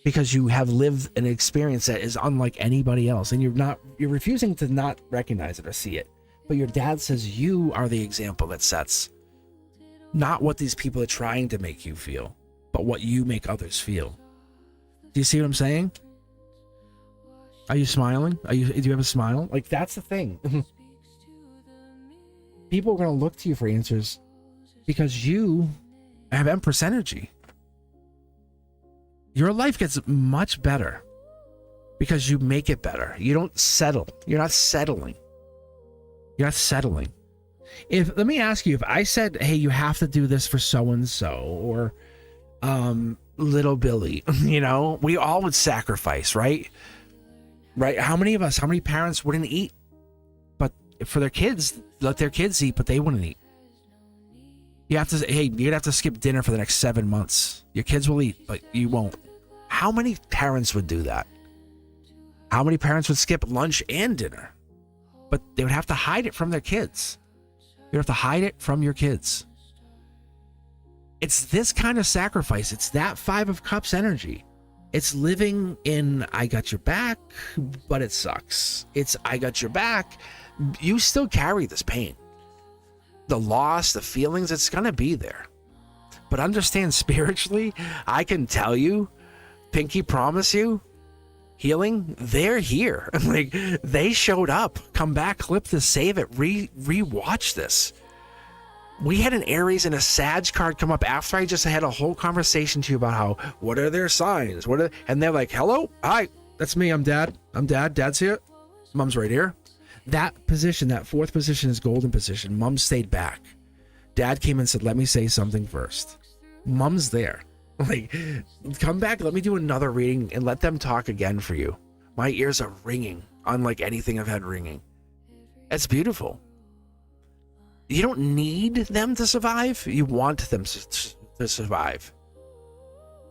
because you have lived an experience that is unlike anybody else, and you're refusing to not recognize it or see it. But your dad says you are the example that sets not what these people are trying to make you feel, but what you make others feel. Do you see what I'm saying? Are you smiling? Do you have a smile? Like, that's the thing. People are going to look to you for answers because you have Empress energy. Your life gets much better because you make it better. You don't settle. You're not settling. You're not settling. Let me ask you, if I said, hey, you have to do this for so-and-so, or little Billy, we all would sacrifice, right? Right? How many parents wouldn't eat, but for their kids, let their kids eat, but they wouldn't eat? You're gonna have to skip dinner for the next 7 months. Your kids will eat, but you won't. How many parents would do that? How many parents would skip lunch and dinner? But they would have to hide it from their kids. You have to hide it from your kids. It's this kind of sacrifice. It's that 5 of Cups energy. It's living in, I got your back, but it sucks. It's, I got your back. You still carry this pain. The loss, the feelings, it's going to be there. But understand, spiritually, I can tell you, Pinky promise you, healing, they're here. Like, they showed up. Come back, clip this, save it, re-watch this. We had an Aries and a Sag card come up after I just had a whole conversation to you about how, what are their signs? And they're like, hello, hi, that's me, I'm Dad. Dad's here. Mom's right here. That position, that 4th position is golden position. Mom stayed back. Dad came and said, let me say something first. Mom's there. Like, come back, let me do another reading and let them talk again for you. My ears are ringing, unlike anything I've had ringing. It's beautiful. You don't need them to survive. You want them to survive.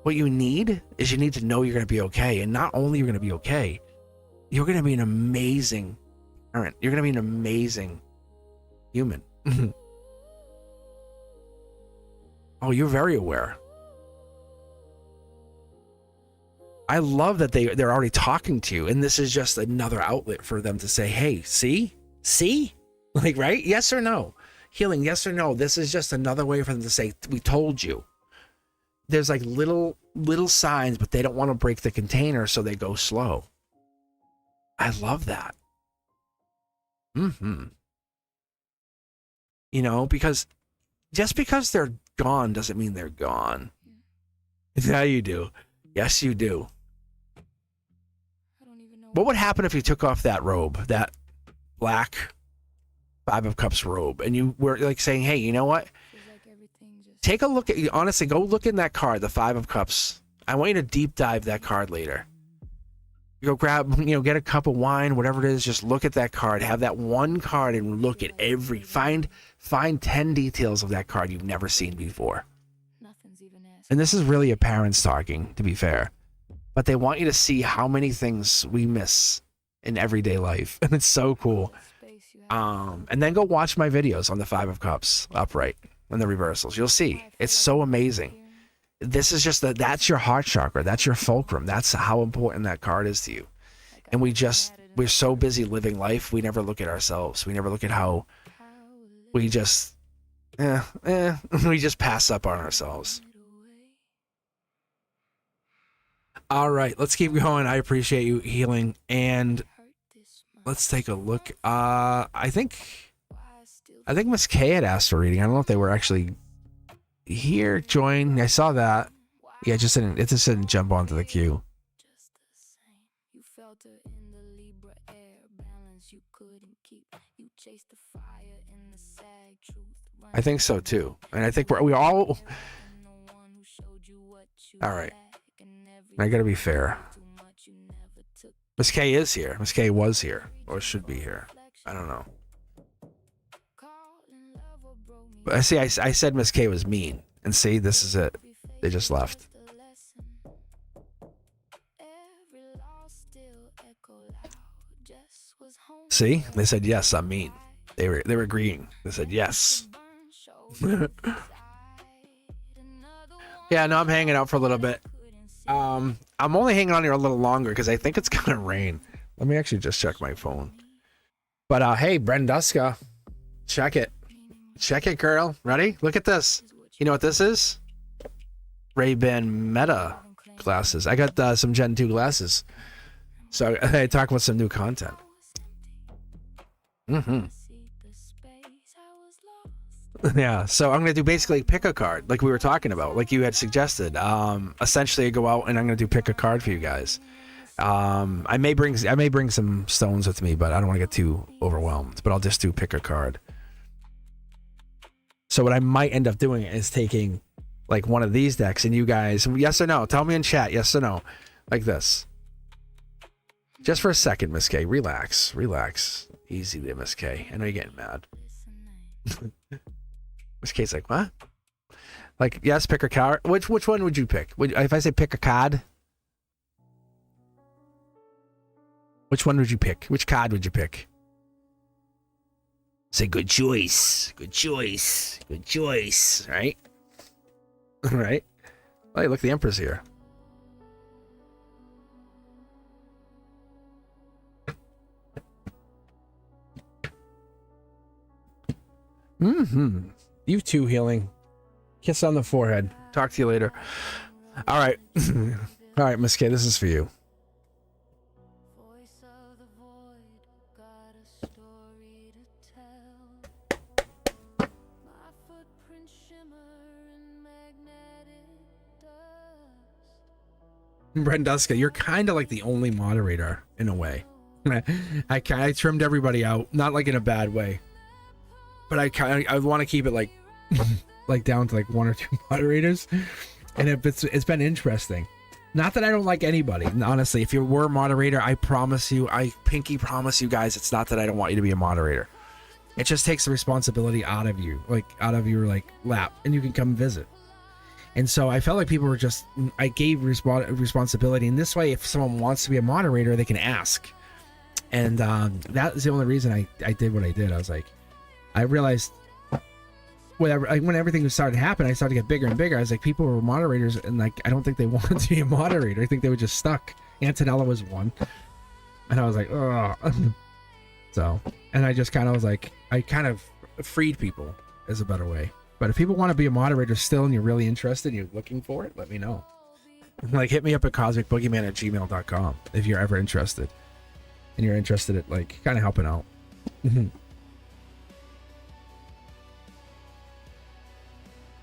What you need is, you need to know you're going to be okay. And not only you're going to be okay, you're going to be an amazing parent. You're going to be an amazing human. Oh, you're very aware. I love that they're already talking to you, and this is just another outlet for them to say, hey, see? Like, right? Yes or no? Healing, yes or no? This is just another way for them to say, we told you. There's like little signs, but they don't want to break the container, so they go slow. I love that. Because just because they're gone doesn't mean they're gone. Yeah, you do. Yes, you do. What would happen if you took off that robe, that black 5 of Cups robe, and you were like saying, hey, you know what? Take a look at, honestly, go look in that card, the 5 of Cups. I want you to deep dive that card later. You go grab, get a cup of wine, whatever it is, just look at that card, have that one card and look at find 10 details of that card you've never seen before. And this is really a parent's talking, to be fair. But they want you to see how many things we miss in everyday life. And it's so cool. And then go watch my videos on the 5 of Cups upright and the reversals. You'll see. It's so amazing. This is just that's your heart chakra. That's your fulcrum. That's how important that card is to you. And we just we're so busy living life, we never look at ourselves. We never look at how we just, we just pass up on ourselves. All right, let's keep going. I appreciate you healing, and let's take a look. I think Miss K had asked for reading. I don't know if they were actually here. Join. I saw that. Yeah, it just didn't jump onto the queue. I think so too, and I think we all. All right. I gotta be fair. Miss K is here. Miss K was here, or should be here. I don't know. But I see. I said Miss K was mean, and see, this is it. They just left. See, they said yes. I'm mean. They were agreeing. They said yes. Yeah, no, I'm hanging out for a little bit. I'm only hanging on here a little longer because I think it's gonna rain. Let me actually just check my phone. But hey, Brenduska, check it, girl. Ready? Look at this. You know what this is? Ray-Ban Meta glasses. I got some Gen 2 glasses, so I talk about some new content. Yeah, so I'm gonna do basically pick a card, like we were talking about, like you had suggested. Essentially, I go out and I'm gonna do pick a card for you guys. I may bring some stones with me, but I don't want to get too overwhelmed. But I'll just do pick a card. So what I might end up doing is taking like one of these decks, and you guys, yes or no, tell me in chat, yes or no, like this. Just for a second, Miss K, relax, easy there, Miss K. I know you're getting mad. Miss K's like, what? Like, yes, pick a card. Which one would you pick? If I say pick a card, which one would you pick? Which card would you pick? Say good choice, right? Right? Oh, hey, look, the Empress here. You too, healing. Kiss on the forehead. Talk to you later. All right. All right, Miss K, this is for you. Brenduska, you're kind of like the only moderator in a way. I trimmed everybody out, not like in a bad way, but I want to keep it like like down to like one or two moderators, and it's been interesting. Not that I don't like anybody, honestly. If you were a moderator, I pinky promise you guys, it's not that I don't want you to be a moderator. It just takes the responsibility out of you, like out of your like lap, and you can come visit. And so I felt like people were just, I gave responsibility. And this way, if someone wants to be a moderator, they can ask. And that is the only reason I did what I did. I was like, I realized when everything started to happen, I started to get bigger and bigger. I was like, people were moderators, and like, I don't think they wanted to be a moderator. I think they were just stuck. Antonella was one. And I was like, oh. So, and I just kind of was like, I kind of freed people is a better way. But if people want to be a moderator still and you're really interested and you're looking for it, let me know. Like, hit me up at cosmicboogeyman@gmail.com if you're ever interested. And you're interested at, like, kind of helping out.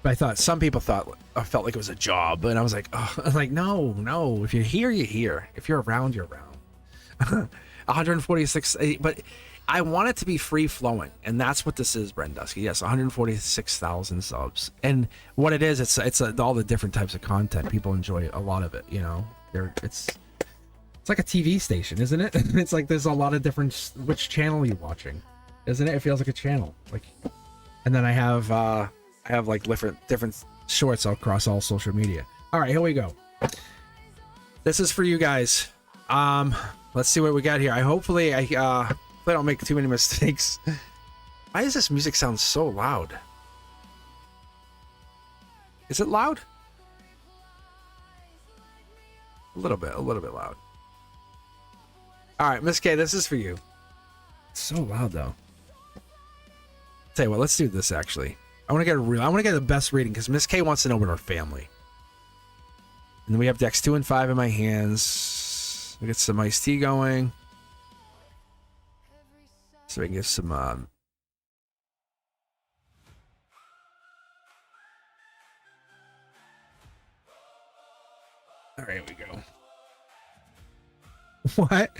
But I thought, some people felt like it was a job. And I was like, oh, I'm like, no. If you're here, you're here. If you're around, you're around. 146, but I want it to be free flowing, and that's what this is, Brenduski. Yes, 146,000 subs, and what it is, it's all the different types of content. People enjoy a lot of it, you know. It's like a TV station, isn't it? It's like there's a lot of different. Which channel are you watching? Isn't it? It feels like a channel. Like, and then I have like different shorts across all social media. All right, here we go. This is for you guys. Let's see what we got here. Hopefully I don't make too many mistakes. Why does this music sound so loud? Is it loud? A little bit loud. All right, Miss K, this is for you. It's so loud though. Tell you what, let's do this actually. I want to get the best reading because Miss K wants to know about our family. And then we have decks 2 and 5 in my hands. We get some iced tea going. So we can get some all right, here we go. What?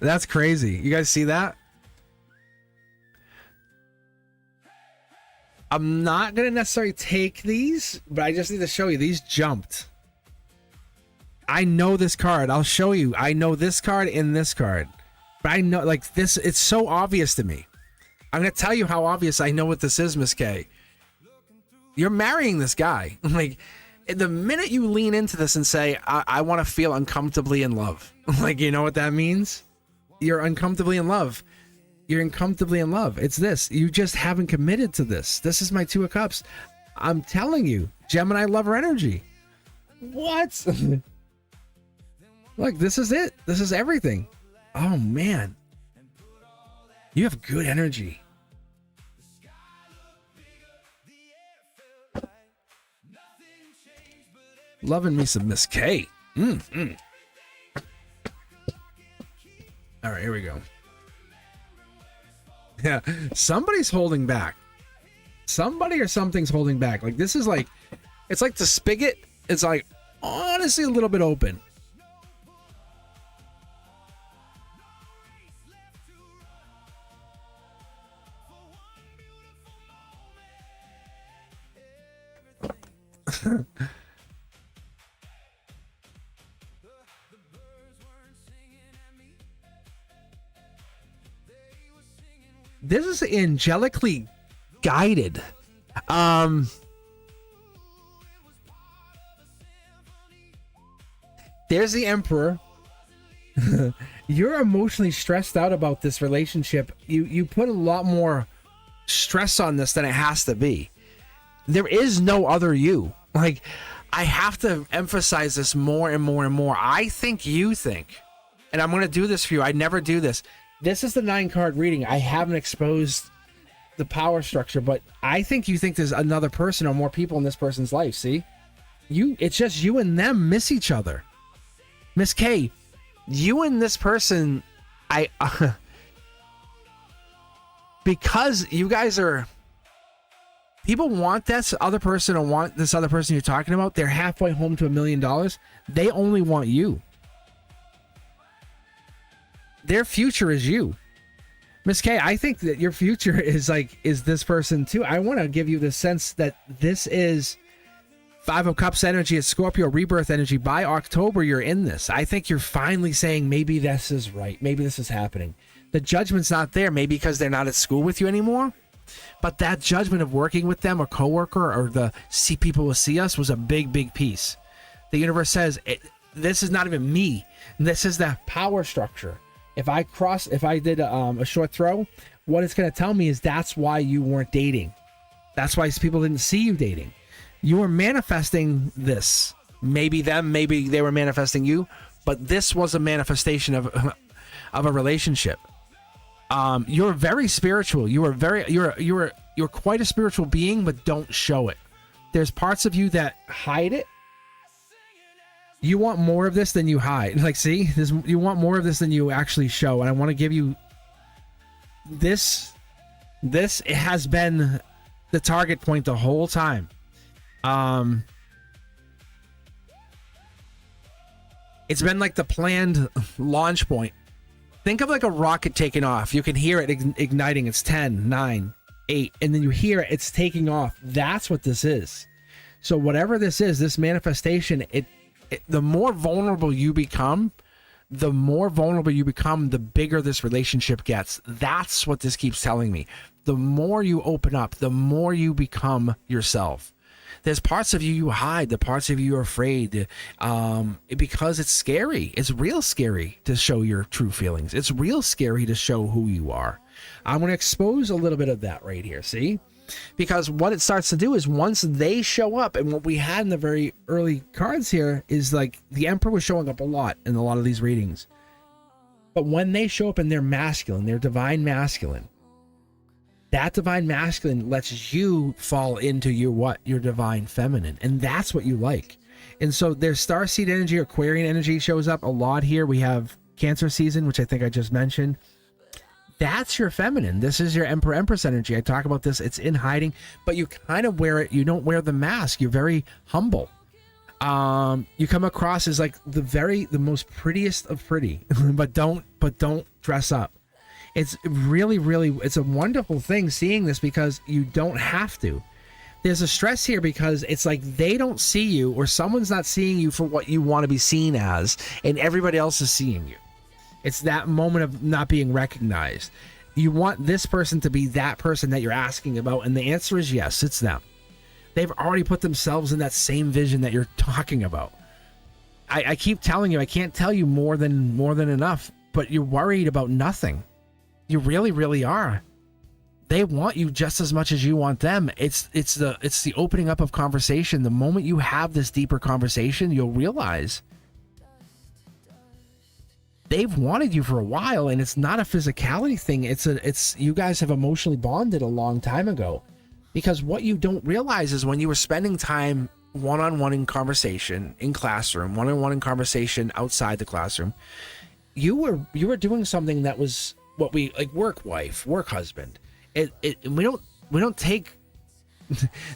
That's crazy. You guys see that? I'm not going to necessarily take these, but I just need to show you. These jumped. I know this card. I'll show you. I know this card and this card. But I know, like, this, it's so obvious to me. I'm going to tell you how obvious I know what this is, Miss K. You're marrying this guy. Like, the minute you lean into this and say, I want to feel uncomfortably in love. Like, you know what that means? You're uncomfortably in love. You're uncomfortably in love. It's this. You just haven't committed to this. This is my 2 of Cups. I'm telling you, Gemini lover energy. What? Look, this is it. This is everything. Oh, man. You have good energy. Loving me some Miss K. All right, here we go. Yeah, somebody's holding back. Somebody or something's holding back. Like, this is like, it's like the spigot. It's like, honestly, a little bit open. This is angelically guided. There's the Emperor. You're emotionally stressed out about this relationship. You put a lot more stress on this than it has to be. There is no other you. Like, I have to emphasize this more and more and more. I think you think, and I'm going to do this for you. I never do this. This is the 9-card reading. I haven't exposed the power structure, but I think you think there's another person or more people in this person's life. See? It's just you and them miss each other. Miss K, you and this person, because you guys are, people want this other person or want this other person you're talking about. They're halfway home to $1 million. They only want you. Their future is you. Miss K, I think that your future is this person too. I want to give you the sense that this is 5 of Cups energy, it's Scorpio rebirth energy. By October, you're in this. I think you're finally saying, maybe this is right. Maybe this is happening. The judgment's not there, maybe because they're not at school with you anymore. But that judgment of working with them or coworker or the see people will see us was a big, big piece. The universe says, this is not even me. This is the power structure. If I did a short throw, what it's going to tell me is that's why you weren't dating. That's why people didn't see you dating. You were manifesting this. Maybe them, maybe they were manifesting you, but this was a manifestation of a relationship. You're very spiritual. You're quite a spiritual being, but don't show it. There's parts of you that hide it. You want more of this than you hide. Like, see, you want more of this than you actually show. And I want to give you this. This has been the target point the whole time. It's been like the planned launch point. Think of like a rocket taking off. You can hear it igniting. It's 10, 9, 8, and then you hear it's taking off. That's what this is. So whatever this is, this manifestation, the more vulnerable you become, the bigger this relationship gets. That's what this keeps telling me. The more you open up, the more you become yourself. There's parts of you hide, the parts of you are afraid, because it's scary. It's real scary to show your true feelings. It's real scary to show who you are. I'm going to expose a little bit of that right here, see? Because what it starts to do is once they show up, and what we had in the very early cards here is like the Emperor was showing up a lot in a lot of these readings. But when they show up in their masculine, their divine masculine, that divine masculine lets you fall into your divine feminine. And that's what you like. And so there's starseed energy, Aquarian energy shows up a lot here. We have Cancer season, which I think I just mentioned. That's your feminine. This is your Emperor Empress energy. I talk about this. It's in hiding, but you kind of wear it. You don't wear the mask. You're very humble. You come across as like the most prettiest of pretty, but don't dress up. It's really, really, it's a wonderful thing seeing this because you don't have to. There's a stress here because it's like they don't see you, or someone's not seeing you for what you want to be seen as, and everybody else is seeing you. It's that moment of not being recognized. You want this person to be that person that you're asking about, and the answer is yes, it's them. They've already put themselves in that same vision that you're talking about. I keep telling you, I can't tell you more than enough, but you're worried about nothing. You really, really are. They want you just as much as you want them. It's the opening up of conversation. The moment you have this deeper conversation, you'll realize they've wanted you for a while, and it's not a physicality thing. It's you guys have emotionally bonded a long time ago. Because what you don't realize is when you were spending time one-on-one in conversation in classroom, one-on-one in conversation outside the classroom, you were doing something that was what we like work wife, work husband. We don't take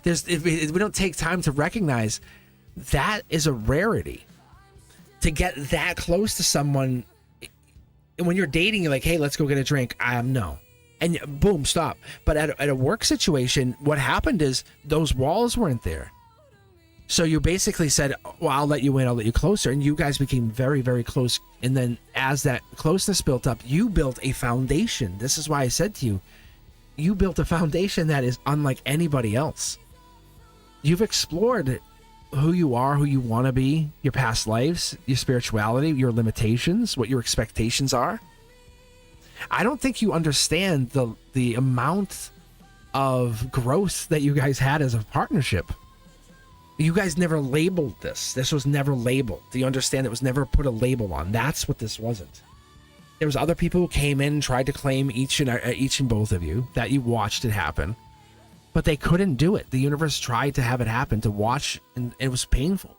we don't take time to recognize that is a rarity. To get that close to someone, when you're dating, you're like, hey, let's go get a drink. No. And boom, stop. But at a work situation, what happened is those walls weren't there. So you basically said, well, I'll let you in, I'll let you closer. And you guys became very, very close. And then as that closeness built up, you built a foundation. This is why I said to you, you built a foundation that is unlike anybody else. You've explored who you are, who you want to be, your past lives, your spirituality, your limitations, what your expectations are. I don't think you understand the amount of growth that you guys had as a partnership. You guys never labeled this. This was never labeled. Do you understand? It was never put a label on. That's what this wasn't. There was other people who came in and tried to claim each and both of you, that you watched it happen, but they couldn't do it. The universe tried to have it happen, to watch, and it was painful.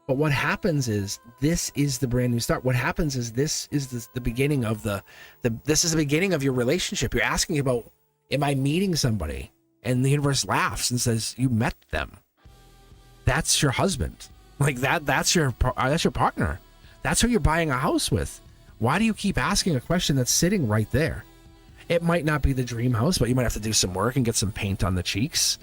But what happens is this is the brand new start. What happens is this is the beginning of this is the beginning of your relationship. You're asking about, am I meeting somebody? And the universe laughs and says, you met them. That's your husband. Like that's your partner. That's who you're buying a house with. Why do you keep asking a question that's sitting right there? It might not be the dream house, but you might have to do some work and get some paint on the cheeks,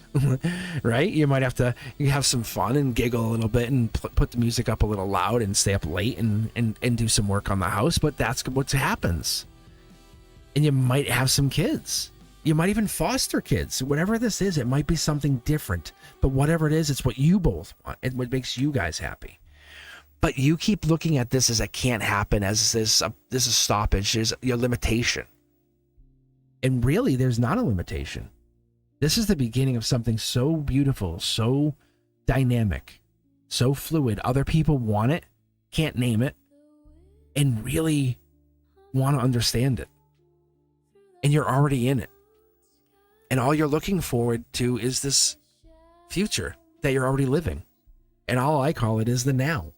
right? You might have to have some fun and giggle a little bit and put the music up a little loud and stay up late and do some work on the house, but that's what happens. And you might have some kids. You might even foster kids. Whatever this is, it might be something different, but whatever it is, it's what you both want and what makes you guys happy. But you keep looking at this as it can't happen, as this is stoppage, there's your limitation. And really, there's not a limitation. This is the beginning of something so beautiful, so dynamic, so fluid. Other people want it, can't name it, and really want to understand it. And you're already in it. And all you're looking forward to is this future that you're already living. And all I call it is the now.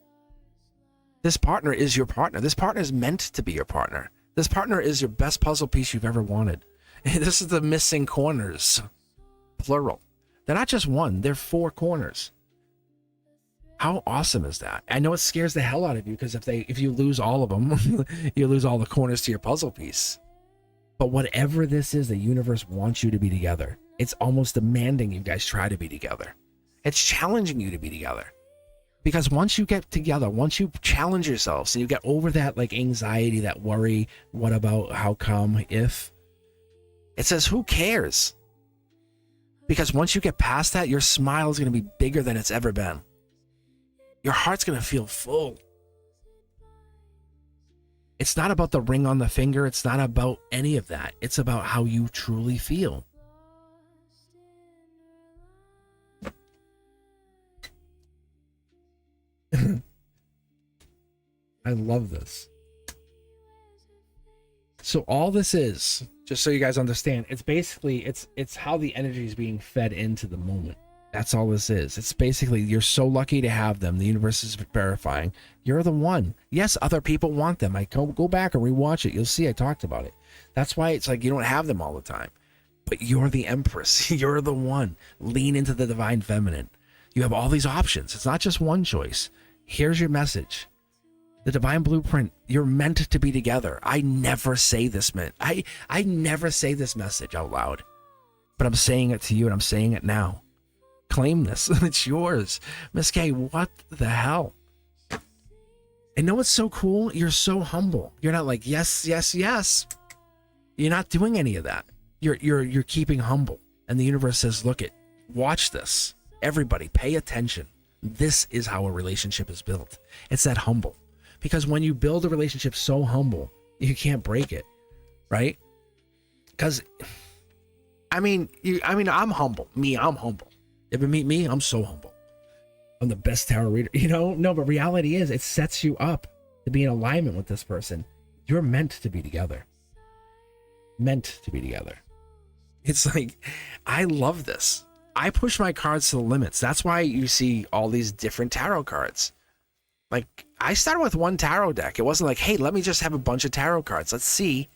This partner is your partner. This partner is meant to be your partner. This partner is your best puzzle piece you've ever wanted. This is the missing corners, plural. They're not just one, they're 4 corners. How awesome is that? I know it scares the hell out of you because if you lose all of them, you lose all the corners to your puzzle piece. But whatever this is, the universe wants you to be together. It's almost demanding you guys try to be together. It's challenging you to be together. Because once you get together, once you challenge yourselves and you get over that like anxiety, that worry, what about, how come, if, it says, who cares? Because once you get past that, your smile is going to be bigger than it's ever been. Your heart's going to feel full. It's not about the ring on the finger. It's not about any of that. It's about how you truly feel. I love this. So all this is, just so you guys understand, it's basically it's how the energy is being fed into the moment. That's all this is. It's basically, you're so lucky to have them. The universe is verifying you're the one. Yes, other people want them. I go back and rewatch it. You'll see I talked about it. That's why it's like you don't have them all the time. But you're the empress. You're the one. Lean into the divine feminine. You have all these options. It's not just one choice. Here's your message. The divine blueprint. You're meant to be together. I never say this, man. I never say this message out loud. But I'm saying it to you, and I'm saying it now. Claim this. It's yours. Miss K, what the hell? And know what's so cool? You're so humble. You're not like, yes, yes, yes. You're not doing any of that. You're keeping humble. And the universe says, look it, watch this. Everybody pay attention. This is how a relationship is built. It's that humble. Because when you build a relationship so humble, you can't break it, right? Because, I'm humble. I'm humble. If you meet me, I'm so humble. I'm the best tarot reader, No, but reality is, it sets you up to be in alignment with this person. You're meant to be together. Meant to be together. It's like, I love this. I push my cards to the limits. That's why you see all these different tarot cards. Like, I started with one tarot deck. It wasn't like, hey, let me just have a bunch of tarot cards. Let's see.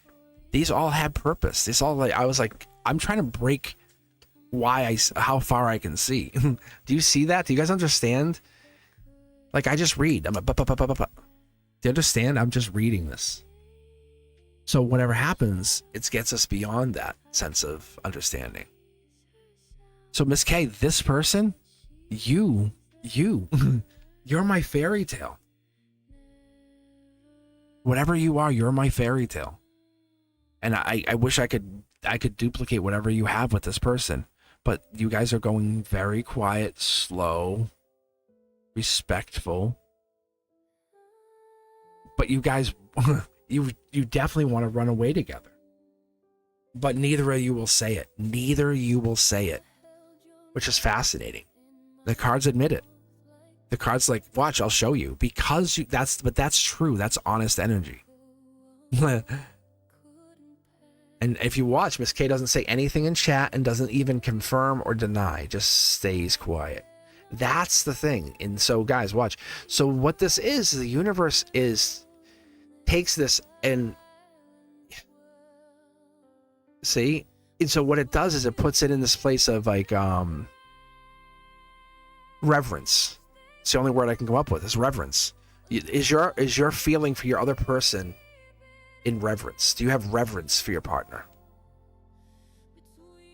These all had purpose. These all, like, I was like, I'm trying to break how far I can see. Do you see that? Do you guys understand? Like, I just read. Do you understand? I'm just reading this. So whatever happens, it gets us beyond that sense of understanding. So Miss K, this person, you're my fairy tale. Whatever you are, you're my fairy tale. And I wish I could duplicate whatever you have with this person. But you guys are going very quiet, slow, respectful. But you guys, you definitely want to run away together. But neither of you will say it. Neither of you will say it. Which is fascinating. The cards admit it. The cards like, watch, I'll show you. Because but that's true. That's honest energy. And if you watch, Miss K doesn't say anything in chat and doesn't even confirm or deny, just stays quiet. That's the thing. And so guys, watch. So what this is, the universe takes this and see, and so what it does is it puts it in this place of like reverence. It's the only word I can come up with is reverence. Is your feeling for your other person in reverence? Do you have reverence for your partner?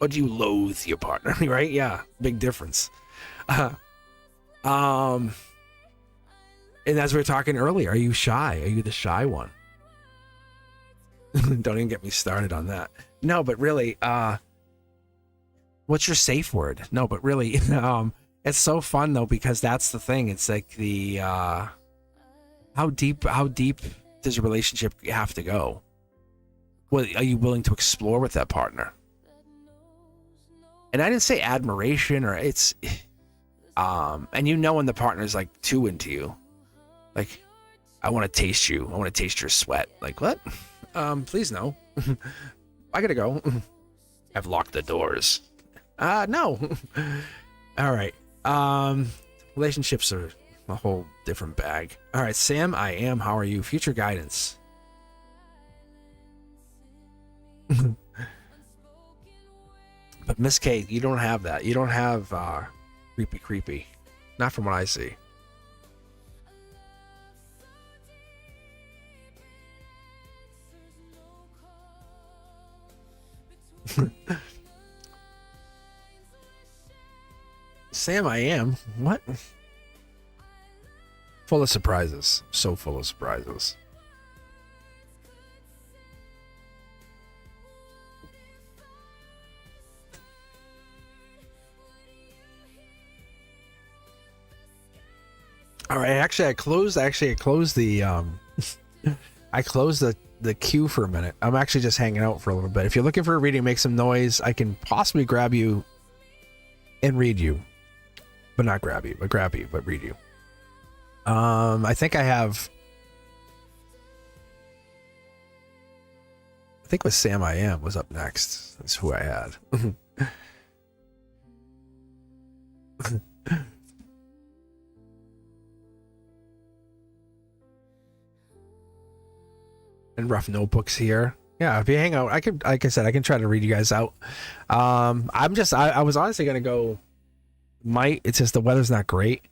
Or do you loathe your partner? Right? Yeah, big difference. And as we were talking earlier, are you shy? Are you the shy one? Don't even get me started on that. No, but really, what's your safe word? No, but really, it's so fun though, because that's the thing. It's like the how deep does a relationship have to go? Well, are you willing to explore with that partner? And I didn't say admiration, or it's and when the partner is like too into you, like, I want to taste you. I want to taste your sweat. Like, what? Please no. I gotta go. I've locked the doors. No. All right. Relationships are a whole different bag. All right, Sam, I am. How are you? Future guidance. But Miss K, you don't have that. You don't have creepy. Not from what I see. Sam, I am. What? Full of surprises. So full of surprises. All right, actually I closed the I closed the queue for a minute. I'm actually just hanging out for a little bit. If you're looking for a reading, make some noise. I can possibly grab you and read you. But not grab you, but read you. I think I have think it was Sam I Am was up next. That's who I had. And Rough Notebooks here. Yeah, if you hang out, I can, like I said, I can try to read you guys out. I was honestly gonna go. It's just the weather's not great.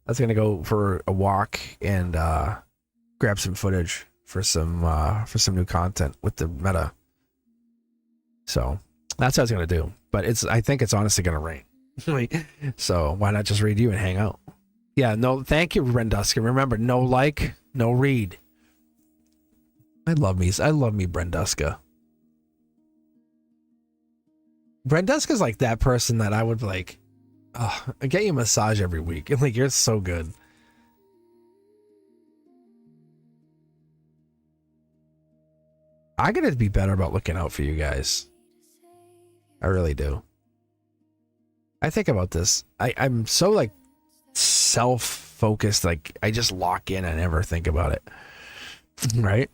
I was gonna go for a walk and grab some footage for some new content with the meta. So that's what I was gonna do. But I think it's honestly gonna rain. So why not just read you and hang out? Yeah, no, thank you, Brenduska. Remember, no like, no read. I love me Brenduska. Brenduska's like that person that I would like, I get you a massage every week. And like, you're so good. I gotta be better about looking out for you guys. I really do. I think about this. I'm so like self-focused. Like I just lock in and never think about it. Right?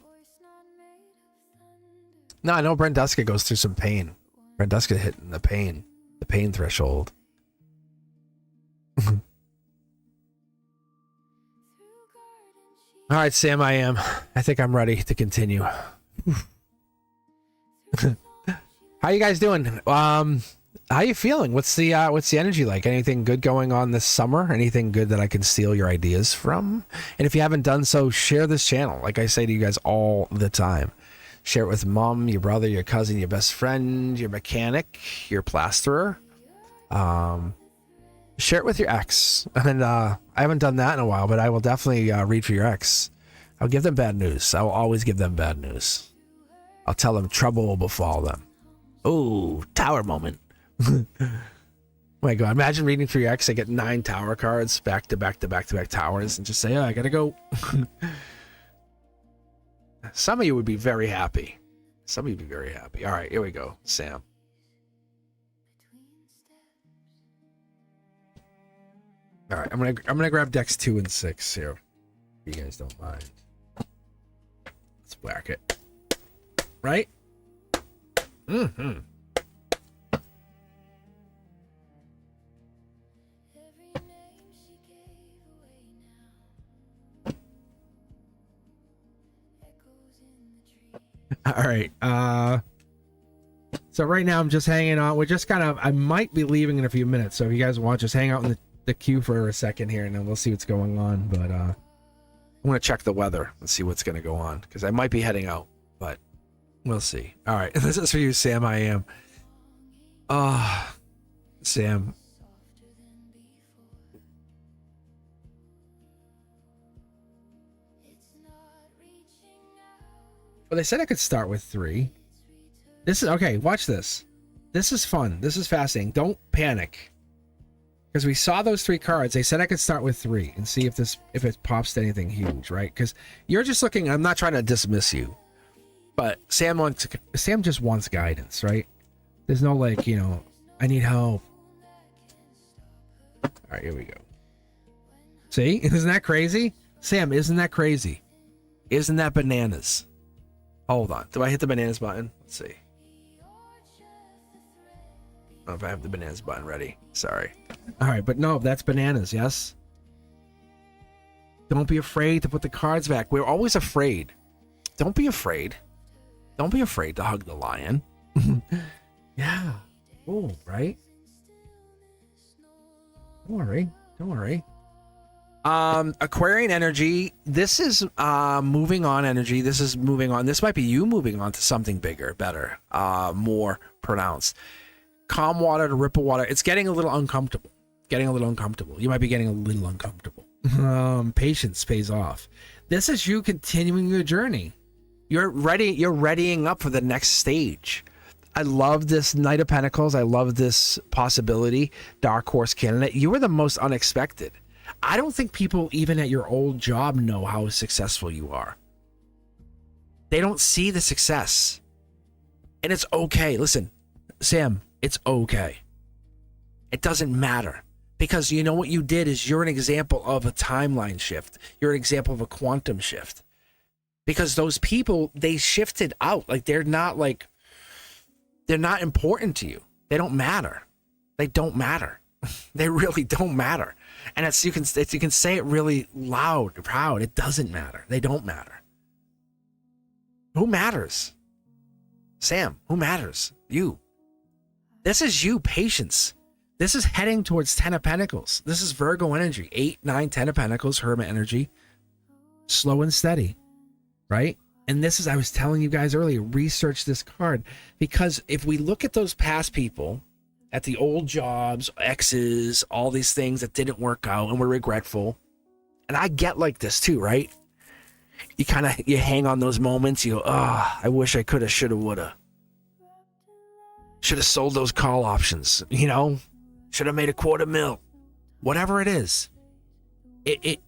No, I know Brenduska goes through some pain. Brenduska hitting the pain threshold. All right, Sam, I think I'm ready to continue. How you guys doing? How you feeling? What's the energy like? Anything good going on this summer? Anything good that I can steal your ideas from? And if you haven't done so, share this channel. Like I say to you guys all the time. Share it with mom, your brother, your cousin, your best friend, your mechanic, your plasterer. Share it with your ex. And I haven't done that in a while, but I will definitely read for your ex. I'll give them bad news. I will always give them bad news. I'll tell them trouble will befall them. Oh, tower moment. Oh my God, imagine reading for your ex. I get 9 tower cards back to back towers and just say, oh, I gotta go. Some of you would be very happy. All right, here we go, Sam. All right, I'm gonna grab decks 2 and 6 here. If you guys don't mind. Let's whack it. Right? Mm-hmm. All right. So right now I'm just hanging on. We're just I might be leaving in a few minutes. So if you guys want, just hang out in the queue for a second here and then we'll see what's going on. But I'm going to check the weather and see what's going to go on because I might be heading out, but we'll see. All right. This is for you, Sam. I am. Sam. Well, they said I could start with 3. This is okay. Watch this. This is fun. This is fascinating. Don't panic, because we saw those 3 cards. They said I could start with 3 and see if it pops to anything huge, right? Because you're just looking. I'm not trying to dismiss you, but Sam just wants guidance, right? There's no like, I need help. All right, here we go. See, isn't that crazy, Sam? Isn't that crazy? Isn't that bananas? Hold on. Do I hit the bananas button? Let's see. I don't know if I have the bananas button ready. Sorry. All right, but no, that's bananas, yes? Don't be afraid to put the cards back. We're always afraid. Don't be afraid. Don't be afraid to hug the lion. Yeah. Oh, right? Don't worry. Don't worry. Aquarian energy. This is moving on energy. This is moving on. This might be you moving on to something bigger, better, more pronounced. Calm water to ripple water. It's getting a little uncomfortable. You might be getting a little uncomfortable. Patience pays off. This is you continuing your journey. You're readying up for the next stage. I love this Knight of Pentacles. I love this possibility. Dark Horse candidate. You were the most unexpected. I don't think people even at your old job know how successful you are. They don't see the success. And it's okay. Listen, Sam, it's okay. It doesn't matter. Because you know what you did is you're an example of a timeline shift. You're an example of a quantum shift. because those people, they shifted out. Like they're not important to you. They don't matter. They don't matter. They really don't matter. And you can say it really loud, proud. It doesn't matter. They don't matter. Who matters? Sam, who matters? You. This is you, patience. This is heading towards 10 of Pentacles. This is Virgo energy. 8, 9, 10 of Pentacles, Hermit energy. Slow and steady, right? And this is, I was telling you guys earlier, research this card. Because if we look at those past people, at the old jobs, exes, all these things that didn't work out and we're regretful. And I get like this too, right? You hang on those moments. You go, oh, I wish I coulda, shoulda, woulda. Should have sold those call options, should have made $250,000, whatever it is. It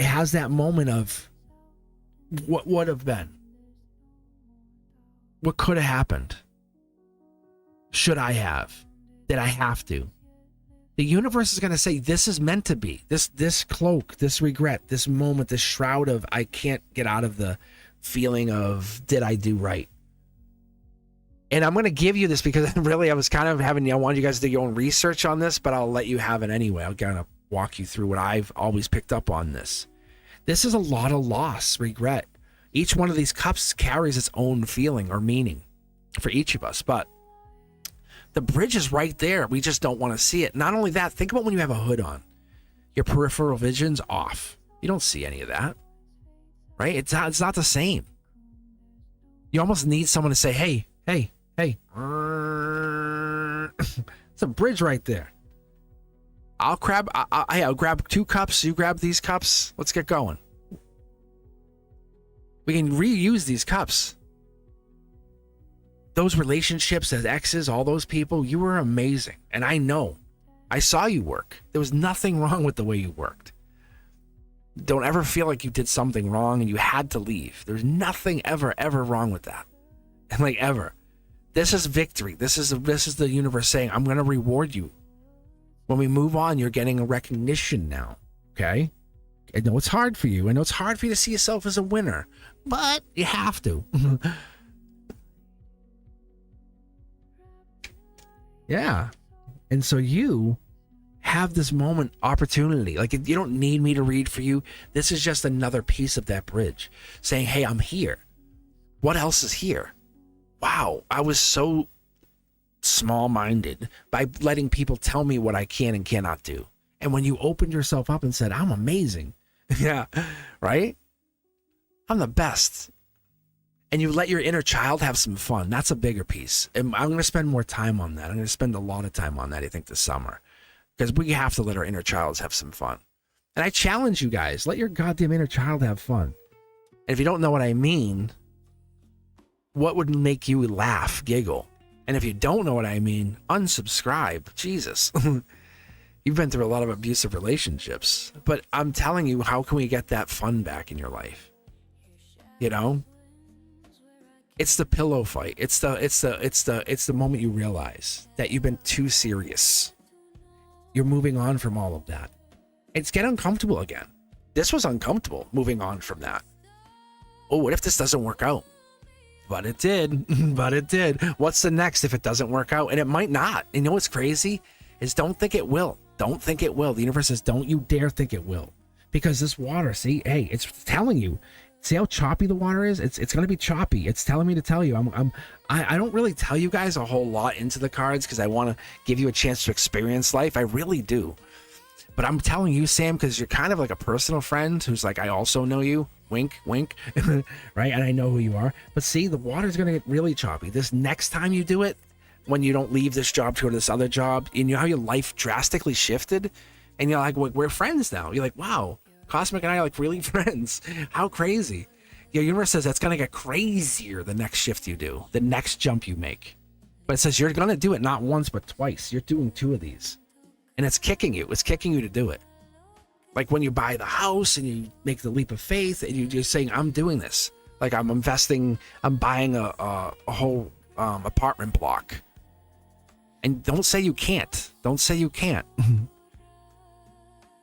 has that moment of what would have been, what could have happened. Should I have? Did I have to? The universe is going to say, this is meant to be. This cloak, this regret, this moment, this shroud of I can't get out of the feeling of did I do right? And I'm going to give you this because really I was kind of I wanted you guys to do your own research on this, but I'll let you have it anyway. I'll kind of walk you through what I've always picked up on this. This is a lot of loss, regret. Each one of these cups carries its own feeling or meaning for each of us, but the bridge is right there. We just don't want to see it. Not only that, think about when you have a hood on. Your peripheral vision's off. You don't see any of that, right? It's not the same. You almost need someone to say, hey. It's a bridge right there. I'll grab 2 cups. You grab these cups. Let's get going. We can reuse these cups. Those relationships as exes, all those people, you were amazing. And I know. I saw you work. There was nothing wrong with the way you worked. Don't ever feel like you did something wrong and you had to leave. There's nothing ever wrong with that. Like ever. This is victory. This is the universe saying, I'm going to reward you. When we move on, you're getting a recognition now. Okay? I know it's hard for you. I know it's hard for you to see yourself as a winner, but you have to. Yeah. And so you have this moment, opportunity. Like, you don't need me to read for you. This is just another piece of that bridge saying, hey, I'm here. What else is here? Wow, I was so small-minded by letting people tell me what I can and cannot do. And when you opened yourself up and said, I'm amazing. Yeah, right? I'm the best. And you let your inner child have some fun. That's a bigger piece. And I'm going to spend more time on that. I'm going to spend a lot of time on that, I think, this summer. Because we have to let our inner child have some fun. And I challenge you guys, let your goddamn inner child have fun. And if you don't know what I mean, what would make you laugh, giggle? And if you don't know what I mean, unsubscribe. Jesus. You've been through a lot of abusive relationships. But I'm telling you, how can we get that fun back in your life? You know? It's the pillow fight. It's the moment you realize that you've been too serious. You're moving on from all of that. It's get uncomfortable again. This was uncomfortable, moving on from that. Oh, what if this doesn't work out? But it did. But it did. What's the next if it doesn't work out? And it might not. You know what's crazy? Is don't think it will. Don't think it will. The universe says don't you dare think it will. Because this water, see, hey, it's telling you. See how choppy the water is? It's going to be choppy. It's telling me to tell you. I don't really tell you guys a whole lot into the cards because I want to give you a chance to experience life. I really do. But I'm telling you, Sam, because you're kind of like a personal friend who's like, I also know you. Wink, wink. Right? And I know who you are. But see, the water's going to get really choppy. This next time you do it, when you don't leave this job to go to this other job, and you know how your life drastically shifted? And you're like, well, we're friends now. You're like, wow, Cosmic and I are like really friends. How crazy. Your universe says that's going to get crazier the next shift you do, the next jump you make. But it says you're going to do it not once, but twice. You're doing 2 of these. And it's kicking you. It's kicking you to do it. Like when you buy the house and you make the leap of faith and you're saying, I'm doing this. Like I'm investing, I'm buying a whole apartment block. And don't say you can't. Don't say you can't.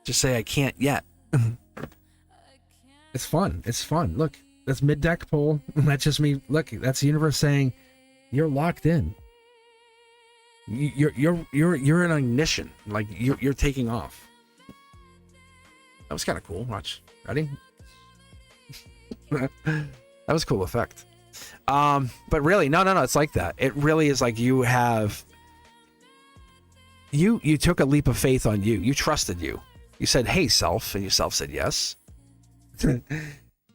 Just say I can't yet. It's fun. It's fun. Look, That's mid-deck pull. That's just me. Look, that's the universe saying you're locked in. You're an ignition. Like you're taking off. That was kind of cool. Watch. Ready? That was a cool effect. But really, no. It's like that. It really is like you have. You took a leap of faith on you. You trusted you. You said, "Hey, self," and yourself said yes.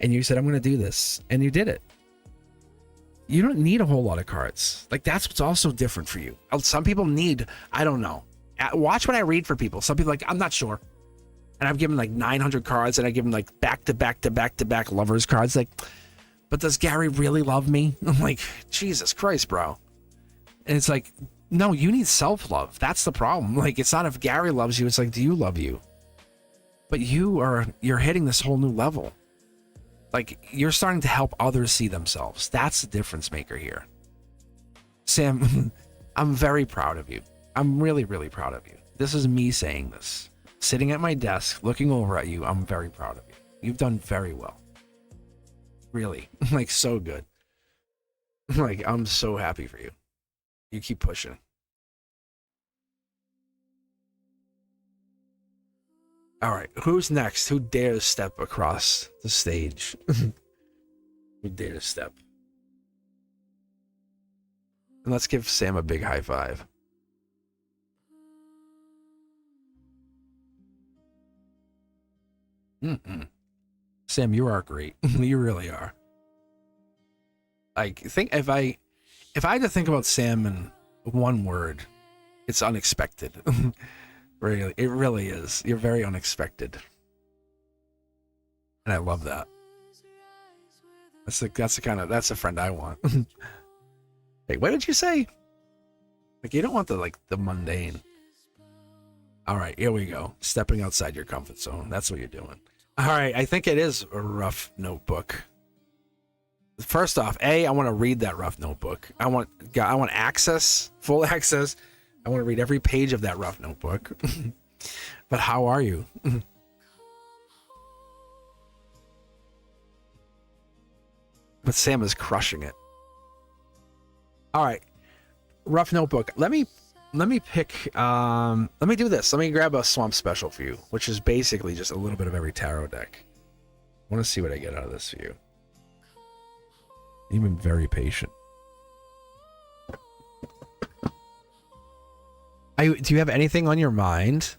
And you said, "I'm going to do this," and you did it. You don't need a whole lot of cards. Like that's what's also different for you. Some people need, I don't know. Watch what I read for people. Some people like, I'm not sure. And I've given like 900 cards and I give them like back to back lovers cards. Like, but does Gary really love me? I'm like, Jesus Christ, bro. And it's like, no, you need self-love. That's the problem. Like, it's not if Gary loves you. It's like, do you love you? But you're hitting this whole new level. Like, you're starting to help others see themselves. That's the difference maker here. Sam, I'm very proud of you. I'm really, really proud of you. This is me saying this. Sitting at my desk, looking over at you, I'm very proud of you. You've done very well. Really. Like, so good. Like, I'm so happy for you. You keep pushing. All right, who's next? Who dares step across the stage? Who dares step? And let's give Sam a big high five. Sam, you are great. You really are. Like, think if I had to think about Sam in one word, it's unexpected. Really, it really is. You're very unexpected, and I love that. That's the friend I want. Hey, what did you say? Like, you don't want the mundane. All right, here we go. Stepping outside your comfort zone. That's what you're doing. All right, I think it is a rough notebook. First off, I want to read that rough notebook. I want access, full access. I want to read every page of that rough notebook. But how are you? But Sam is crushing it. All right. Rough notebook. Let me pick let me do this. Let me grab a swamp special for you, which is basically just a little bit of every tarot deck. I want to see what I get out of this for you. You've been very patient. Do you have anything on your mind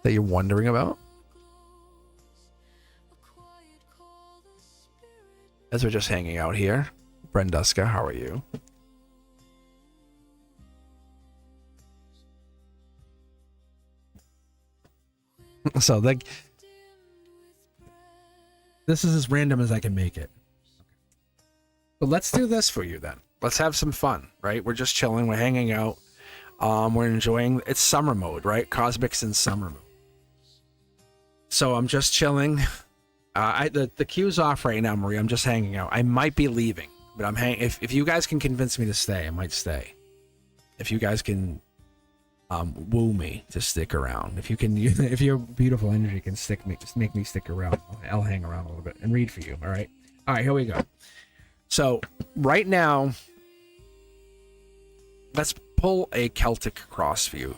that you're wondering about? As we're just hanging out here, Brenduska, how are you? So, like, this is as random as I can make it. But let's do this for you then. Let's have some fun, right? We're just chilling. We're hanging out. We're enjoying. It's summer mode, right? Cosmic's in summer mode. So I'm just chilling. The queue's off right now, Marie. I'm just hanging out. I might be leaving, but I'm hanging. If you guys can convince me to stay, I might stay. If you guys can woo me to stick around. If you can, if your beautiful energy can just make me stick around, I'll hang around a little bit and read for you. All right. All right, here we go. So right now, let's pull a Celtic cross for you.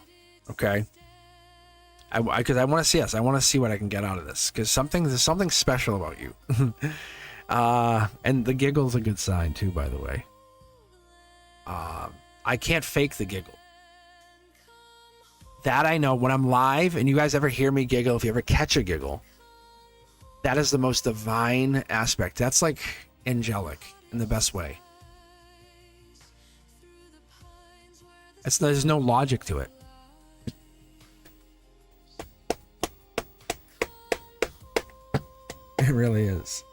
Okay. Because I want to see us. I want to see what I can get out of this. Because there's something special about you. And the giggle's a good sign too, by the way. I can't fake the giggle. That I know. When I'm live and you guys ever hear me giggle, if you ever catch a giggle, that is the most divine aspect. That's like angelic in the best way. There's no logic to it. It really is.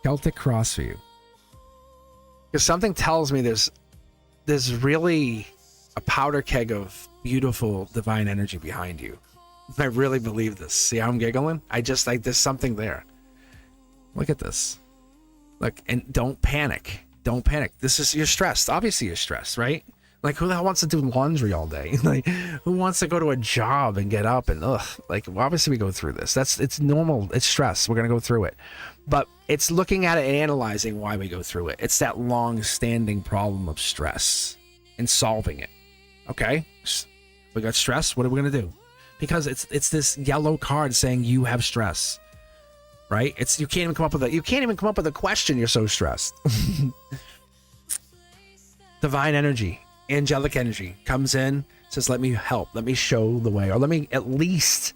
Celtic cross for you. Because something tells me there's really a powder keg of beautiful divine energy behind you. I really believe this. See how I'm giggling? There's something there. Look at this. Look, and don't panic. Don't panic. You're stressed. Obviously you're stressed, right? Like, who the hell wants to do laundry all day? Like, who wants to go to a job and get up and like, well, obviously we go through this. It's normal. It's stress. We're going to go through it. But it's looking at it and analyzing why we go through it. It's that long-standing problem of stress and solving it. Okay? We got stress. What are we going to do? Because it's this yellow card saying you have stress. Right? You can't even come up with a question. You're so stressed. Divine energy, angelic energy comes in, says, let me help, let me show the way, or let me at least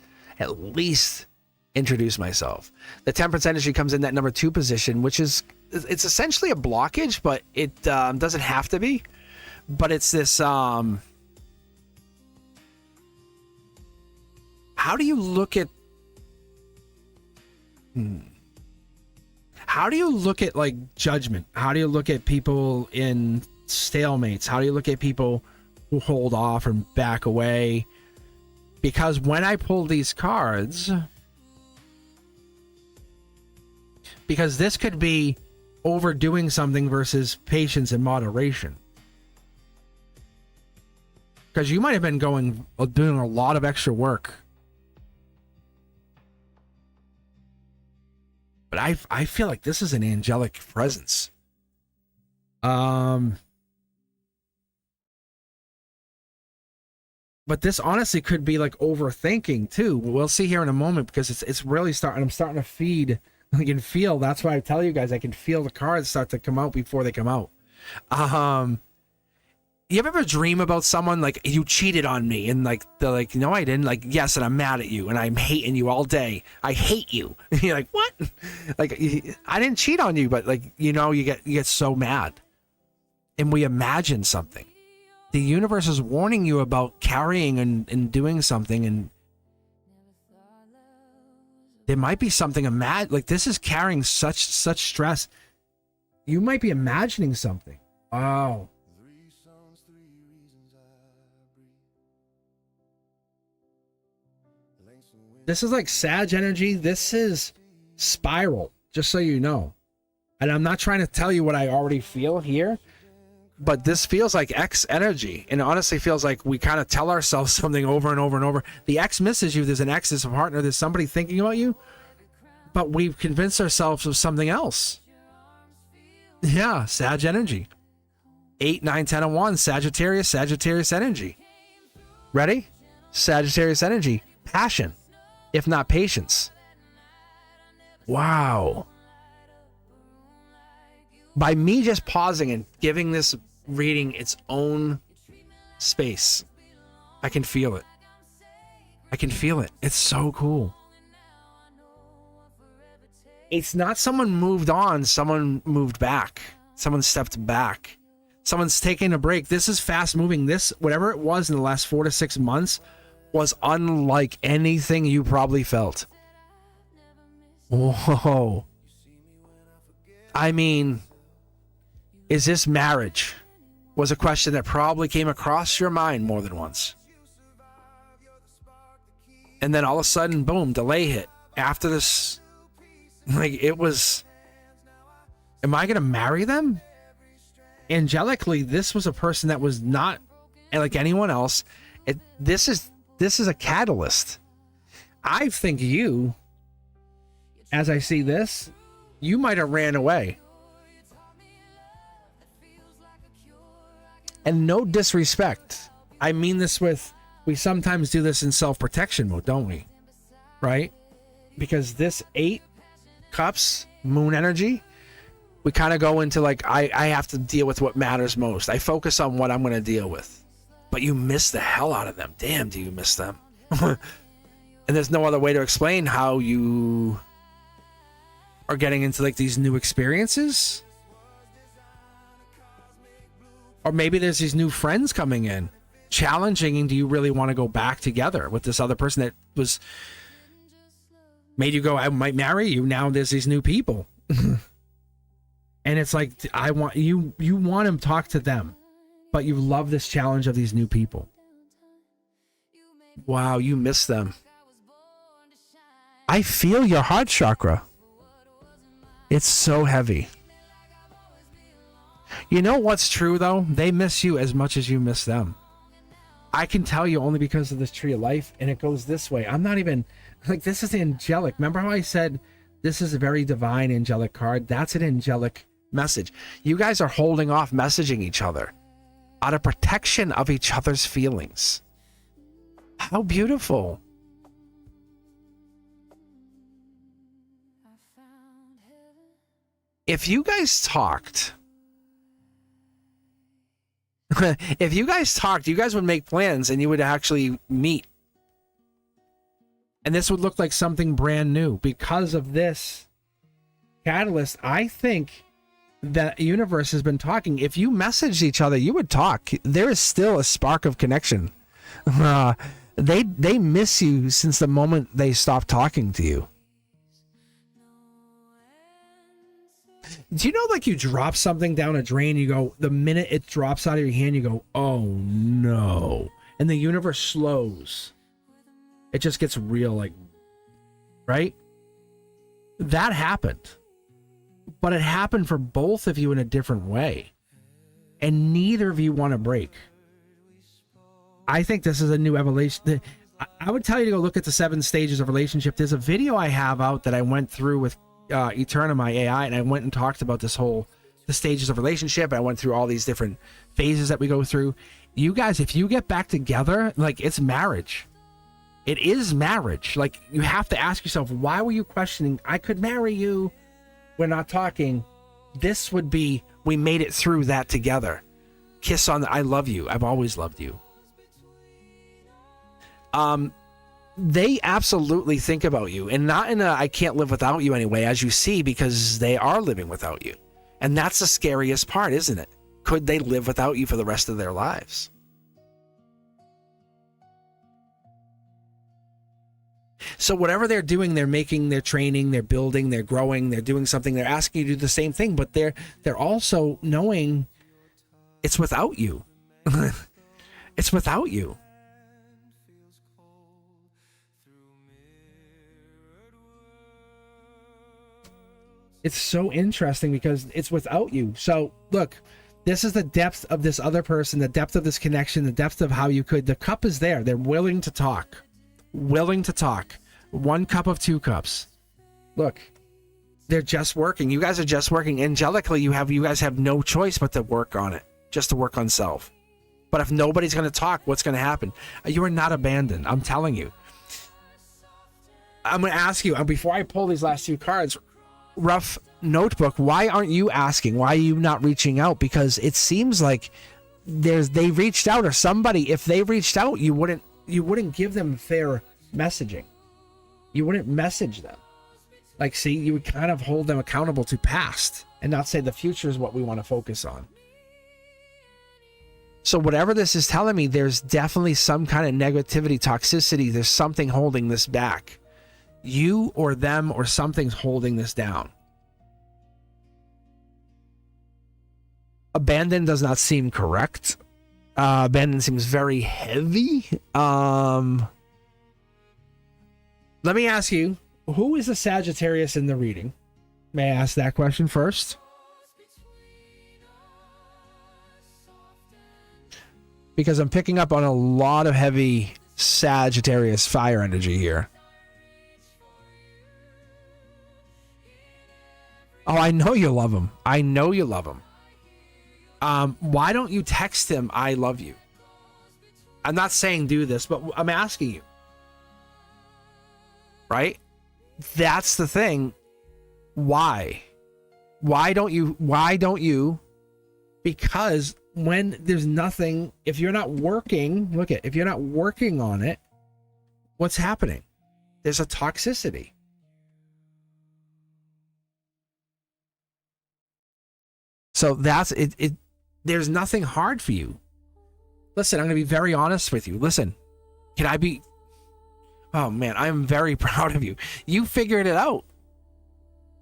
introduce myself. The temperance energy comes in that number 2 position, which is, it's essentially a blockage, but it doesn't have to be. But it's this, how do you look at, how do you look at like judgment? How do you look at people in stalemates? How do you look at people who hold off and back away? Because when I pull these cards, because this could be overdoing something versus patience and moderation. Because you might have been doing a lot of extra work. But I feel like this is an angelic presence. But this honestly could be like overthinking too. We'll see here in a moment, because it's really starting. I'm starting to feed. I can feel. That's why I tell you guys, I can feel the cards start to come out before they come out. You ever dream about someone like you cheated on me, and like they're like, no, I didn't. Like, yes, and I'm mad at you, and I'm hating you all day. I hate you. And you're like, what? Like, I didn't cheat on you, but like, you get so mad, and we imagine something. The universe is warning you about carrying and doing something, and there might be something like this is carrying such stress. You might be imagining something. Oh. This is like Sag energy. This is spiral, just so you know. And I'm not trying to tell you what I already feel here, but this feels like X energy. And it honestly feels like we kind of tell ourselves something over and over and over. The X misses you. There's an X, there's a partner, there's somebody thinking about you, but we've convinced ourselves of something else. Yeah, Sag energy. 8, 9, 10, and 1. Sagittarius energy. Ready? Sagittarius energy. Passion, if not patience. Wow. By me just pausing and giving this reading its own space, I can feel it. I can feel it. It's so cool. It's not someone moved on, someone moved back. Someone stepped back. Someone's taking a break. This is fast moving. This, whatever it was in the last 4 to 6 months, was unlike anything you probably felt. Whoa. I mean, is this marriage? Was a question that probably came across your mind more than once. And then all of a sudden, boom, delay hit. After this, like, it was, am I going to marry them? Angelically, this was a person that was not like anyone else. This is a catalyst. I think you, as I see this, you might have ran away. And no disrespect. I mean this with, we sometimes do this in self-protection mode, don't we? Right? Because this 8 cups, moon energy, we kind of go into like, I have to deal with what matters most. I focus on what I'm going to deal with. But you miss the hell out of them. Damn, do you miss them? And there's no other way to explain how you are getting into like these new experiences. Or maybe there's these new friends coming in, challenging, and do you really want to go back together with this other person that was made you go, I might marry you. Now there's these new people. And it's like, I want you want to talk to them, but you love this challenge of these new people. Wow, you miss them. I feel your heart chakra. It's so heavy. You know what's true, though? They miss you as much as you miss them. I can tell you only because of this tree of life, and it goes this way. I'm not even, like, this is angelic. Remember how I said this is a very divine angelic card? That's an angelic message. You guys are holding off messaging each other out of protection of each other's feelings. How beautiful. If you guys talked, you guys would make plans and you would actually meet. And this would look like something brand new. Because of this catalyst, I think that universe has been talking. If you messaged each other, you would talk. There is still a spark of connection. They miss you since the moment they stopped talking to you. Do you know, like, you drop something down a drain, you go, the minute it drops out of your hand, you go, oh no. And the universe slows. It just gets real, like, right? That happened. But it happened for both of you in a different way. And neither of you want to break. I think this is a new evolution. I would tell you to go look at the 7 stages of relationship. There's a video I have out that I went through with Eterna, my AI, and I went and talked about the stages of relationship. I went through all these different phases that we go through. You guys, if you get back together, like, it's marriage. It is marriage. Like, you have to ask yourself, why were you questioning, I could marry you? We're not talking. This would be, we made it through that together. Kiss on the, I love you. I've always loved you. They absolutely think about you, and not in a I can't live without you anyway, as you see, because they are living without you. And that's the scariest part, isn't it? Could they live without you for the rest of their lives? So whatever they're doing, they're making, they're training, they're building, they're growing, they're doing something, they're asking you to do the same thing, but they're also knowing it's without you. It's without you. It's so interesting because it's without you. So look, this is the depth of this other person, the depth of this connection, the depth of how you could. The cup is there. They're willing to talk. Willing to talk. 1 cup of 2 cups. Look, they're just working. You guys are just working. Angelically, you guys have no choice but to work on it. Just to work on self. But if nobody's going to talk, what's going to happen? You are not abandoned. I'm telling you. I'm going to ask you, before I pull these last 2 cards, Rough Notebook, why aren't you asking? Why are you not reaching out? Because it seems like they reached out, or somebody, if they reached out, you wouldn't give them fair messaging. You wouldn't message them. Like, see, you would kind of hold them accountable to past and not say the future is what we want to focus on. So whatever this is telling me, there's definitely some kind of negativity, toxicity. There's something holding this back. You or them or something's holding this down. Abandon does not seem correct. Abandon seems very heavy. Let me ask you, who is a Sagittarius in the reading? May I ask that question first? Because I'm picking up on a lot of heavy Sagittarius fire energy here. Oh, I know you love him. I know you love him. Why don't you text him, I love you? I'm not saying do this, but I'm asking you. Right? That's the thing. Why? Why don't you? Because when there's nothing, if you're not working, if you're not working on it, what's happening? There's a toxicity. So that's it. There's nothing hard for you. Listen, I'm going to be very honest with you. Listen, can I be? Oh man, I'm very proud of you. You figured it out.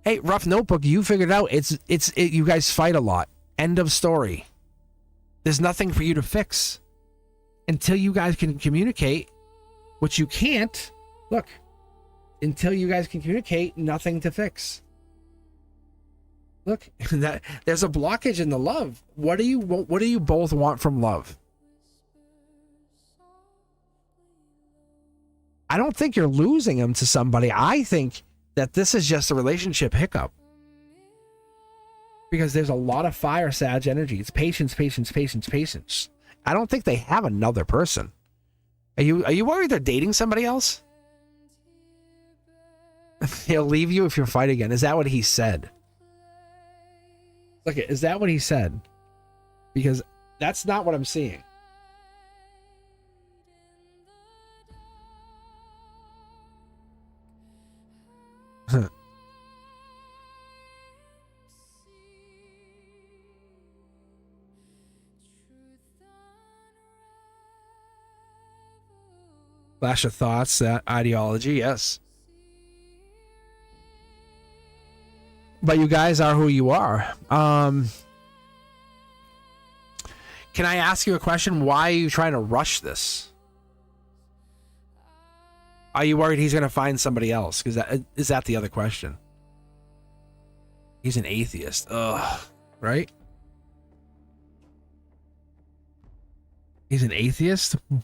Hey, Rough Notebook, you figured it out. You guys fight a lot. End of story. There's nothing for you to fix until you guys can communicate, which you can't. Look, until you guys can communicate, nothing to fix. Look, that there's a blockage in the love. What do you both want from love? I don't think you're losing him to somebody. I think that this is just a relationship hiccup. Because there's a lot of fire Sag energy. It's patience, patience, patience, patience. I don't think they have another person. Are you worried they're dating somebody else? He'll leave you if you fight again. Is that what he said? Look, is that what he said? Because that's not what I'm seeing. Flash of thoughts, that ideology, yes. But you guys are who you are. Can I ask you a question? Why are you trying to rush this? Are you worried he's going to find somebody else? Because is that the other question? He's an atheist. Ugh. Right? He's an atheist? What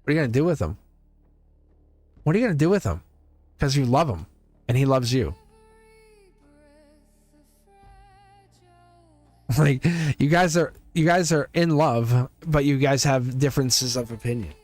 are you going to do with him? What are you going to do with him? Because you love him and he loves you. Like, you guys are in love, but you guys have differences of opinion.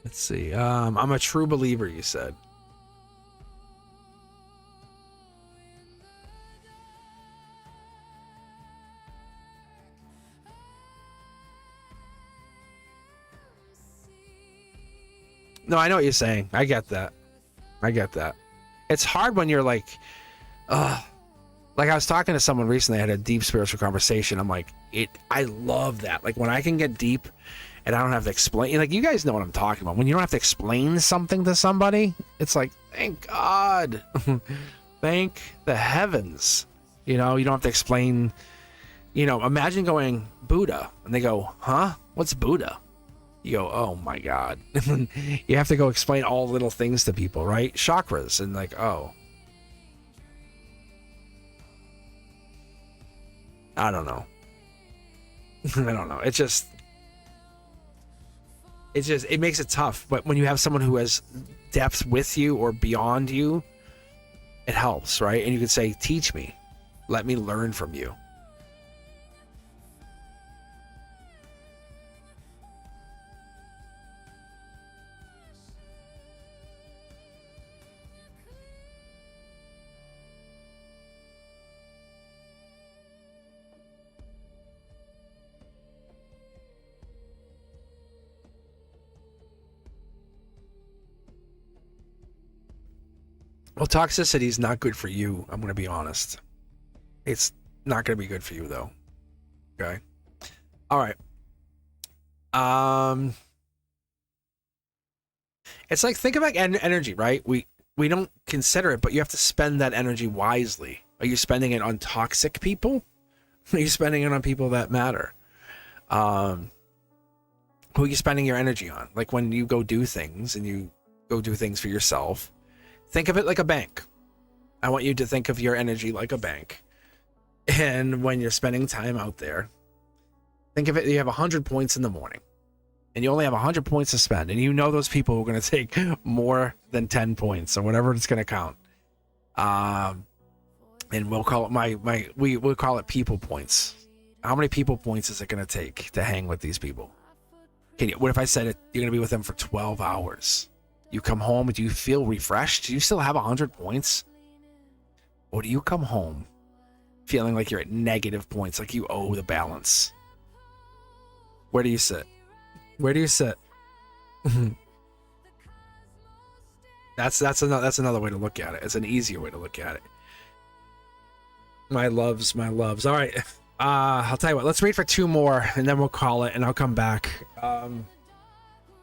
Let's see. I'm a true believer, you said. No, I know what you're saying. I get that. I get that. It's hard when you're like I was talking to someone recently, I had a deep spiritual conversation. I'm like, I love that. Like when I can get deep and I don't have to explain, like, you guys know what I'm talking about. When you don't have to explain something to somebody, it's like, thank God. Thank the heavens. You know, you don't have to explain, you know, imagine going Buddha and they go, huh? What's Buddha? You go, oh my God. You have to go explain all little things to people, right? Chakras and like, oh. I don't know. I don't know. It makes it tough. But when you have someone who has depth with you or beyond you, it helps, right? And you can say, teach me. Let me learn from you. Well, toxicity is not good for you. I'm going to be honest. It's not going to be good for you, though. Okay. All right. It's like, think about energy, right? We don't consider it, but you have to spend that energy wisely. Are you spending it on toxic people? Are you spending it on people that matter? Who are you spending your energy on? Like when you go do things and you go do things for yourself, think of it like a bank. I want you to think of your energy like a bank. And when you're spending time out there, think of it, you have 100 points in the morning. And you only have 100 points to spend. And you know those people who are going to take more than 10 points or whatever it's going to count. And we'll call it we'll call it people points. How many people points is it going to take to hang with these people? What if I said you're going to be with them for 12 hours? You come home, do you feel refreshed? Do you still have 100 points? Or do you come home feeling like you're at negative points, like you owe the balance? Where do you sit? Where do you sit? That's another way to look at it. It's an easier way to look at it. My loves, my loves. All right. I'll tell you what, let's read for 2 more and then we'll call it and I'll come back. I'm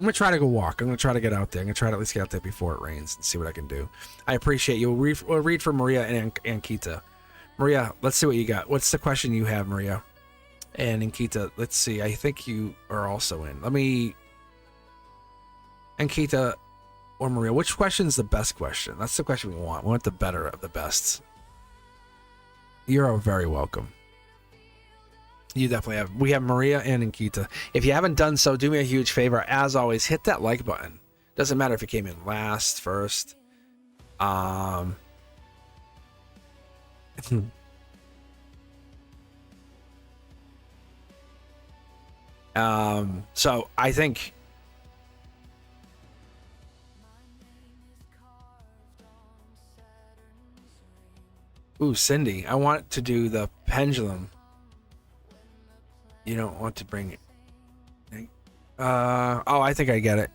gonna try to go walk. I'm gonna try to get out there. I'm gonna try to at least get out there before it rains and see what I can do. I appreciate you. We'll read for Maria and Ankita. Maria, let's see what you got. What's the question you have, Maria? And Ankita, let's see. I think you are also in. Let me... Ankita or Maria, which question is the best question? That's the question we want. We want the better of the best. You're very welcome. You definitely have. We have Maria and Ankita. If you haven't done so, do me a huge favor. As always, hit that like button. Doesn't matter if you came in last, first. So I think... Ooh, Cindy, I want to do the pendulum. You don't want to bring it. Oh, I think I get it.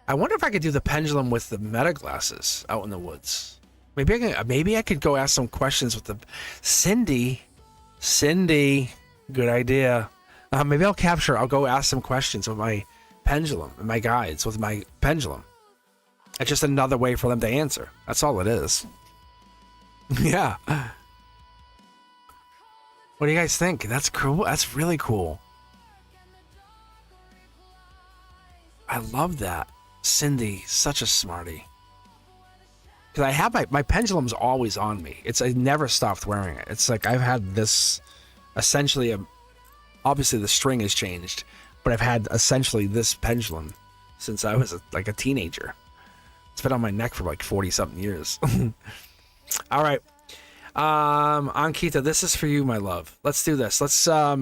I wonder if I could do the pendulum with the meta glasses out in the woods. Maybe I could go ask some questions with the Cindy, good idea. Maybe I'll go ask some questions with my pendulum and my guides with my pendulum. It's just another way for them to answer. That's all it is. Yeah. What do you guys think? That's cool. That's really cool. I love that. Cindy, such a smarty. Because I have my pendulum's always on me. I never stopped wearing it. It's like I've had this essentially obviously the string has changed, but I've had essentially this pendulum since I was like a teenager. It's been on my neck for like 40 something years. All right. Ankita, this is for you, my love. Let's do this. Let's yeah,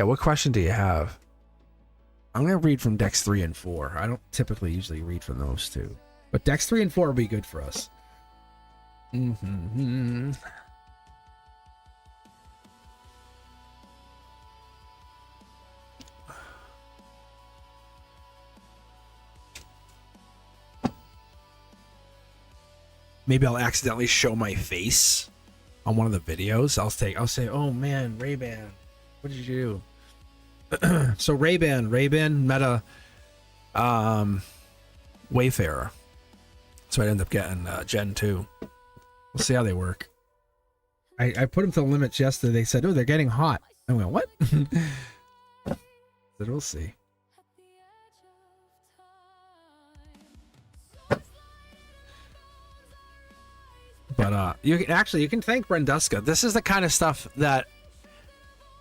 what question do you have? I'm gonna read from decks 3 and 4. I don't typically usually read from those two, but decks 3 and 4 will be good for us. Maybe I'll accidentally show my face on one of the videos. I'll say, oh man, Ray-Ban, what did you do? So Ray-Ban meta Wayfarer. So I end up getting Gen 2. We'll see how they work. I put them to the limits yesterday. They said, oh, they're getting hot. I went, what? But we'll see. But you can thank Brenduska. This is the kind of stuff that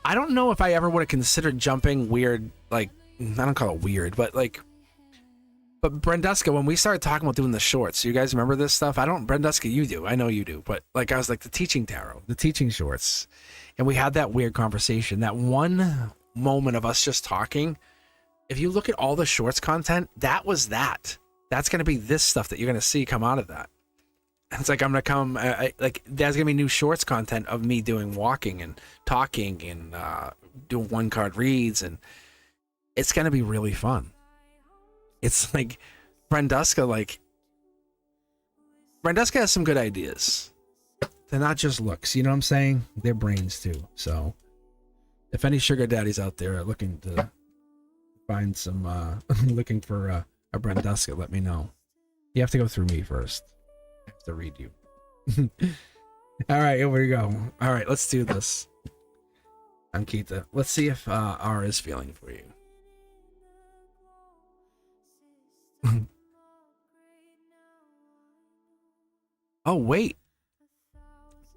I don't know if I ever would have considered jumping weird. Like, I don't call it weird, but Brenduska, when we started talking about doing the shorts, you guys remember this stuff? Brenduska, you do. I know you do. But like, I was like the teaching tarot, the teaching shorts. And we had that weird conversation, that one moment of us just talking. If you look at all the shorts content, that was that. That's going to be this stuff that you're going to see come out of that. It's like I'm going to come, like there's going to be new shorts content of me doing walking and talking and doing 1-card reads. And it's going to be really fun. It's like Brenduska has some good ideas. They're not just looks, you know what I'm saying? They're brains too. So if any sugar daddies out there are looking to find some, looking for a Brenduska, let me know. You have to go through me first. I have to read you. All right, here we go. All right, let's do this. I'm Keita. Let's see if R is feeling for you. Oh, wait.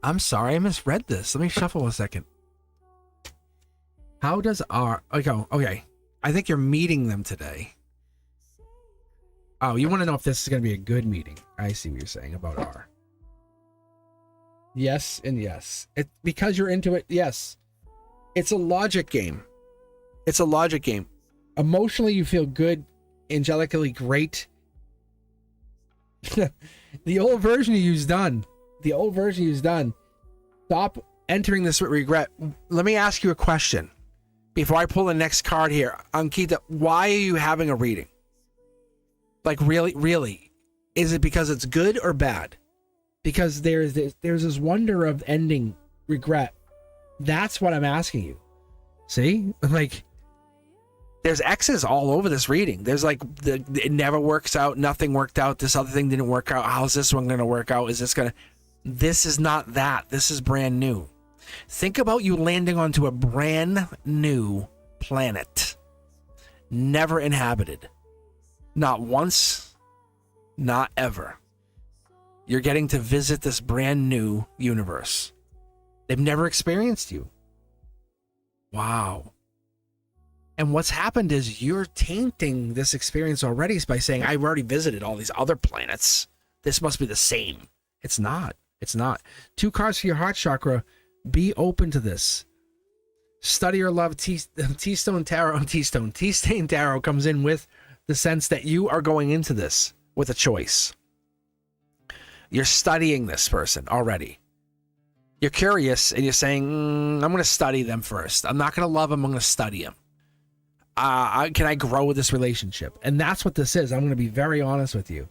I'm sorry, I misread this. Let me shuffle a second. How does R... Okay. I think you're meeting them today. Oh, you want to know if this is going to be a good meeting. I see what you're saying about R. Yes and yes. Because you're into it, yes. It's a logic game. It's a logic game. Emotionally, you feel good, angelically great. The old version you use done. The old version you use done. Stop entering this with regret. Let me ask you a question. before I pull the next card here, Ankita, why are you having a reading? Like, really? Is it because it's good or bad? Because there's this wonder of ending regret. That's what I'm asking you. See? Like, there's X's all over this reading. There's like, it never works out. Nothing worked out. This other thing didn't work out. How's this one going to work out? This is not that. This is brand new. Think about you landing onto a brand new planet. Never inhabited. Not once. Not ever. You're getting to visit this brand new universe. They've never experienced you. Wow. And what's happened is you're tainting this experience already by saying, I've already visited all these other planets. This must be the same. It's not. It's not. 2 cards for your heart chakra. Be open to this. Study or love. T-Stain Tarot comes in with the sense that you are going into this with a choice. You're studying this person already. You're curious and you're saying, I'm going to study them first. I'm not going to love them. I'm going to study them. Can I grow with this relationship? And that's what this is. I'm going to be very honest with you.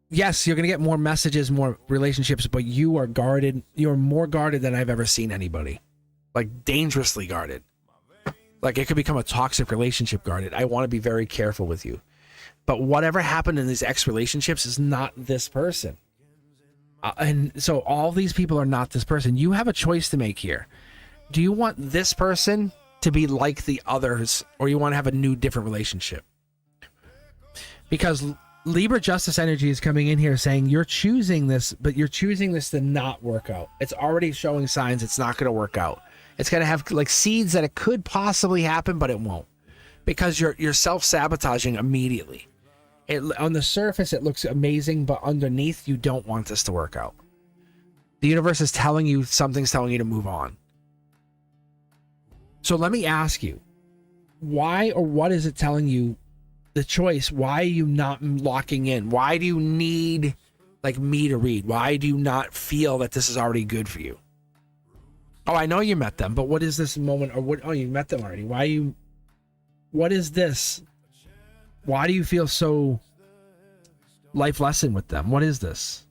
Yes, you're going to get more messages, more relationships, but you are guarded. You're more guarded than I've ever seen anybody. Like, dangerously guarded. Like, it could become a toxic relationship guarded. I want to be very careful with you. But whatever happened in these ex relationships is not this person. And so all these people are not this person. You have a choice to make here. Do you want this person to be like the others, or you want to have a new, different relationship? Because Libra justice energy is coming in here saying you're choosing this, but you're choosing this to not work out. It's already showing signs it's not going to work out. It's going to have like seeds that it could possibly happen, but it won't, because you're self-sabotaging immediately. On the surface, it looks amazing, but underneath, you don't want this to work out. The universe is telling you, something's telling you to move on. So let me ask you, why or what is it telling you the choice? Why are you not locking in? Why do you need like me to read? Why do you not feel that this is already good for you? Oh, I know you met them, but what is this moment? Or what? Oh, you met them already. What is this? Why do you feel so life lesson with them? What is this?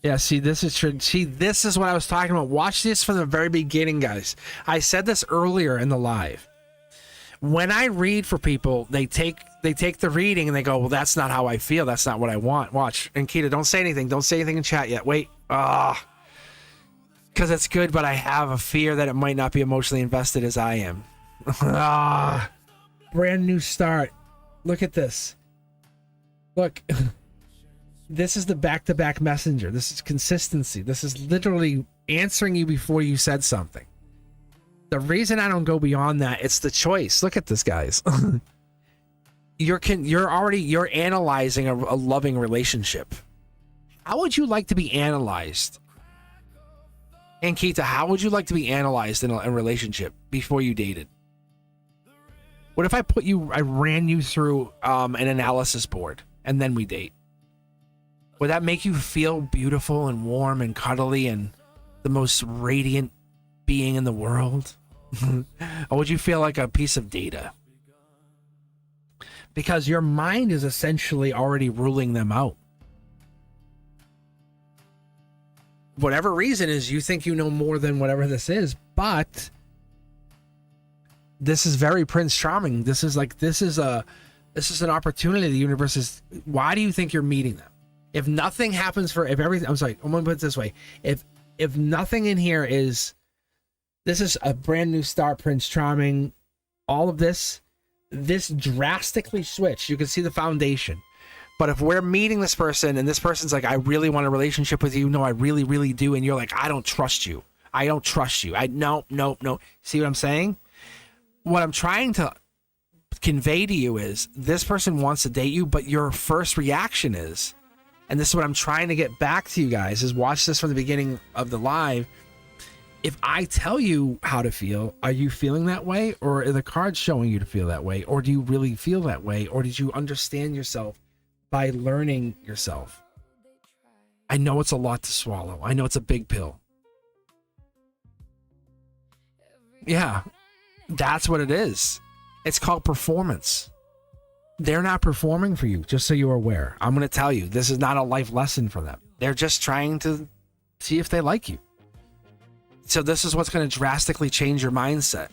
Yeah, see, this is what I was talking about. Watch this from the very beginning, guys. I said this earlier in the live. When I read for people, they take the reading and they go, well, that's not how I feel. That's not what I want. Watch. And Kita, don't say anything. Don't say anything in chat yet. Wait. Because it's good, but I have a fear that it might not be emotionally invested as I am. Brand new start. Look at this. Look. This is the back-to-back messenger. This is consistency. This is literally answering you before you said something. The reason I don't go beyond that, it's the choice. Look at this, guys. You're analyzing a loving relationship. How would you like to be analyzed? And Kita, how would you like to be analyzed in a relationship before you dated? What if I ran you through an analysis board and then we date? Would that make you feel beautiful and warm and cuddly and the most radiant being in the world? Or would you feel like a piece of data? Because your mind is essentially already ruling them out. Whatever reason is, you think you know more than whatever this is, but this is very Prince Charming. This is an opportunity. The universe is. Why do you think you're meeting them? If nothing happens I'm going to put it this way. If nothing in here is, this is a brand new start, Prince Charming, all of this drastically switched. You can see the foundation. But if we're meeting this person and this person's like, I really want a relationship with you. No, I really, really do. And you're like, I don't trust you. No. See what I'm saying? What I'm trying to convey to you is this person wants to date you, but your first reaction is, and this is what I'm trying to get back to you guys, is watch this from the beginning of the live. If I tell you how to feel, are you feeling that way? Or are the cards showing you to feel that way? Or do you really feel that way? Or did you understand yourself by learning yourself. I know it's a lot to swallow. I know it's a big pill. Yeah, that's what it is. It's called performance. They're not performing for you, just so you're aware. I'm going to tell you, this is not a life lesson for them. They're just trying to see if they like you. So this is what's going to drastically change your mindset.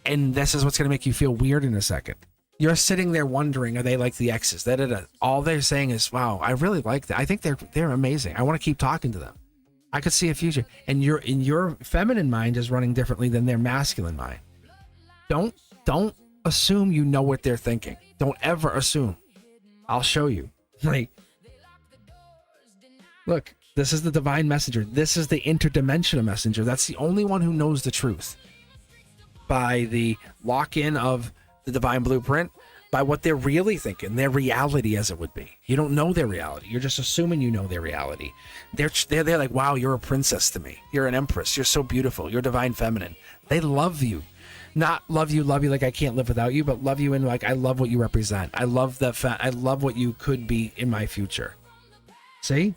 And this is what's going to make you feel weird in a second. You're sitting there wondering, are they like the exes? All they're saying is, wow, I really like that. I think they're amazing. I want to keep talking to them. I could see a future. And your feminine mind is running differently than their masculine mind. Don't assume you know what they're thinking. Don't ever assume. I'll show you. Like, look, this is the divine messenger. This is the interdimensional messenger. That's the only one who knows the truth. By the lock-in of the divine blueprint, by what they're really thinking, their reality as it would be. You don't know their reality. You're just assuming you know their reality. They're like, wow, you're a princess to me. You're an empress. You're so beautiful. You're divine feminine. They love you. Not love you like I can't live without you, but love you in like I love what you represent. I love I love what you could be in my future. See?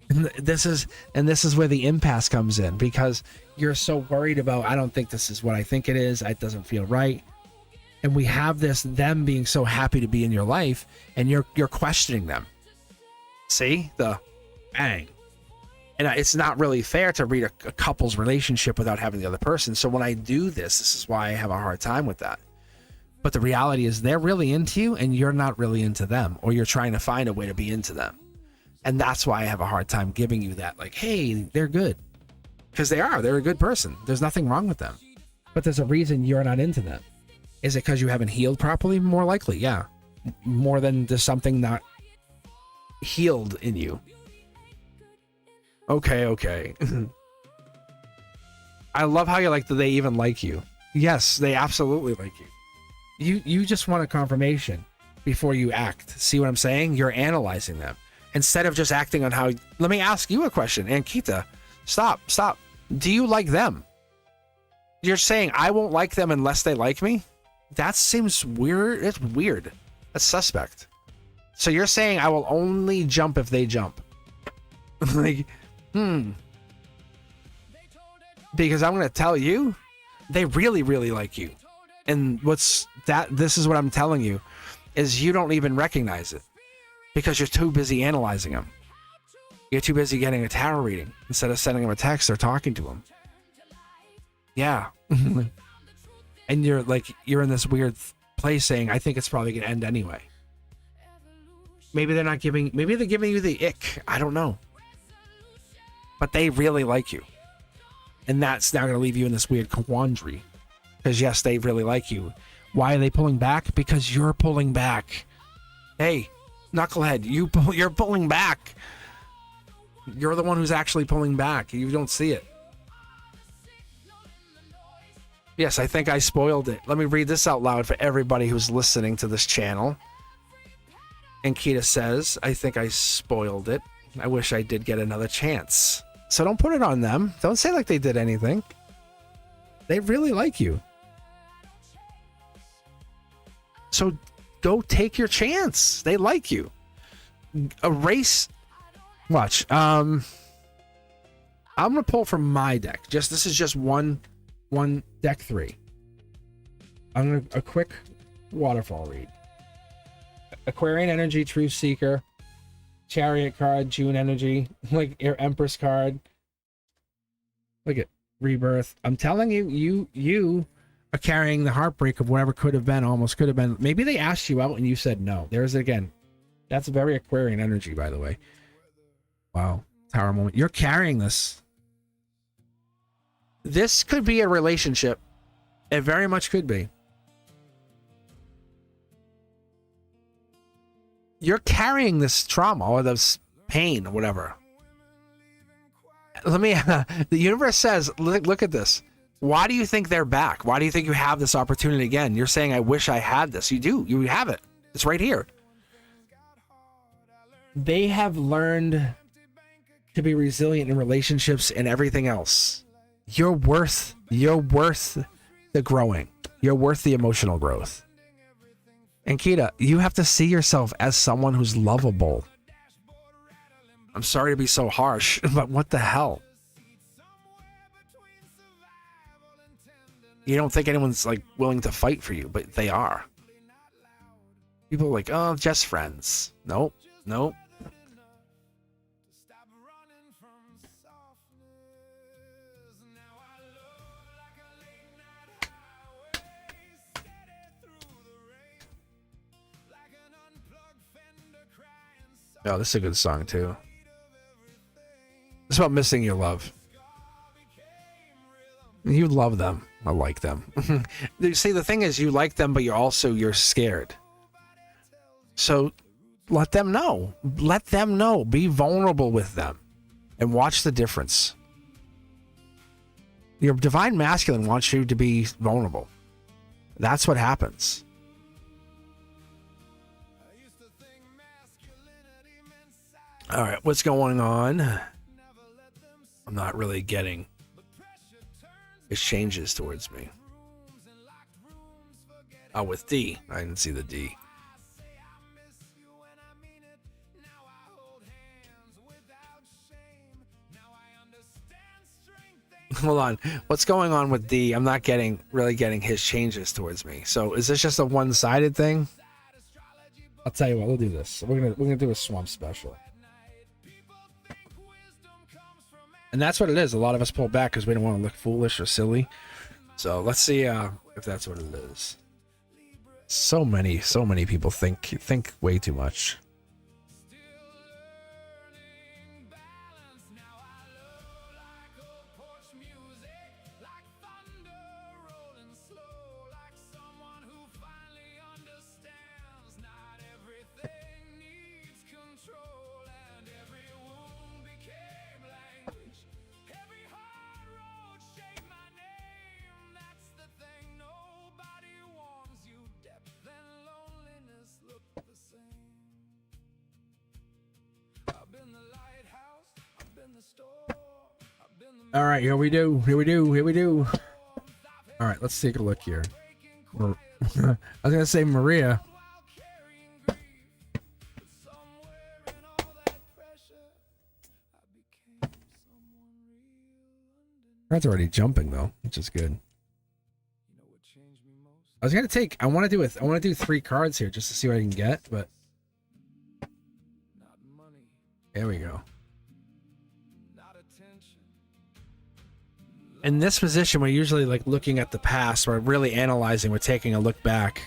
And this is where the impasse comes in, because you're so worried about, I don't think this is what I think it is. It doesn't feel right. And we have them being so happy to be in your life, and you're questioning them. See? The bang. And it's not really fair to read a couple's relationship without having the other person. So when I do this is why I have a hard time with that. But the reality is they're really into you and you're not really into them, or you're trying to find a way to be into them. And that's why I have a hard time giving you that, like, hey, they're good. Because they're a good person. There's nothing wrong with them. But there's a reason you're not into them. Is it because you haven't healed properly? More likely, yeah. More than there's something not healed in you. Okay. I love how you like that they even like you. Yes, they absolutely like you. You just want a confirmation before you act. See what I'm saying? You're analyzing them. Instead of just acting on how... Let me ask you a question. Ankita, stop. Do you like them? You're saying I won't like them unless they like me? That seems weird. It's weird. That's suspect. So you're saying I will only jump if they jump. Like... Because I'm going to tell you, they really, really like you. And this is what I'm telling you, is you don't even recognize it because you're too busy analyzing them. You're too busy getting a tarot reading instead of sending them a text or talking to them. Yeah. And you're in this weird place saying, I think it's probably going to end anyway. Maybe they're giving you the ick. I don't know. But they really like you. And that's now going to leave you in this weird quandary. Because yes, they really like you. Why are they pulling back? Because you're pulling back. Hey, knucklehead, you're pulling back. You're the one who's actually pulling back. You don't see it. Yes, I think I spoiled it. Let me read this out loud for everybody who's listening to this channel. Ankita says, I think I spoiled it. I wish I did get another chance. So don't put it on them. Don't say like they did anything. They really like you. So go take your chance. They like you. Erase. Watch. I'm gonna pull from my deck. This is just one deck 3. I'm gonna a quick waterfall read. Aquarian energy, Truth Seeker. Chariot card, June energy, like your Empress card. Look at Rebirth. I'm telling you, you are carrying the heartbreak of whatever could have been, almost could have been. Maybe they asked you out and you said no. There's it again. That's very Aquarian energy, by the way. Wow. Tower moment. You're carrying this. This could be a relationship. It very much could be. You're carrying this trauma or this pain or whatever. The universe says, look at this. Why do you think they're back? Why do you think you have this opportunity again? You're saying, I wish I had this. You do. You have it. It's right here. They have learned to be resilient in relationships and everything else. You're worth the growing. You're worth the emotional growth. And Kita, you have to see yourself as someone who's lovable. I'm sorry to be so harsh, but what the hell? You don't think anyone's like willing to fight for you, but they are. People are like, oh, just friends. Nope, nope. Oh, this is a good song too. It's about missing your love. You love them. I like them. See, the thing is, you like them, but you're scared. So let them know. Let them know. Be vulnerable with them and watch the difference. Your divine masculine wants you to be vulnerable. That's what happens. All right, what's going on? I'm not really getting his changes towards me. Oh, with D. I didn't see the D. Hold on. What's going on with D? I'm not really getting his changes towards me. So is this just a one-sided thing? I'll tell you what, we'll do this. We're gonna do a swamp special. And that's what it is. A lot of us pull back because we don't want to look foolish or silly. So let's see if that's what it is. So many people think way too much. All right, here we do. All right, let's take a look here. I was gonna say Maria. That's already jumping though, which is good. I want to do 3 cards here just to see what I can get, but there we go. In this position, we're usually like looking at the past. We're really analyzing. We're taking a look back.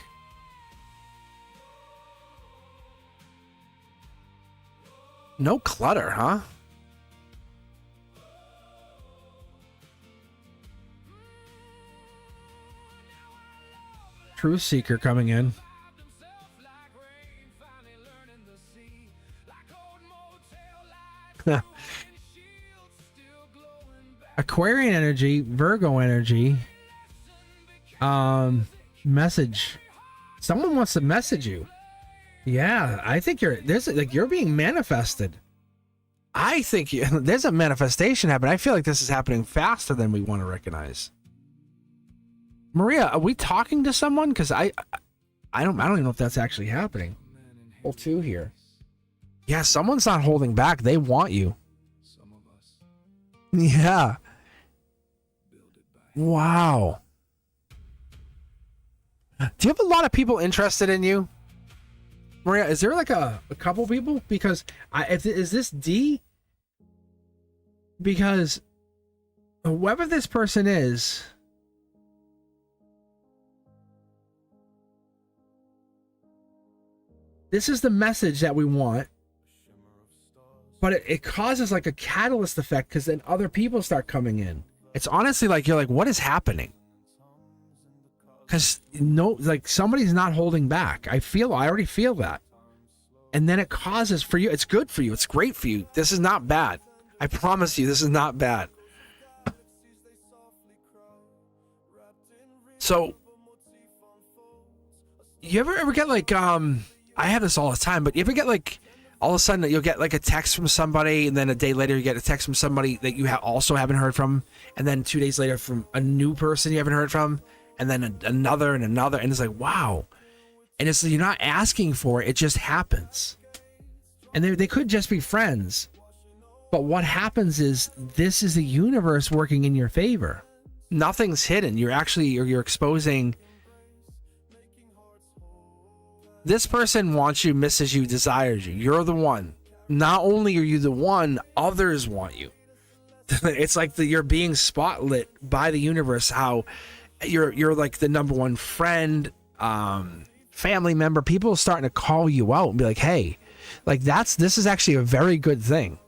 No clutter, huh? Truth Seeker coming in. Aquarian energy, Virgo energy. Message. Someone wants to message you. Yeah, I think you're being manifested. I think there's a manifestation happening. I feel like this is happening faster than we want to recognize. Maria, are we talking to someone? Because I don't even know if that's actually happening. Well, 2 here. Yeah, someone's not holding back. They want you. Yeah. Wow. Do you have a lot of people interested in you? Maria, is there like a couple people? Because is this D? Because whoever this person is, this is the message that we want. But it causes like a catalyst effect because then other people start coming in. It's honestly like you're like, what is happening? Because somebody's not holding back. I already feel that. And then it causes for you, it's good for you, it's great for you. This is not bad. I promise you, this is not bad. So, you ever get like, I have this all the time, but you ever get like, all of a sudden you'll get like a text from somebody, and then a day later you get a text from somebody that you also haven't heard from, and then 2 days later from a new person you haven't heard from, and then another and another, and it's like, wow. And it's you're not asking for it, it just happens. And they could just be friends. But what happens is this is the universe working in your favor. Nothing's hidden. You're exposing. This person wants you, misses you, desires you. You're the one. Not only are you the one, others want you. It's like you're being spotlit by the universe. How you're like the number one friend, family member. People are starting to call you out and be like, "Hey, like this is actually a very good thing."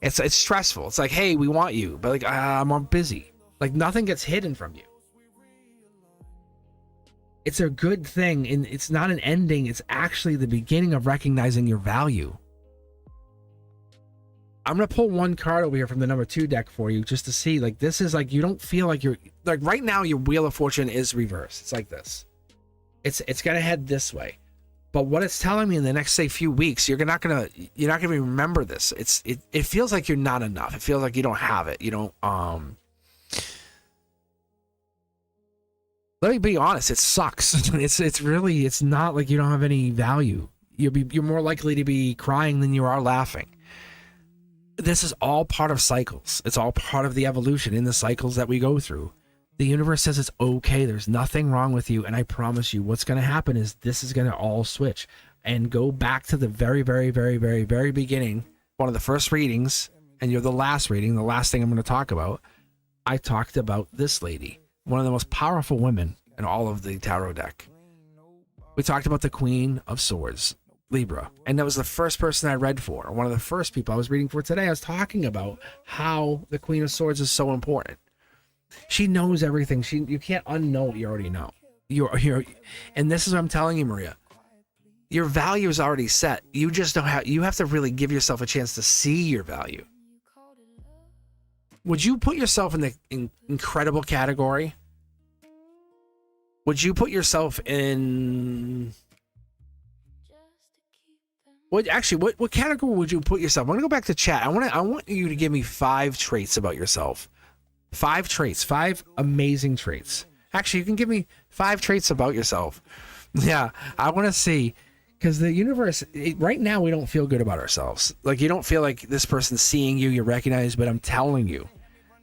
It's stressful. It's like, "Hey, we want you," but like I'm busy. Like nothing gets hidden from you. It's a good thing, and it's not an ending. It's actually the beginning of recognizing your value. I'm going to pull one card over here from the number 2 deck for you just to see, like, this is like, you don't feel like you're, like, right now your Wheel of Fortune is reversed. It's like this. It's going to head this way. But what it's telling me in the next, say, few weeks, you're not going to remember this. It feels like you're not enough. It feels like you don't have it. You don't, let me be honest, it sucks. It's not like you don't have any value. You're more likely to be crying than you are laughing. This is all part of cycles. It's all part of the evolution in the cycles that we go through. The universe says it's okay. There's nothing wrong with you. And I promise you what's going to happen is this is going to all switch and go back to the very, very, very, very, very beginning. One of the first readings, and you're the last reading, the last thing I'm going to talk about. I talked about this lady, one of the most powerful women in all of the tarot deck. We talked about the Queen of Swords, Libra, and that was the first person I read for. One of the first people I was reading for today. I was talking about how the Queen of Swords is so important. She knows everything. You can't unknow what you already know. And this is what I'm telling you, Maria. Your value is already set. You just don't have. You have to really give yourself a chance to see your value. Would you put yourself in the incredible category? Would you put yourself in? What category would you put yourself? I'm gonna go back to chat. I want you to give me 5 traits about yourself. 5 traits, 5 amazing traits. Actually, you can give me 5 traits about yourself. Yeah, I want to see, because the universe right now we don't feel good about ourselves. Like you don't feel like this person's seeing you, you're recognized. But I'm telling you,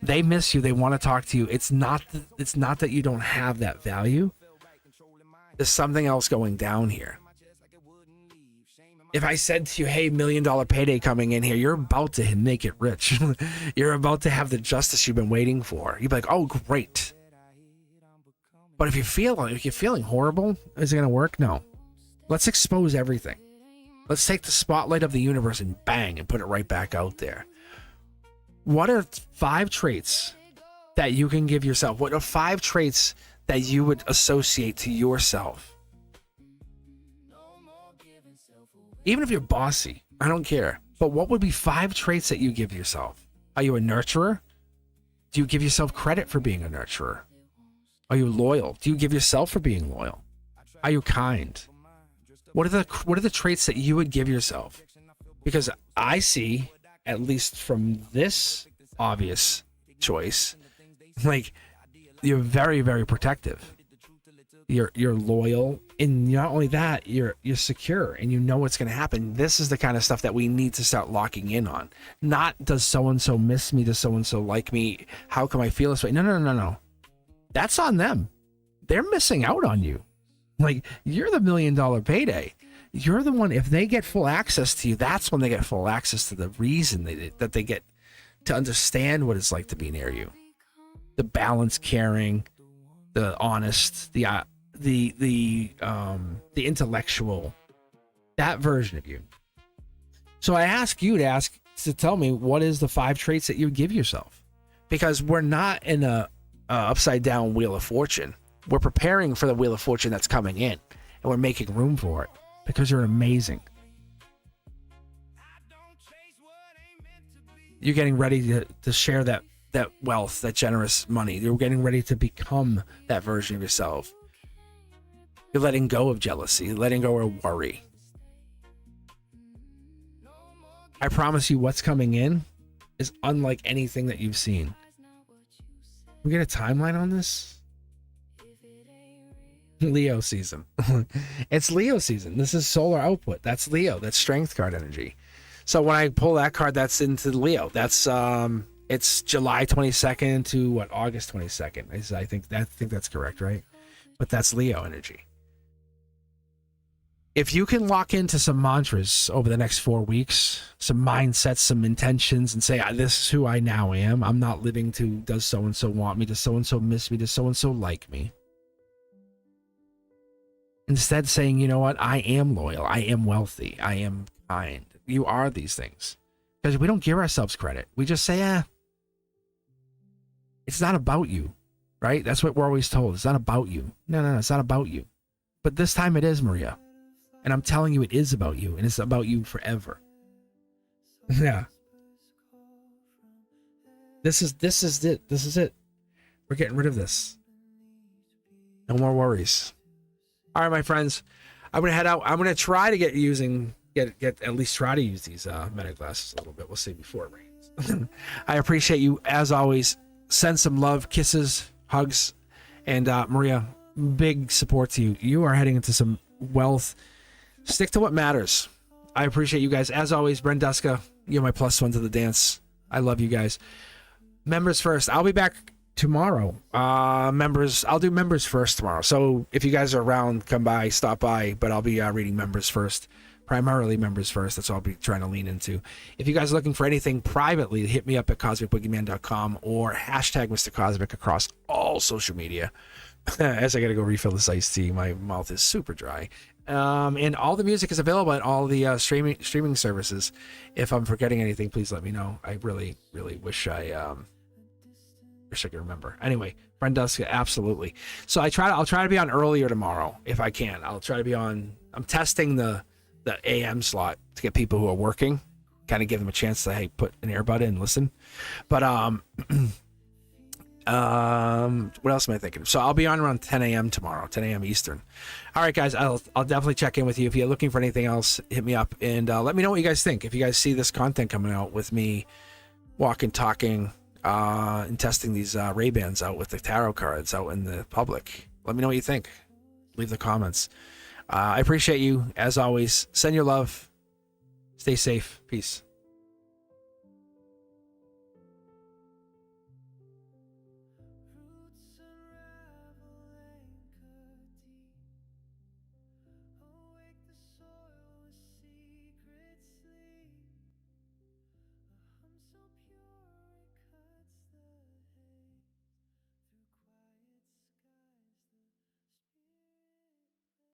they miss you. They want to talk to you. It's not that you don't have that value. There's something else going down here. If I said to you, hey, $1 million payday coming in here, you're about to make it rich. You're about to have the justice you've been waiting for. You'd be like, oh, great. But if you're feeling horrible, is it going to work? No. Let's expose everything. Let's take the spotlight of the universe and bang, and put it right back out there. What are 5 traits that you can give yourself? What are 5 traits that you would associate to yourself? Even if you're bossy, I don't care. But what would be 5 traits that you give yourself? Are you a nurturer? Do you give yourself credit for being a nurturer? Are you loyal? Do you give yourself for being loyal? Are you kind? What are the traits that you would give yourself? Because I see, at least from this obvious choice, like you're very, very protective. You're loyal, and not only that, you're secure, and you know what's going to happen. This is the kind of stuff that we need to start locking in on. Not does so and so miss me? Does so and so like me? How come I feel this way? No. That's on them. They're missing out on you. Like you're the $1 million payday. You're the one. If they get full access to you, that's when they get full access to the reason that they get to understand what it's like to be near you. The balanced, caring, the honest, the intellectual, that version of you. So I ask you to tell me, what is the 5 traits that you give yourself? Because we're not in a upside down Wheel of Fortune. We're preparing for the Wheel of Fortune that's coming in, and we're making room for it because you're amazing. You're getting ready to share that wealth, that generous money. You're getting ready to become that version of yourself. You're letting go of jealousy, letting go of worry. I promise you what's coming in is unlike anything that you've seen. We get a timeline on this? Leo season. It's Leo season. This is solar output. That's Leo. That's strength card energy. So when I pull that card, that's into Leo. That's it's July 22nd to what, August 22nd. I think that's correct, right? But that's Leo energy. If you can lock into some mantras over the next 4 weeks, some mindsets, some intentions, and say, this is who I now am. I'm not living to, does so-and-so want me? Does so-and-so miss me? Does so-and-so like me? Instead saying, you know what? I am loyal. I am wealthy. I am kind. You are these things. Because we don't give ourselves credit. We just say, it's not about you, right? That's what we're always told. It's not about you. No, it's not about you. But this time it is, Maria. And I'm telling you, it is about you, and it's about you forever. Yeah. This is it. This is it. We're getting rid of this. No more worries. All right, my friends. I'm gonna head out. I'm gonna try to get at least try to use these meta glasses a little bit. We'll see before it rains. I appreciate you as always. Send some love, kisses, hugs, and Maria, big support to you. You are heading into some wealth. Stick to what matters. I appreciate you guys. As always, Brenduska, you're my +1 to the dance. I love you guys. Members first. I'll be back tomorrow. I'll do members first tomorrow. So if you guys are around, come by, stop by. But I'll be reading members first. Primarily members first. That's what I'll be trying to lean into. If you guys are looking for anything privately, hit me up at cosmicboogeyman.com or hashtag Mr. Cosmic across all social media. As I got to go refill this iced tea. My mouth is super dry. And all the music is available at all the streaming services. If I'm forgetting anything, please let me know. I really, really wish I could remember. Anyway, Brenduska, absolutely. So I'll try to be on earlier tomorrow if I can. I'll try to be on. I'm testing the AM slot to get people who are working, kind of give them a chance to put an earbud in and listen. But what else am I thinking? So I'll be on around 10 a.m. tomorrow, 10 a.m. Eastern. All right, guys, I'll definitely check in with you. If you're looking for anything else, hit me up and let me know what you guys think. If you guys see this content coming out with me walking, talking, and testing these Ray-Bans out with the tarot cards out in the public, let me know what you think. Leave the comments. I appreciate you, as always. Send your love. Stay safe. Peace.